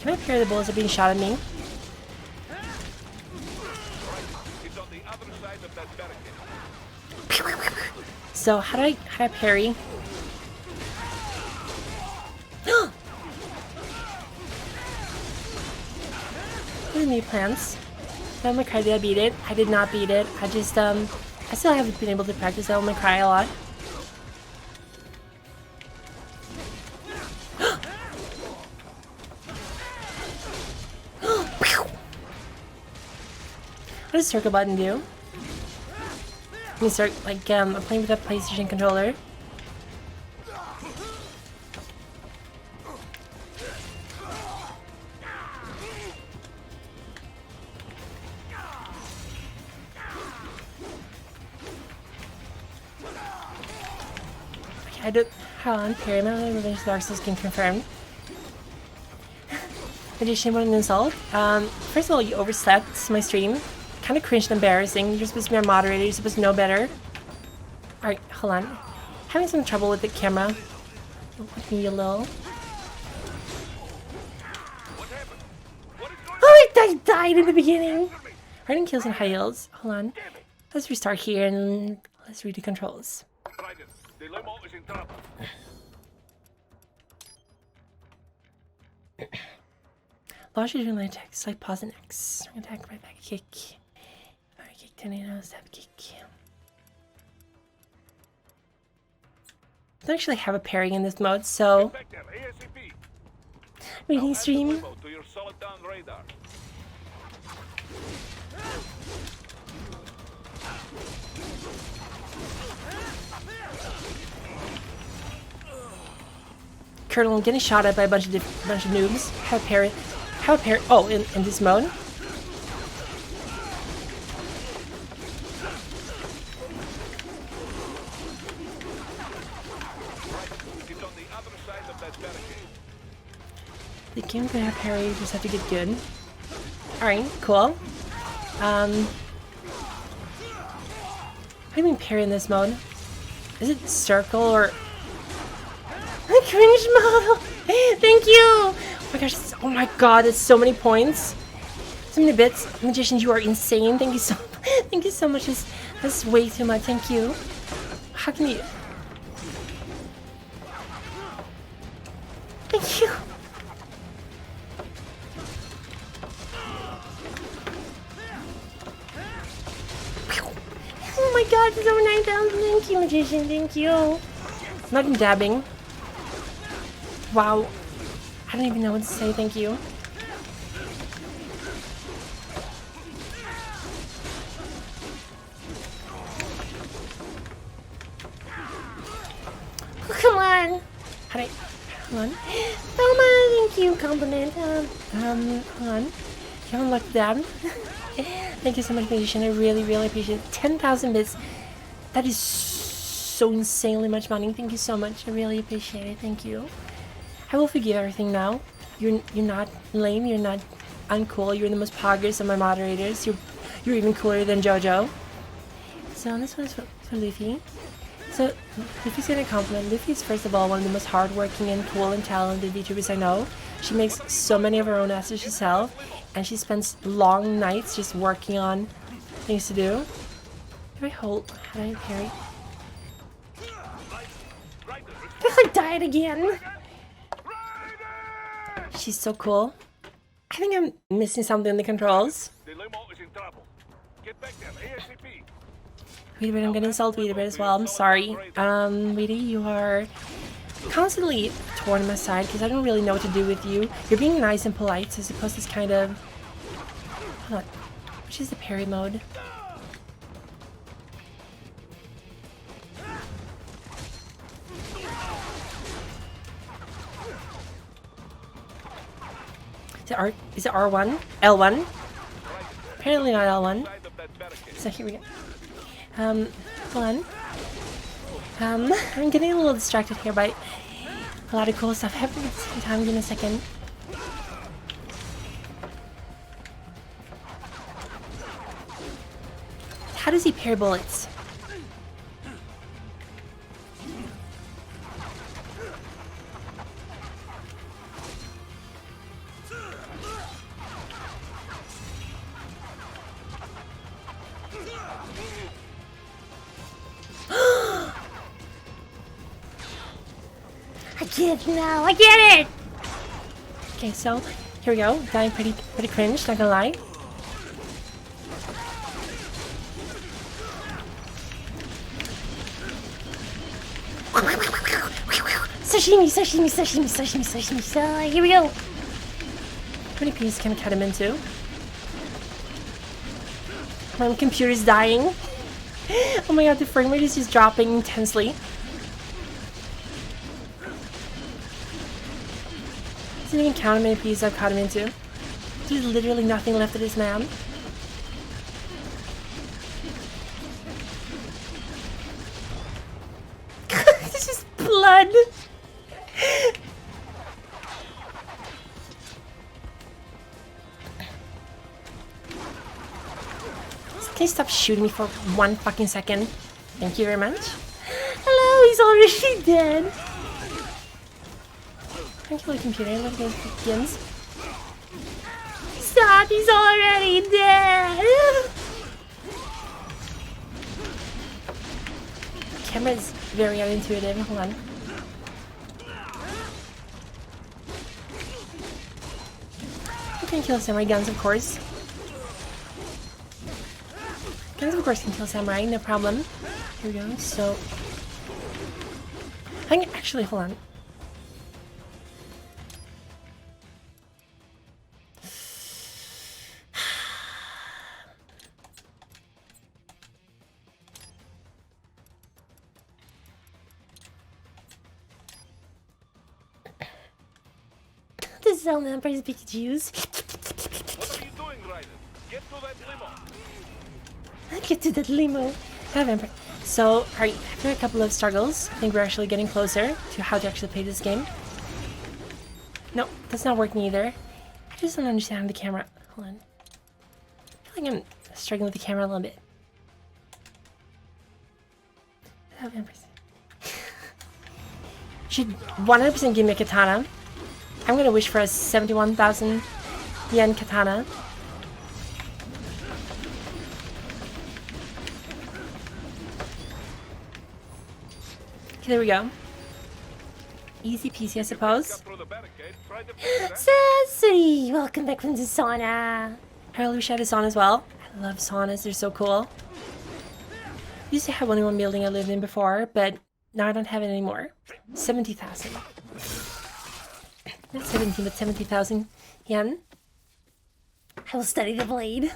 Can I parry the bullets that are being shot at me? So how do I parry? What are new plans? Devil May Cry, did I beat it? I did not beat it. I just I still haven't been able to practice Devil May Cry a lot. What does circle button do? Let me start like I'm playing with a PlayStation controller. Okay, I don't. Hold on, parry. My Revenge Dark Souls game confirmed. Magician, what an insult. First of all, you overslept my stream. Kind of cringe and embarrassing. You're supposed to be our moderator. You're supposed to know better. Alright, hold on. Having some trouble with the camera. With me a little. Oh, I died in the beginning. Running kills and high heels. Hold on. Let's restart here and let's read the controls. Launch your doing attack, select pause and X. Attack, right back, kick. Right kick, tornado, stab kick. I don't actually have a parry in this mode, so reading stream. Colonel, I'm getting shot at by a bunch of noobs. Have a parry. Have a parry. Oh, in this mode. The game can have parry, you just have to get good. Alright, cool. How do you mean parry in this mode? Is it circle or... Cringe model! Thank you! Oh my gosh, oh my god, it's so many points. So many bits. Magician, you are insane. Thank you so much. That's way too much, thank you. How can you... Thank you! Oh my god, it's over 9,000. Thank you, Magician. Thank you. Not in dabbing. Wow. I don't even know what to say. Thank you. Oh, come on. How do I... Hold on. Thank you. Compliment. Hold on. You haven't looked down. Thank you so much, Magician. I really, really appreciate it. 10,000 bits. That is so insanely much money. Thank you so much. I really appreciate it. Thank you. I will forgive everything now. You're not lame. You're not uncool. You're the most poggers of my moderators. You're even cooler than JoJo. So this one is for Luffy. This So, Luffy's gonna compliment. Luffy's first of all one of the most hardworking and cool and talented VTubers I know. She makes so many of her own messages herself, and she spends long nights just working on things to do. Do I hold? How do I parry?
I died again.
She's so cool. I think I'm missing something in the controls. Weedy, I'm gonna insult Weedy as well. I'm sorry. Weedy, you are constantly torn on my side because I don't really know what to do with you. You're being nice and polite, so I suppose it's kind of... Hold on. Which is the parry mode? Is it R1? L1? Apparently not L1. So here we go. Hold on. I'm getting a little distracted here by a lot of cool stuff happening at the same time. Give me a second. How does he parry bullets?
I get it now. I get it.
Okay, so here we go. Dying pretty cringe. Not gonna lie.
Sashimi, sashimi, sashimi, sashimi, sashimi, sashimi. Here we go.
How many pieces can I cut him into? My computer's dying. Oh my god, the frame rate is just dropping intensely. Doesn't even count how many pieces I've cut him into. There's literally nothing left of this man. This is blood. Can you stop shooting me for 1 fucking second? Thank you very much.
Hello, he's already dead.
Thank you, computer. I love those games.
Stop, he's already dead.
The camera is very unintuitive. Hold on. You can kill samurai guns, of course. Guns, of course, can kill samurai, no problem. Here we go. So, I think actually, hold on.
This is all Vampires Pikachu's.
What are you doing, Ryder? Get to that limo.
Get to that limo.
So, after a couple of struggles, I think we're actually getting closer to how to actually play this game. No, that's not working either. I just don't understand the camera. Hold on. I feel like I'm struggling with the camera a little bit. Should 100% give me a katana. I'm gonna wish for a 71,000 yen katana. Okay, there we go. Easy peasy, I suppose.
Sassy, welcome back from the sauna.
I really wish I had a sauna as well. I love saunas, they're so cool. I used to have only one building I lived in before, but now I don't have it anymore. 70,000. Not 17, but 70,000 yen.
I will study the blade.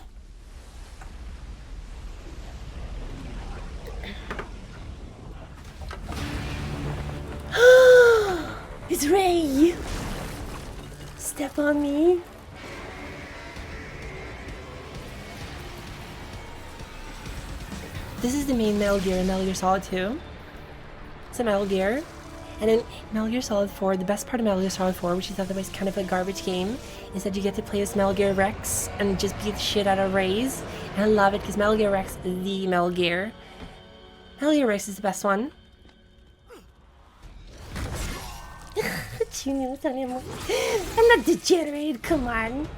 It's Ray! Step on me.
This is the main Metal Gear in Metal Gear Solid 2. It's a Metal Gear. And in Metal Gear Solid 4, the best part of Metal Gear Solid 4, which is otherwise kind of a garbage game, is that you get to play as Metal Gear Rex and just beat the shit out of Rays. And I love it because Metal Gear Rex is the Metal Gear. Metal Gear Rex is the best one.
Junior, I'm not degenerate, come on.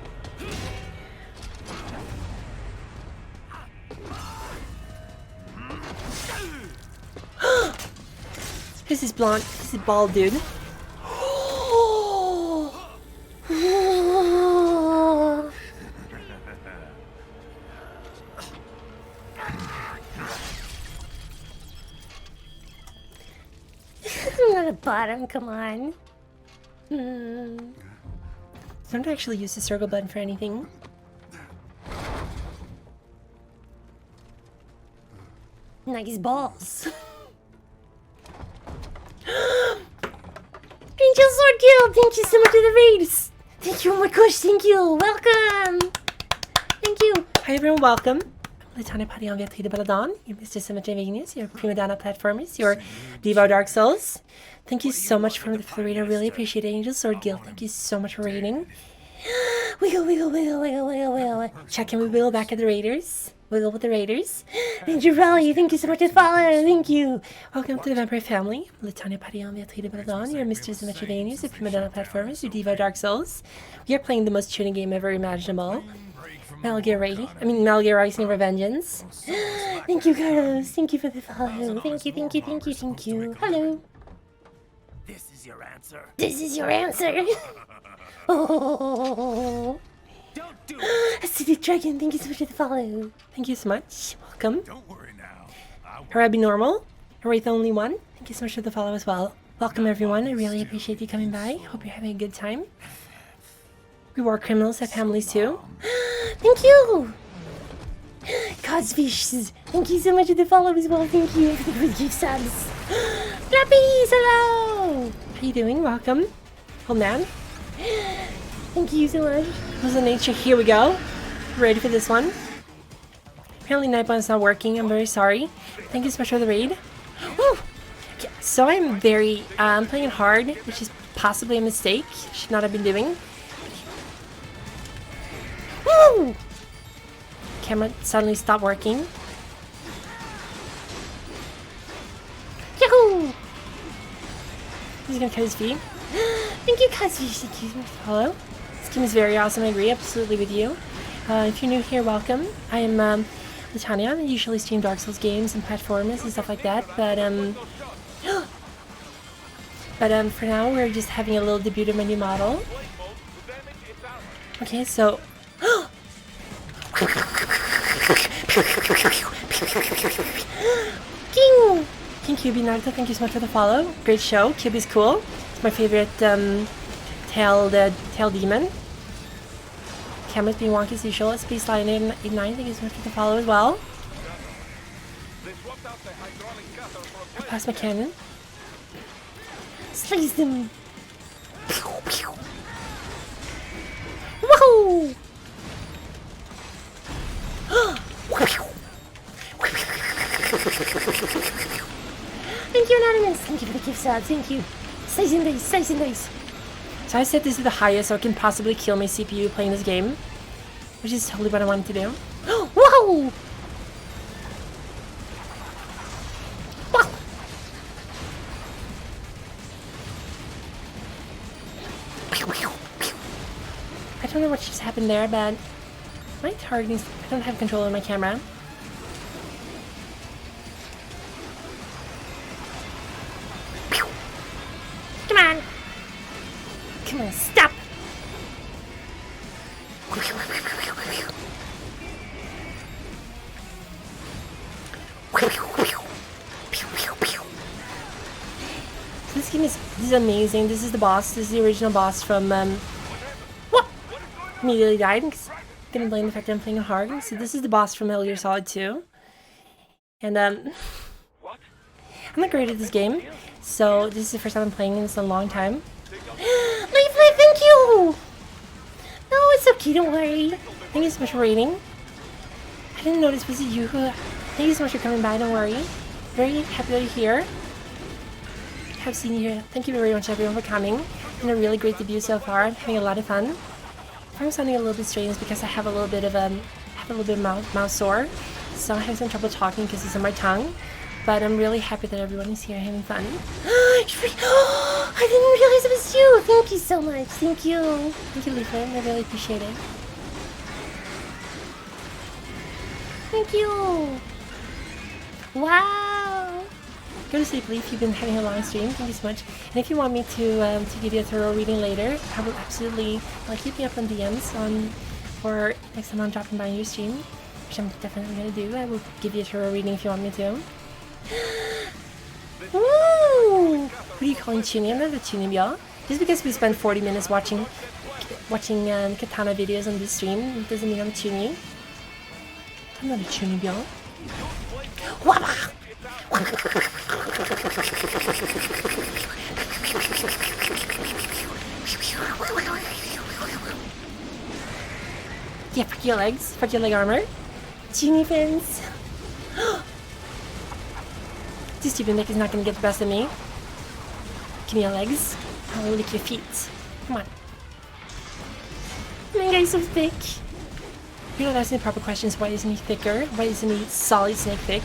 Who's this blonde? Who's this bald dude?
I'm not a bottom, come on.
Don't actually use the circle button for anything.
Nice balls. Angel Sword Guild, thank you so much for the raids. Thank you, oh my gosh, thank you. Welcome. Thank you.
Hi everyone, welcome. Latanya Patti on Vietnam Baladon. Your Mr. Symmetry Revengeance, your Prima Donna platformers, your Devo Dark Souls. Thank you so much for the raid. I really appreciate it. Angel Sword Guild, thank you so much for raiding.
Wiggle, wiggle, wiggle, wiggle, wiggle, wiggle.
Check in, we wiggle back at the raiders. Wiggle with the raiders.
Ranger Rally, thank you so much for following. Thank you.
Welcome to the Vampire family. Latanya Patti on Vietnam Baladon. Your Mr. Symmetry Revengeance, your Prima Donna platformers, your Devo Dark Souls. We are playing the most tuning game ever imaginable. Metal Gear Rising Revengeance.
Thank you, Carlos. Thank you for the follow. Thank you, thank you, thank you, thank you. Hello.
This is your answer.
This is your answer. Oh.
Don't do it.
Acidic Dragon, thank you so much for the follow.
Thank you so much. Welcome.
Don't worry now.
Harabi Normal. Hooray the Only One. Thank you so much for the follow as well. Welcome everyone. I really appreciate you coming by. Hope you're having a good time. We war criminals have families too.
Thank you. Codfish, thank you so much for the follow as well. Thank you for the gift subs. Flappies, hello.
How you doing? Welcome. Oh man.
Thank you so much.
Who's in nature? Here we go. Ready for this one. Apparently Nightbound's not working. I'm very sorry. Thank you so much for the raid. Woo! Okay, so I'm very playing it hard, which is possibly a mistake. Should not have been doing.
Woo!
Camera suddenly stopped working.
Yahoo!
He's gonna cut his feet.
Thank you, Codfish. Thank you so much.
Hello. This game is very awesome. I agree absolutely with you. If you're new here, welcome. I am Latanya. I usually stream Dark Souls games and platformers and stuff like that, but for now we're just having a little debut of my new model. Okay, so
King!
King QB Naruto, thank you so much for the follow. Great show. QB's cool. It's my favorite tail demon. Camera's being wonky as usual. Space Line 89, thank you so much for the follow as well. I'll pass my cannon.
Slice them! Whoa! Thank you, Anonymous. Thank you for the gift subs. Thank you. Slice and dice, slice and dice.
So I set this to the highest so it can possibly kill my CPU playing this game. Which is totally what I wanted to do.
Whoa!
I don't know what just happened there, but my targeting, I don't have control of my camera.
Come on! Come on, stop!
This game is amazing. This is the boss. This is the original boss from what? Immediately died because gonna blame the fact that I'm playing hard. So this is the boss from Metal Gear Solid 2. And I'm not great at this game. So this is the first time I'm playing this in a long time.
Life, thank you! No, it's okay, don't worry.
Thank you so much for rating. I didn't notice, was it you who... Thank you so much for coming by, don't worry. Very happy that you're here. Have seen you here. Thank you very much everyone for coming. Been a really great debut so far. I'm having a lot of fun. If I'm sounding a little bit strange, it's because I have a little bit of mouth sore. So I'm having some trouble talking because it's on my tongue. But I'm really happy that everyone is here having fun.
I didn't realize it was you. Thank you so much. Thank you.
Thank you, Leaflet. I really appreciate it.
Thank you. Wow.
Go to sleep, Leaf. You've been having a long stream. Thank you so much. And if you want me to give you a thorough reading later, I will absolutely keep me up on DMs for next time I'm dropping by your stream, which I'm definitely gonna do. I will give you a thorough reading if you want me to.
Woo!
Who are you calling Chuny? I'm not a Chuny, y'all. Just because we spend 40 minutes watching katana videos on this stream, it doesn't mean I'm a Chuny. I'm not a Chuny, y'all. Yeah, fuck your legs. Fuck your leg armor.
Genie fins.
This stupid Nick is not gonna get the best of me. Give me your legs. I'll lick your feet. Come on.
My guy's so thick.
You're not asking the proper questions. Why isn't he thicker? Why isn't he solid snake thick?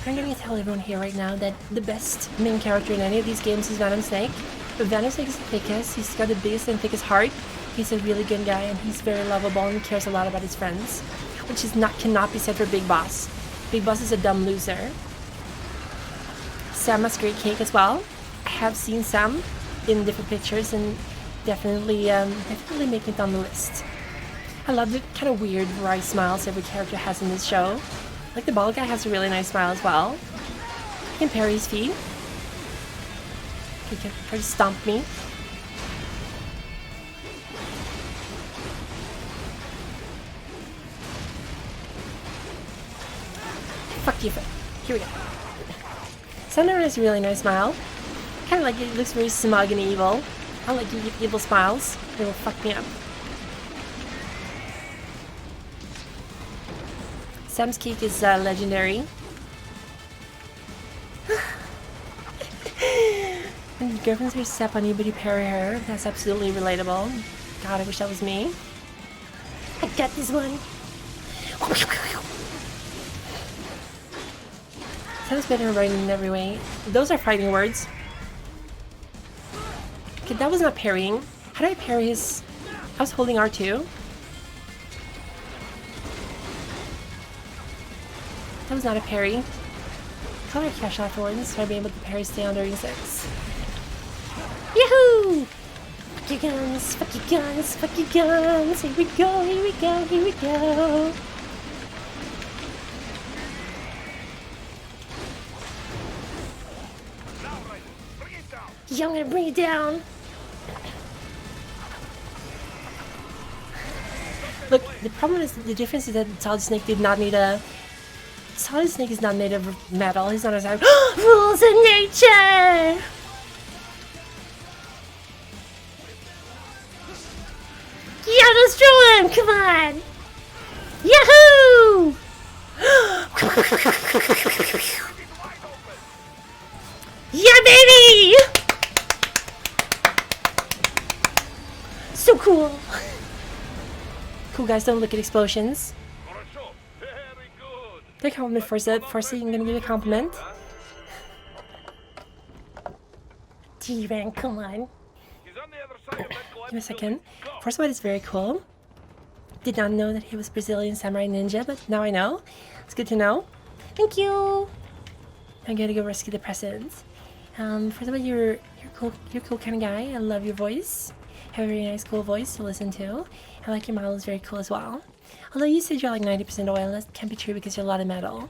I'm gonna tell everyone here right now that the best main character in any of these games is Venom Snake. But Venom Snake is the thickest. He's got the biggest and thickest heart. He's a really good guy and he's very lovable and cares a lot about his friends. Which is cannot be said for Big Boss. Big Boss is a dumb loser. Sam has great cake as well. I have seen Sam in different pictures and definitely making it on the list. I love the kind of weird wry smiles every character has in this show. Like the bald guy has a really nice smile as well. He can parry his feet. He can try to stomp me. Fuck you. Here we go. Thunder has a really nice smile. Kind of like it looks very smug and evil. I like evil smiles. They will fuck me up. Sam's cake is legendary. When your girlfriend's here to step on you but you parry her, that's absolutely relatable. God, I wish that was me.
I got this one.
Sam's better at writing in every way. Those are fighting words. Okay, that was not parrying. How did I parry his... I was holding R2. That was not a parry. Call her cash afterwards, so I'll be able to parry stay on during 6.
Yahoo! Fuck your guns, fuck your guns, fuck your guns. Here we go, here we go, here we go. Yeah, I'm gonna bring it down.
Look, the problem is, the difference is that Solid Snake did not need a... Solid Snake is not made of metal, he's not a...
Rules of nature! Yeah, destroy him! Come on! Yahoo! Yeah, baby! So cool.
Cool guys don't look at explosions. They're compliment first. First, I'm gonna give you a compliment.
T-Rank, come on.
Give me a second. First of all, it's very cool. Did not know that he was Brazilian samurai ninja, but now I know. It's good to know.
Thank you.
I'm gonna go rescue the presents. First of all, you're cool. You're a cool kind of guy. I love your voice. You have a very nice, cool voice to listen to. I like your model. It's very cool as well. Although you said you're like 90% oil, that can't be true because you're a lot of metal.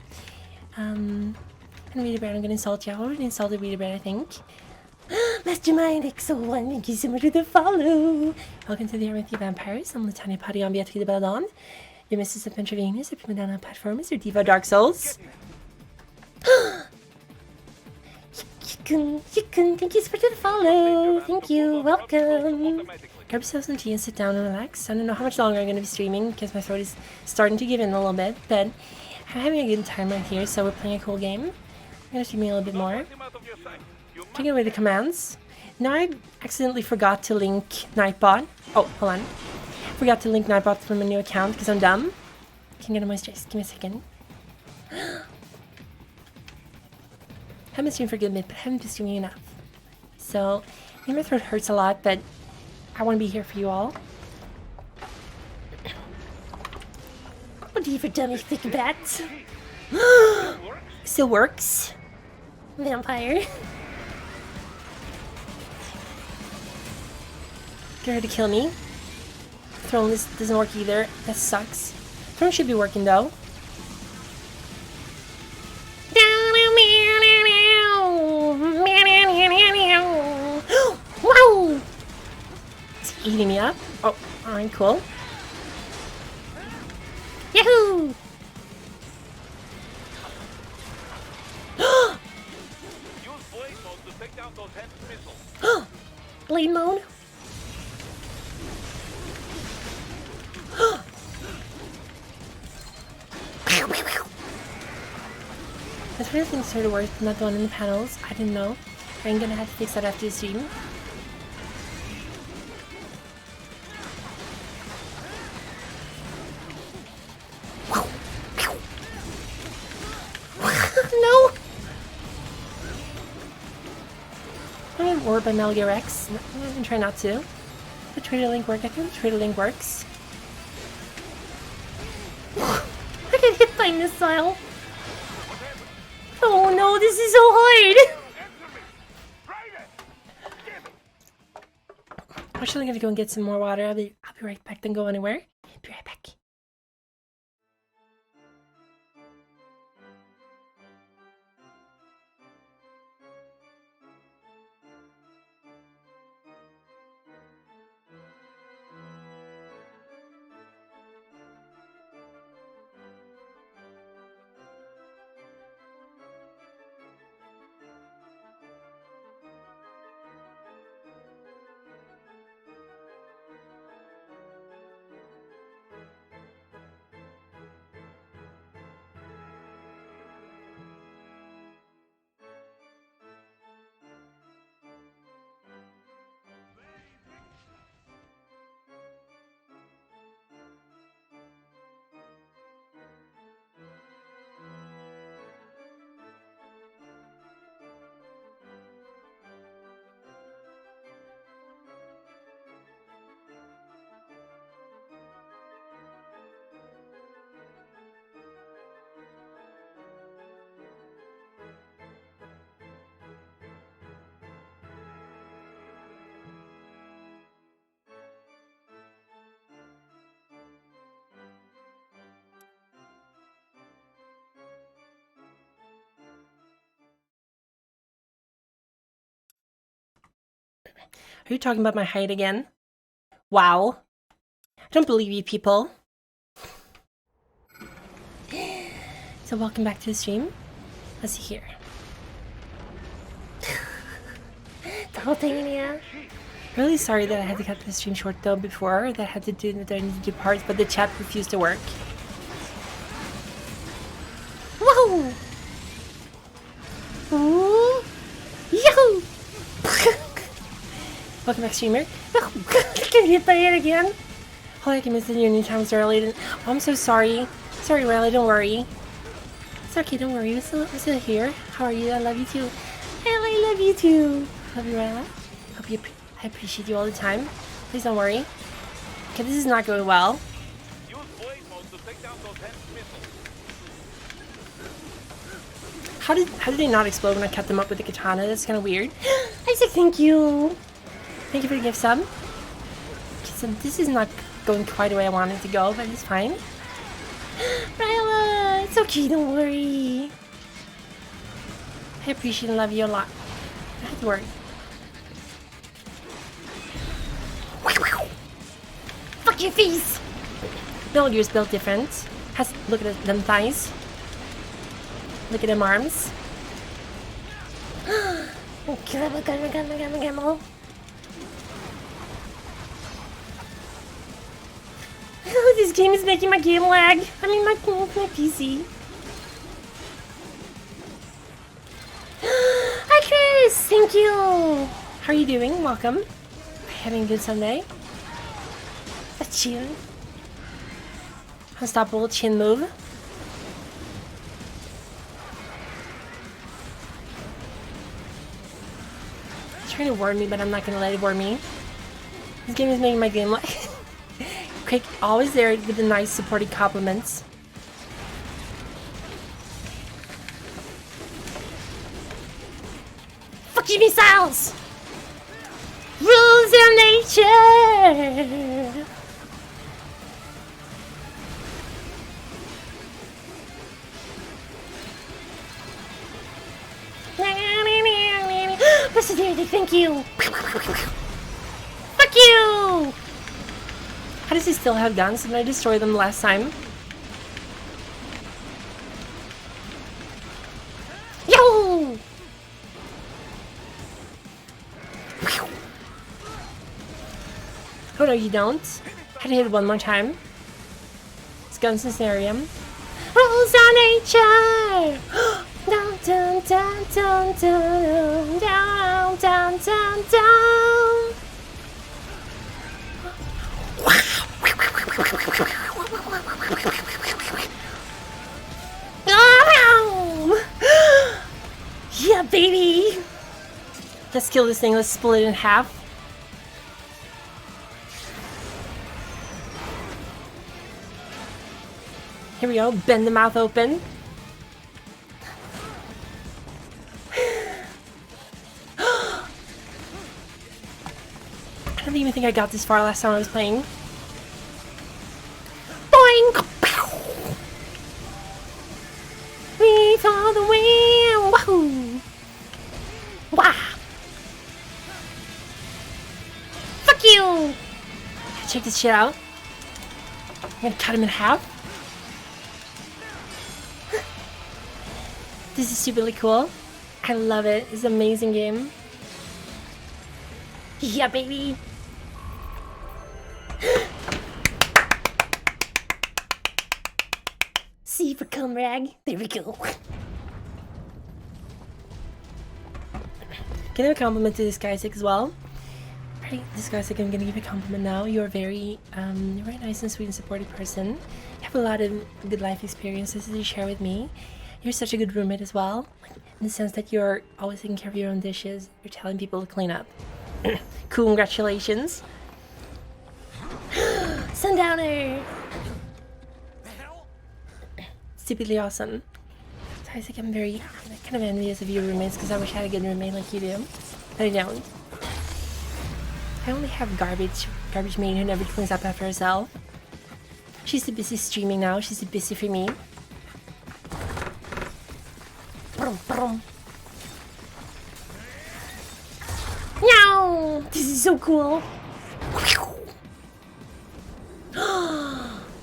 And Rita Brand, I'm gonna insult you. I already insulted Rita Brand, I think.
Mastermind XO1, thank you so much for the follow.
Welcome to the Army of the Vampires. I'm Latanya Patti on Beatrice de Belladon. Your Mrs. of Intravenous, your prima donna platform is your Diva Dark Souls.
Yukun, thank you so much for the follow. Thank you, welcome.
Grab yourself some tea and sit down and relax. I don't know how much longer I'm going to be streaming because my throat is starting to give in a little bit, but I'm having a good time right here, so we're playing a cool game. I'm going to stream a little bit more. Taking away the commands. Now I accidentally forgot to link Nightbot. Oh, hold on. Forgot to link Nightbot from a new account because I'm dumb. Can get a moisturize. Give me a second. Haven't been streaming for a good bit, but I haven't been streaming enough. So, My throat hurts a lot, but I want to be here for you all.
What do you for dummy thick bats?
Still works.
Vampire.
Get her to kill me. Throne this doesn't work either. That sucks. Throne should be working though.
Wow!
It's eating me up. Oh, alright, cool.
Yahoo!
Use blade mode to take down those heavy missiles.
Blade mode.
This really thing started to work, not the one in the panels. I didn't know. I'm gonna have to fix that after the stream.
No!
I'm gonna warp by Metal Gear X. I'm gonna try not to. The Trader Link work. I think the Trader Link works.
I get hit by missile. Oh no, this is so hard!
I'm actually gonna go and get some more water. I'll be right back. Don't go anywhere. Be right back. Are you talking about my height again? Wow. I don't believe you people. So welcome back to the stream. Let's see here.
The whole thing, yeah.
Really sorry that I had to cut the stream short though before. That I had to do that I needed to do parts, but the chat refused to work.
Whoa! Ooh! Yahoo!
Welcome back, streamer.
Get hit by it again.
Oh, I can miss the new times early. Oh, I'm so sorry. Sorry, Riley, don't worry. It's okay, don't worry. I'm still here. How are you? I love you too.
And I love you too.
Love you, Riley. I appreciate you all the time. Please don't worry. Okay, this is not going well.
Use blade mode to take down those heavy missiles.
How did they not explode when I cut them up with the katana? That's kind of weird.
Isaac, thank you.
Thank you for the gift sub. Okay, so this is not going quite the way I wanted it to go, but it's fine.
Ryla, it's okay, don't worry.
I appreciate and love you a lot. Don't have to worry.
Fuck your face!
Metal Gear's built different. Look at them thighs. Look at them arms.
Oh, gamma. Oh, this game is making my game lag. I mean, my PC. Hi, Chris. Thank you.
How are you doing? Welcome. Having a good Sunday.
A chin.
Unstoppable chin move. trying to warn me, but I'm not gonna let it warn me. This game is making my game like Craig always there with the nice supporting compliments.
Fuck you, missiles! Rules of nature! Versatility, thank you! Fuck you!
How does he still have guns? Did I destroy them last time?
Yo!
Oh no, you don't. Had to hit it one more time. It's Guns and Scenarium.
Rules of nature! Down, down, down, down, down, down, down, down, down. Yeah, baby!
Let's kill this thing. Let's split it in half. Here we go. Bend the mouth open. I don't even think I got this far last time I was playing.
Boing! We for the win! Wahoo! Wah! Fuck you!
Check this shit out. I'm gonna cut him in half. This is stupidly cool. I love it. It's an amazing game.
Yeah, baby! See for cum rag. There we go.
Give a compliment to this guy Isaac as well. Right, this guy Isaac, I'm gonna give you a compliment now. You're very nice and sweet and supportive person. You have a lot of good life experiences that you share with me. You're such a good roommate as well, in the sense that you're always taking care of your own dishes. You're telling people to clean up. Cool, congratulations.
Sundowner!
Stupidly awesome. So Isaac, I'm very kind of envious of your roommates because I wish I had a good roommate like you do. But I don't. I only have garbage maid who never cleans up after herself. She's too busy streaming now. She's too busy for me.
Brum, brum. No! This is so cool.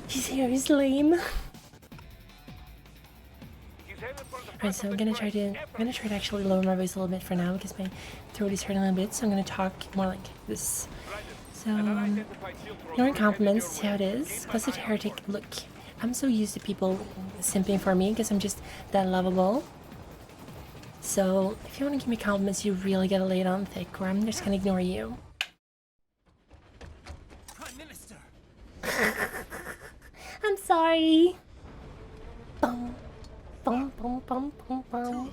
His hair is lame. Alright, so I'm gonna try to actually lower my voice a little bit for now because my throat is hurting a little bit, so I'm gonna talk more like this. So, ignoring compliments, see how it is. Closet heretic, look, I'm so used to people simping for me because I'm just that lovable. So, if you want to give me compliments, you really gotta lay it on thick, or I'm just gonna ignore you.
Prime Minister.
I'm sorry. Bum, bum, bum, bum, bum, bum.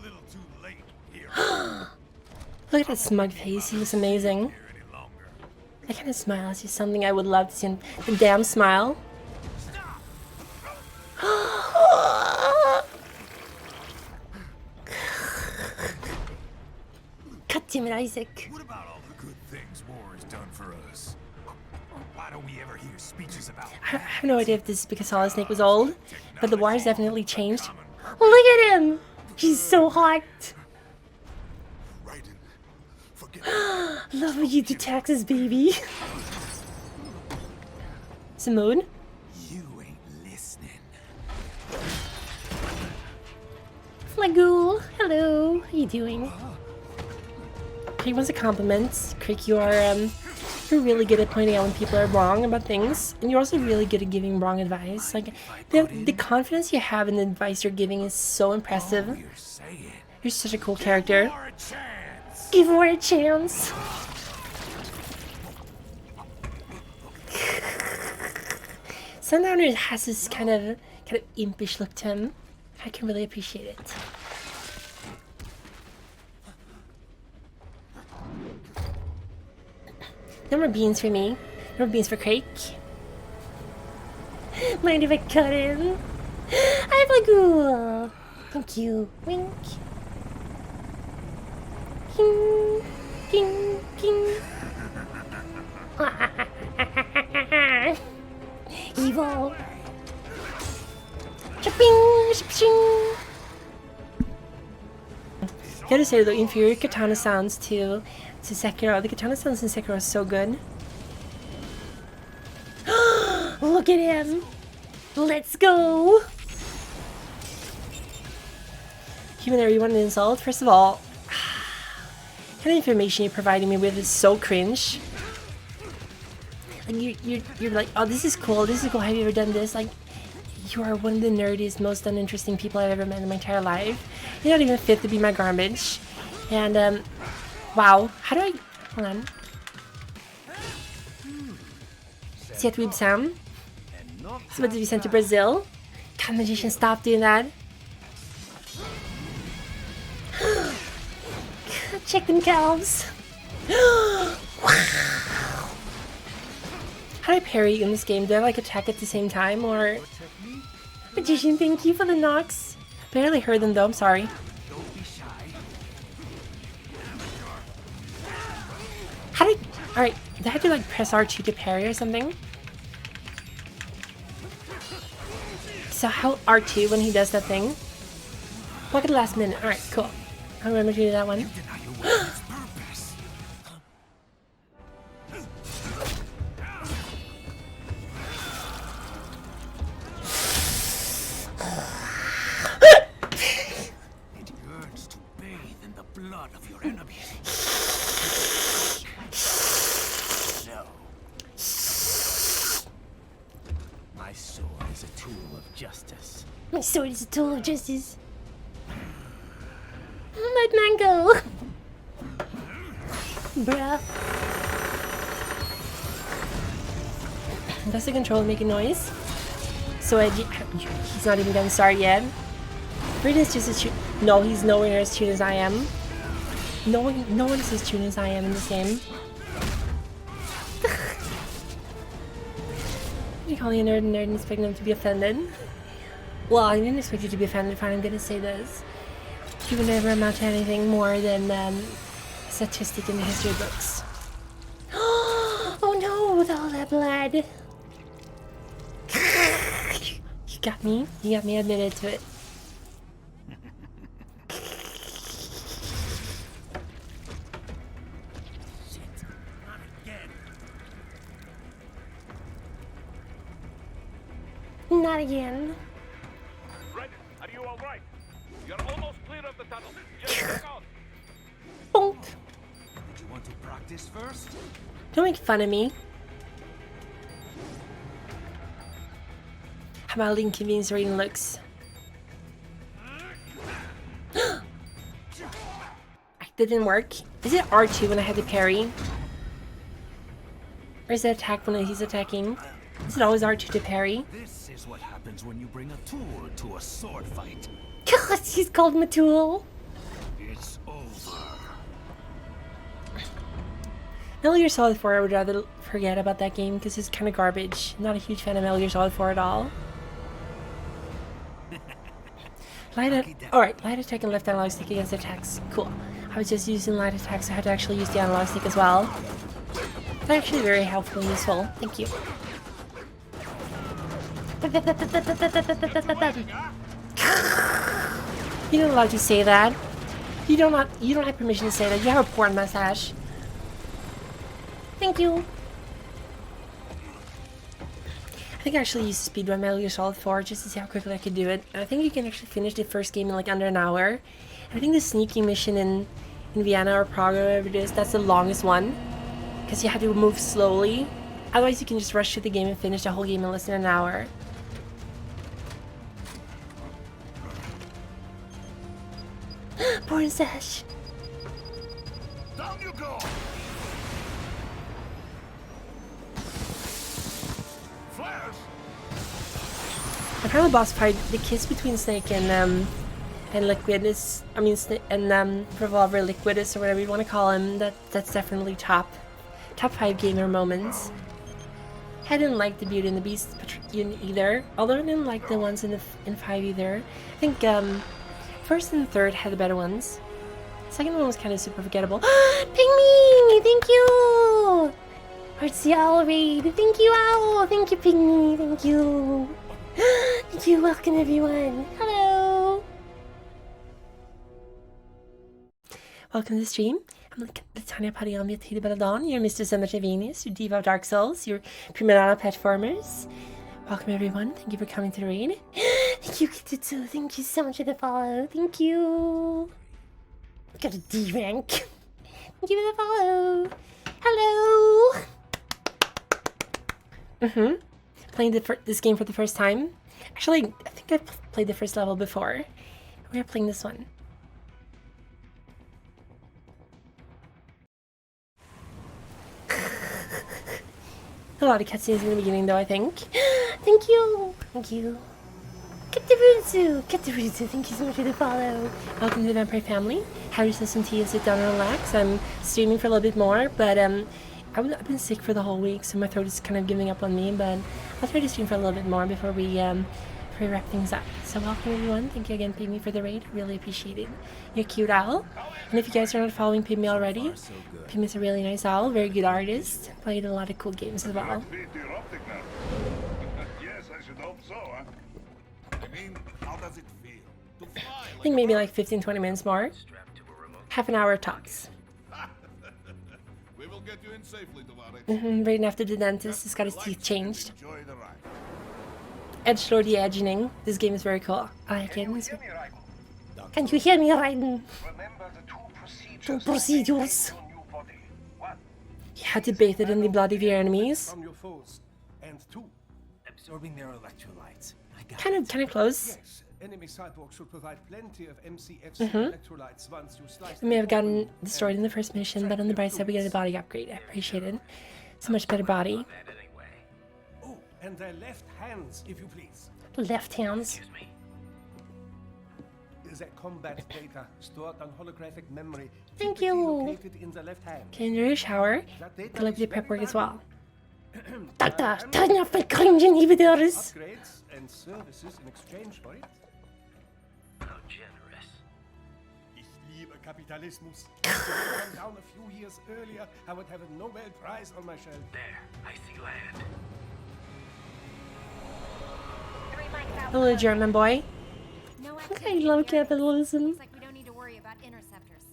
Look at that smug face, he looks amazing. That kind of smile is just something I would love to see. The damn smile.
God damn it, Isaac.
What about all the good things war has done for us? Why don't we ever hear speeches about
I have no idea if this is because Solid Snake was old, but the war has definitely changed.
Look at him! He's so hot! Love when you do taxes, baby.
Simone?
You ain't listening.
Flagul, hello. How you doing?
He wants a compliment. Crick, you're really good at pointing out when people are wrong about things, and you're also really good at giving wrong advice. Like the confidence you have in the advice you're giving is so impressive. You're such a cool character.
Give her a chance.
Sundowner has this kind of impish look to him. I can really appreciate it.
No more beans for me. No more beans for Craig. Mind if I cut him? I'm like, cool. Thank you. Wink. King. King. King. Evil. Cha-ping. Cha-ping.
Gotta say, the inferior katana sounds to Sekiro. The katana sounds in Sekiro are so good.
Look at him. Let's go.
Human, are you want an insult? First of all, kind of information you're providing me with is so cringe. Like you're like, oh, this is cool. This is cool. Have you ever done this? Like, you are one of the nerdiest, most uninteresting people I've ever met in my entire life. You're not even fit to be my garbage. And wow, how do I? Hold on. Sietweeb Sam. He's about to be sent to Brazil. Can magician stop doing that?
Check them calves.
How do I parry in this game? Do I like attack at the same time or?
Magician, thank you for the knocks.
Barely heard them though. I'm sorry. How do I? All right. Do I have to like press R2 to parry or something? So how R2 when he does that thing? Look at the last minute. All right, cool. I remember to do that one.
It yearns to bathe in the blood of your enemies. No. My sword is a tool of justice.
My sword is a tool of justice. Let man go. Bruh.
Does the controller make a noise? So he's not even gonna start yet. Braden's just as no, he's nowhere near as tuned as I am. No one is as tuned as I am in this game. You call me a nerd and expect them to be offended? Well, I didn't expect you to be offended, fine, I'm gonna say this. You would never amount to anything more than a statistic in the history books.
Oh no, with all that blood.
You got me. You got me admitted to it.
Not again.
Ready? Are you all right? You're almost clear of the tunnel. Just check out.
Bonk.
Did you want to practice first?
Don't make fun of me. How about the inconvenience Raiden looks? That didn't work. Is it R2 when I had to parry? Or is it attack when he's attacking? Is it always R2 to parry?
This is what happens when you bring a tool to a sword fight.
God, he's called my tool.
It's over.
Metal Gear Solid 4, I would rather forget about that game because it's kind of garbage. Not a huge fan of Metal Gear Solid 4 at all. Alright, light attack and left analog stick against attacks. Cool. I was just using light attack, so I had to actually use the analog stick as well. That's actually very helpful and useful. Thank you. You're not allowed to say that. You don't have permission to say that. You have a porn mustache.
Thank you.
I think I actually used to speedrun Metal Gear Solid 4 just to see how quickly I could do it. And I think you can actually finish the first game in like under an hour. And I think the sneaking mission in Vienna or Prague or whatever it is, that's the longest one. Because you have to move slowly. Otherwise you can just rush through the game and finish the whole game in less than an hour.
Porn sash.
Down you go. Flash.
The final boss fight, the kiss between Snake and Liquid is, Revolver Liquid is, or whatever you want to call him, that's definitely top top 5 gamer moments. I didn't like the Beauty and the Beast either, although I didn't like the ones in 5 either. I think first and third had the better ones. Second one was kind of super forgettable.
Pygmy! Thank you! Hearts the Owl raid. Thank you, Owl! Thank you, Pygmy. Thank you. Thank you. Welcome, everyone. Hello.
Welcome to the stream. I'm the Tanya Padian via Tida Belladon, your Mr. Cemetery Venus, your Diva of Dark Souls, your Primarana Platformers. Welcome everyone, thank you for coming to the raid.
Thank you, Kitutu. Thank you so much for the follow. Thank you. Got a D rank. Thank you for the follow. Hello.
Playing this game for the first time. Actually, I think I've played the first level before. We're playing this one. A lot of cutscenes in the beginning, though, I think.
Thank you. Thank you. Kataruzu. Kataruzu, thank you so much for the follow.
Welcome to the Vampire family. Have yourself some tea and sit down and relax. I'm streaming for a little bit more, but I've been sick for the whole week, so my throat is kind of giving up on me, but I'll try to stream for a little bit more before we wrap things up. So welcome everyone. Thank you again, Pygmy, for the raid. Really appreciate it. You're a cute owl. And if you guys are not following Pygmy already, Pygmy's a really nice owl, very good artist. Played a lot of cool games as well.
Yes, I should hope so, huh? I mean, how does it feel to fly
I think maybe like 15-20 minutes more. Half an hour tops.
We will get you in safely, Tavares.
Right after the dentist has got his teeth changed.
Enjoy the ride.
Edgelordy edging. This game is very cool. I like it.
Can you hear me, Raiden? Two procedures.
You had to bathe it in the blood of your enemies.
From your foes. And 2, absorbing their electrolytes.
Kind of close.
Yes, enemy cyborgs should provide plenty of MCFC electrolytes once you slice
We may have gotten destroyed in the first mission, but on the bright side we get a body upgrade. I appreciate it. So much better body.
Oh, and their left hands, if you please.
Left hands.
The combat data stored on holographic memory.
Thank
typically
you.
Located in the left hand.
Okay, enjoy your shower. Good luck with your prep work as well.
Doctor, turn off my cringe inhibitors.
Upgrades and services in exchange for it.
How generous.
Ich liebe Kapitalismus. If I had come down a few years earlier, I would have a Nobel Prize on my shelf.
There, I see land.
Hello, German boy.
No
I love capitalism.
Looks like we don't need to worry about interceptors.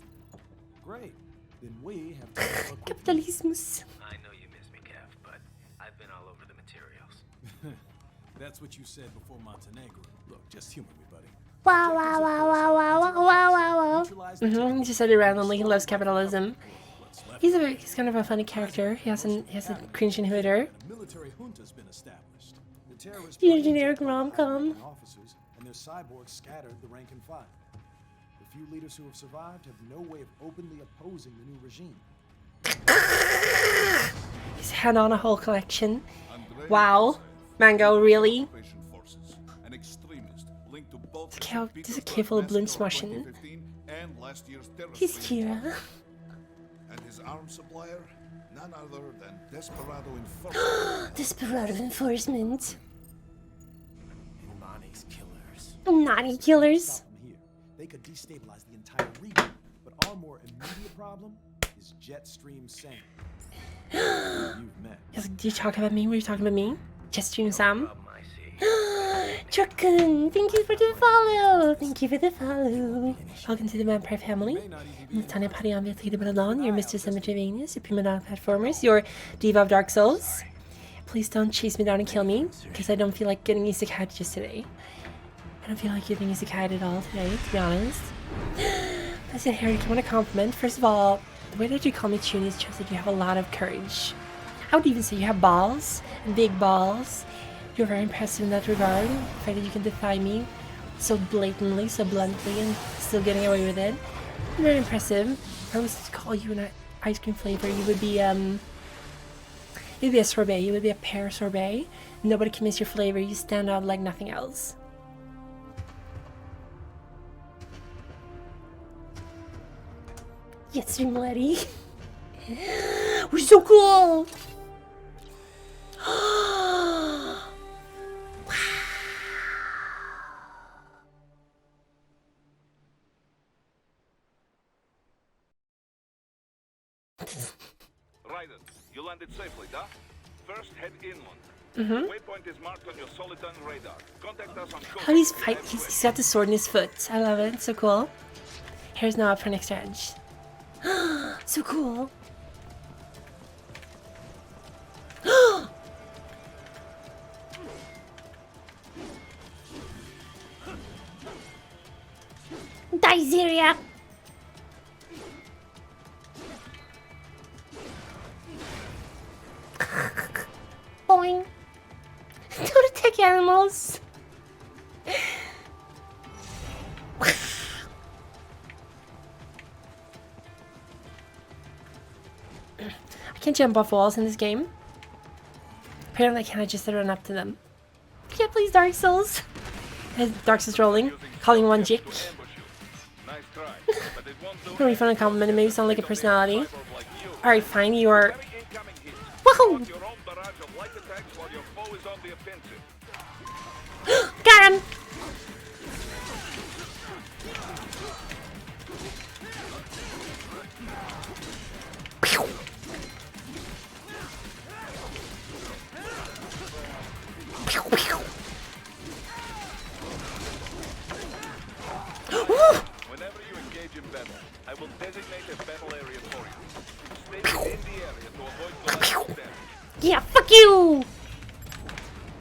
Great. Then we have to work with
Capitalismus.
I know you miss me, Kev, but I've been all over the materials.
That's what you said before Montenegro. Look, just humor me, buddy.
Wow, wow, wow, wow, wow, wow, wow, wow.
He just said it randomly. He loves capitalism. He's kind of a funny character. He has a cringe inhibitor.
A military junta's been established. The terrorists
Your generic rom-com.
officers and their cyborgs scattered the rank and file. The few leaders who have survived have no way of openly opposing the new regime.
He's had on a whole collection. Wow. Mango, really? This is a kid full of blood smushing. He's Kira.
And his arms supplier, none other than Desperado Enforcement.
Desperado Enforcement.
Imani's killers.
Naughty killers.
Here, they could destabilize the entire region, but our more immediate problem is Jetstream Sam. You've met.
He's like, do you talk about me? Were you talking about me? Jetstream Sam?
Chuckun, thank you for the follow. Thank you for the follow.
Welcome to the Vampire family. I'm Tanya Padian via Tida Belladon, your Mr. Cemetery Venus, your Primarana Platformers, your Diva of Dark Souls. Please don't chase me down and kill me, because I don't feel like getting isekai just today. I don't feel like getting isekai at all today, to be honest. I said, Harry, I want a compliment. First of all, the way that you call me Chuni shows that you have a lot of courage. I would even say you have balls, big balls. You're very impressive in that regard. The fact that you can defy me so blatantly, so bluntly, and still getting away with it. Very impressive. If I was to call you an ice cream flavor, you would be you'd be a sorbet. You would be a pear sorbet. Nobody can miss your flavor. You stand out like nothing else.
Yes, Rimletti. We're so cool.
Raiden, you landed safely, da? First, head inland.
Mhm.
Waypoint is marked on your Soliton radar. Contact us on
How he's fight? He's got the sword in his foot. I love it. It's so cool. Here's now up for next edge.
So cool. Die, Zeria. Boing. Don't attack animals.
I can't jump off walls in this game. Apparently I can't just run up to them. Yeah, please, Dark Souls. As Dark Souls rolling, calling one Jick. Really fun and compliment, it made you sound like a personality. Alright, fine, you are... Woohoo!
Got him.
Whenever you engage in battle, I will designate a battle area for you. Stay in the area to avoid collateral damage.
Yeah, fuck you.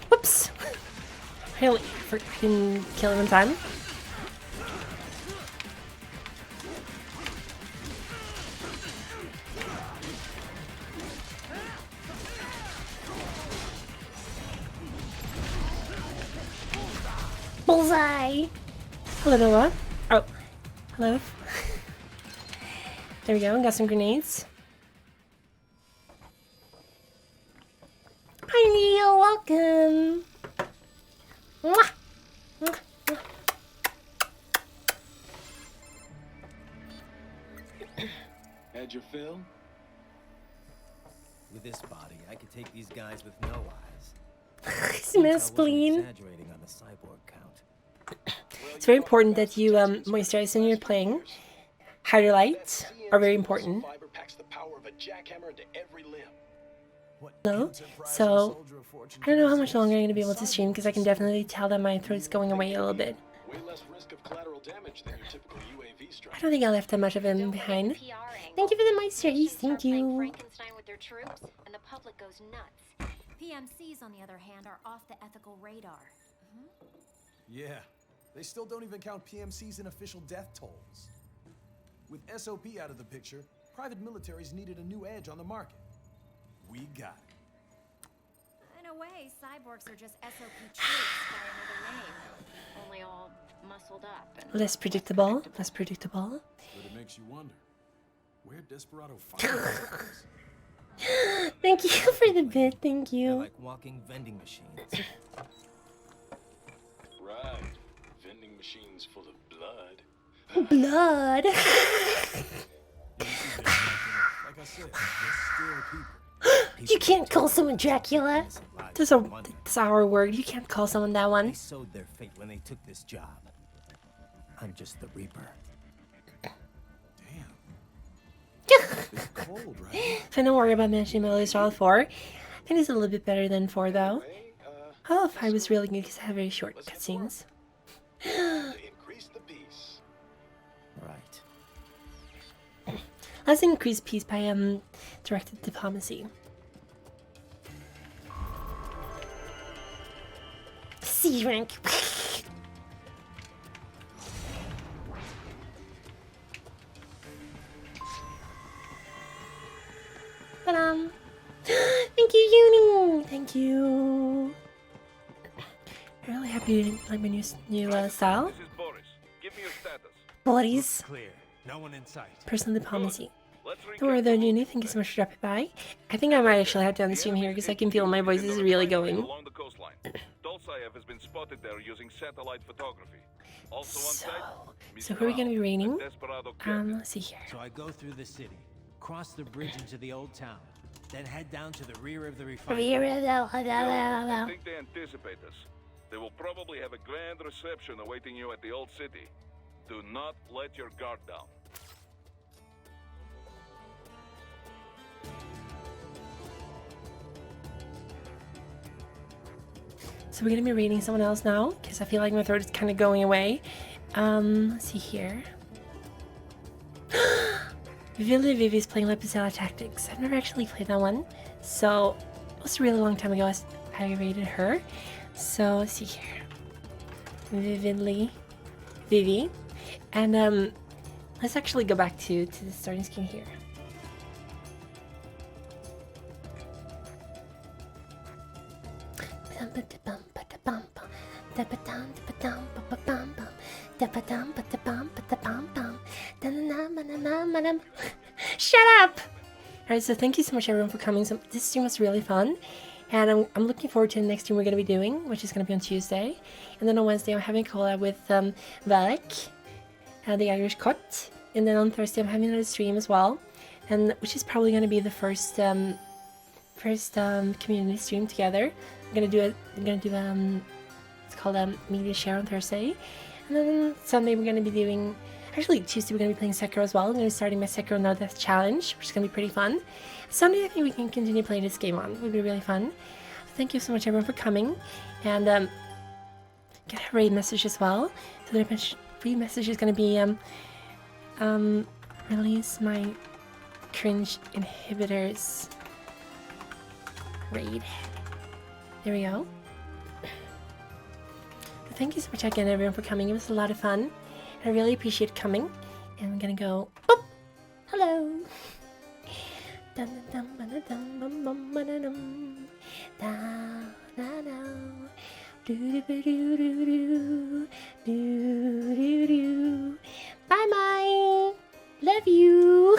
Whoops. Really, I didn't kill him in time.
Bullseye.
Hello, Noah. Oh, hello. There we go, got some grenades.
Hi, Neil. Welcome. Mwah. Mwah. Mwah.
Had your fill? With this body, I could take these guys with no eyes.
Smith spleen.
Exaggerating on the cyborg count.
It's very important that you moisturize when you're playing. Highlights are very important. No, so I don't know how much longer I'm going to be able to stream because I can definitely tell that my throat's going away a little bit. I don't think I left that much of him behind.
Thank you for the moisturize. Thank you.
Frankenstein with their troops, and the public goes nuts. PMCs, on the other hand, are off the ethical radar.
Yeah, they still don't even count PMCs in official death tolls. With SOP out of the picture, private militaries needed a new edge on the market. We got it.
In a way, cyborgs are just SOP troops by another name. Only all muscled up. And
Less predictable. Less predictable.
But it makes you wonder, where Desperado find
Thank you for the bit. Thank
They're
you.
like walking vending machines.
Right. Vending machines full of blood.
Blood.
Like I said, they're still people.
You can't call someone Dracula.
That's our word. You can't call someone that one.
They sowed their fate when they took this job. I'm just the Reaper. It's cold, right?
So don't worry about mentioning Metal Gear Solid 4. I think it's a little bit better than 4 though. I love 5 was really good because it had very short cutscenes.
Right.
Let's increase peace by directed diplomacy.
C rank.
Thank you, Uni. Thank you. I'm really happy you didn't like my new style.
This is Boris. Give me your status.
Bodies.
Clear. No one in sight.
Personal diplomacy.
Let's
Don't worry though, Uni. Thank you so much for dropping by. I think I might actually have to end the stream here because I can feel my voice is really going.
Along the coastline. Dolsaev has been spotted there using satellite photography. Also on site,
So who are we going to be raining?
Desperado
Let's see here.
So I go through the city, cross the bridge into the old town,
Then head down to the rear of the refinery.
I think they anticipate us. They will probably have a grand reception awaiting you at the old city. Do not let your guard down.
So we're gonna be reading someone else now, because I feel like my throat is kind of going away. Let's see here. Vivi's playing Lepicella Tactics. I've never actually played that one, so it was a really long time ago I rated her. So let's see here. Vivi. And let's actually go back to the starting screen here. Shut up! Alright, so thank you so much everyone for coming. So this stream was really fun. And I'm looking forward to the next stream we're going to be doing, which is going to be on Tuesday. And then on Wednesday I'm having a collab with Valek, the Irish Cut. And then on Thursday I'm having another stream as well. And which is probably going to be the first community stream together. I'm gonna do it's called media share on Thursday, and then Sunday we're gonna be doing. Actually, Tuesday we're gonna be playing Sekiro as well. I'm gonna be starting my Sekiro No Death challenge, which is gonna be pretty fun. Sunday I think we can continue playing this game on. It would be really fun. Thank you so much everyone for coming, and get a raid message as well. So the raid message is gonna be release my cringe inhibitors raid. There we go. Thank you so much again everyone for coming. It was a lot of fun. I really appreciate coming. And I'm gonna go boop. Hello. Bye bye. Love you.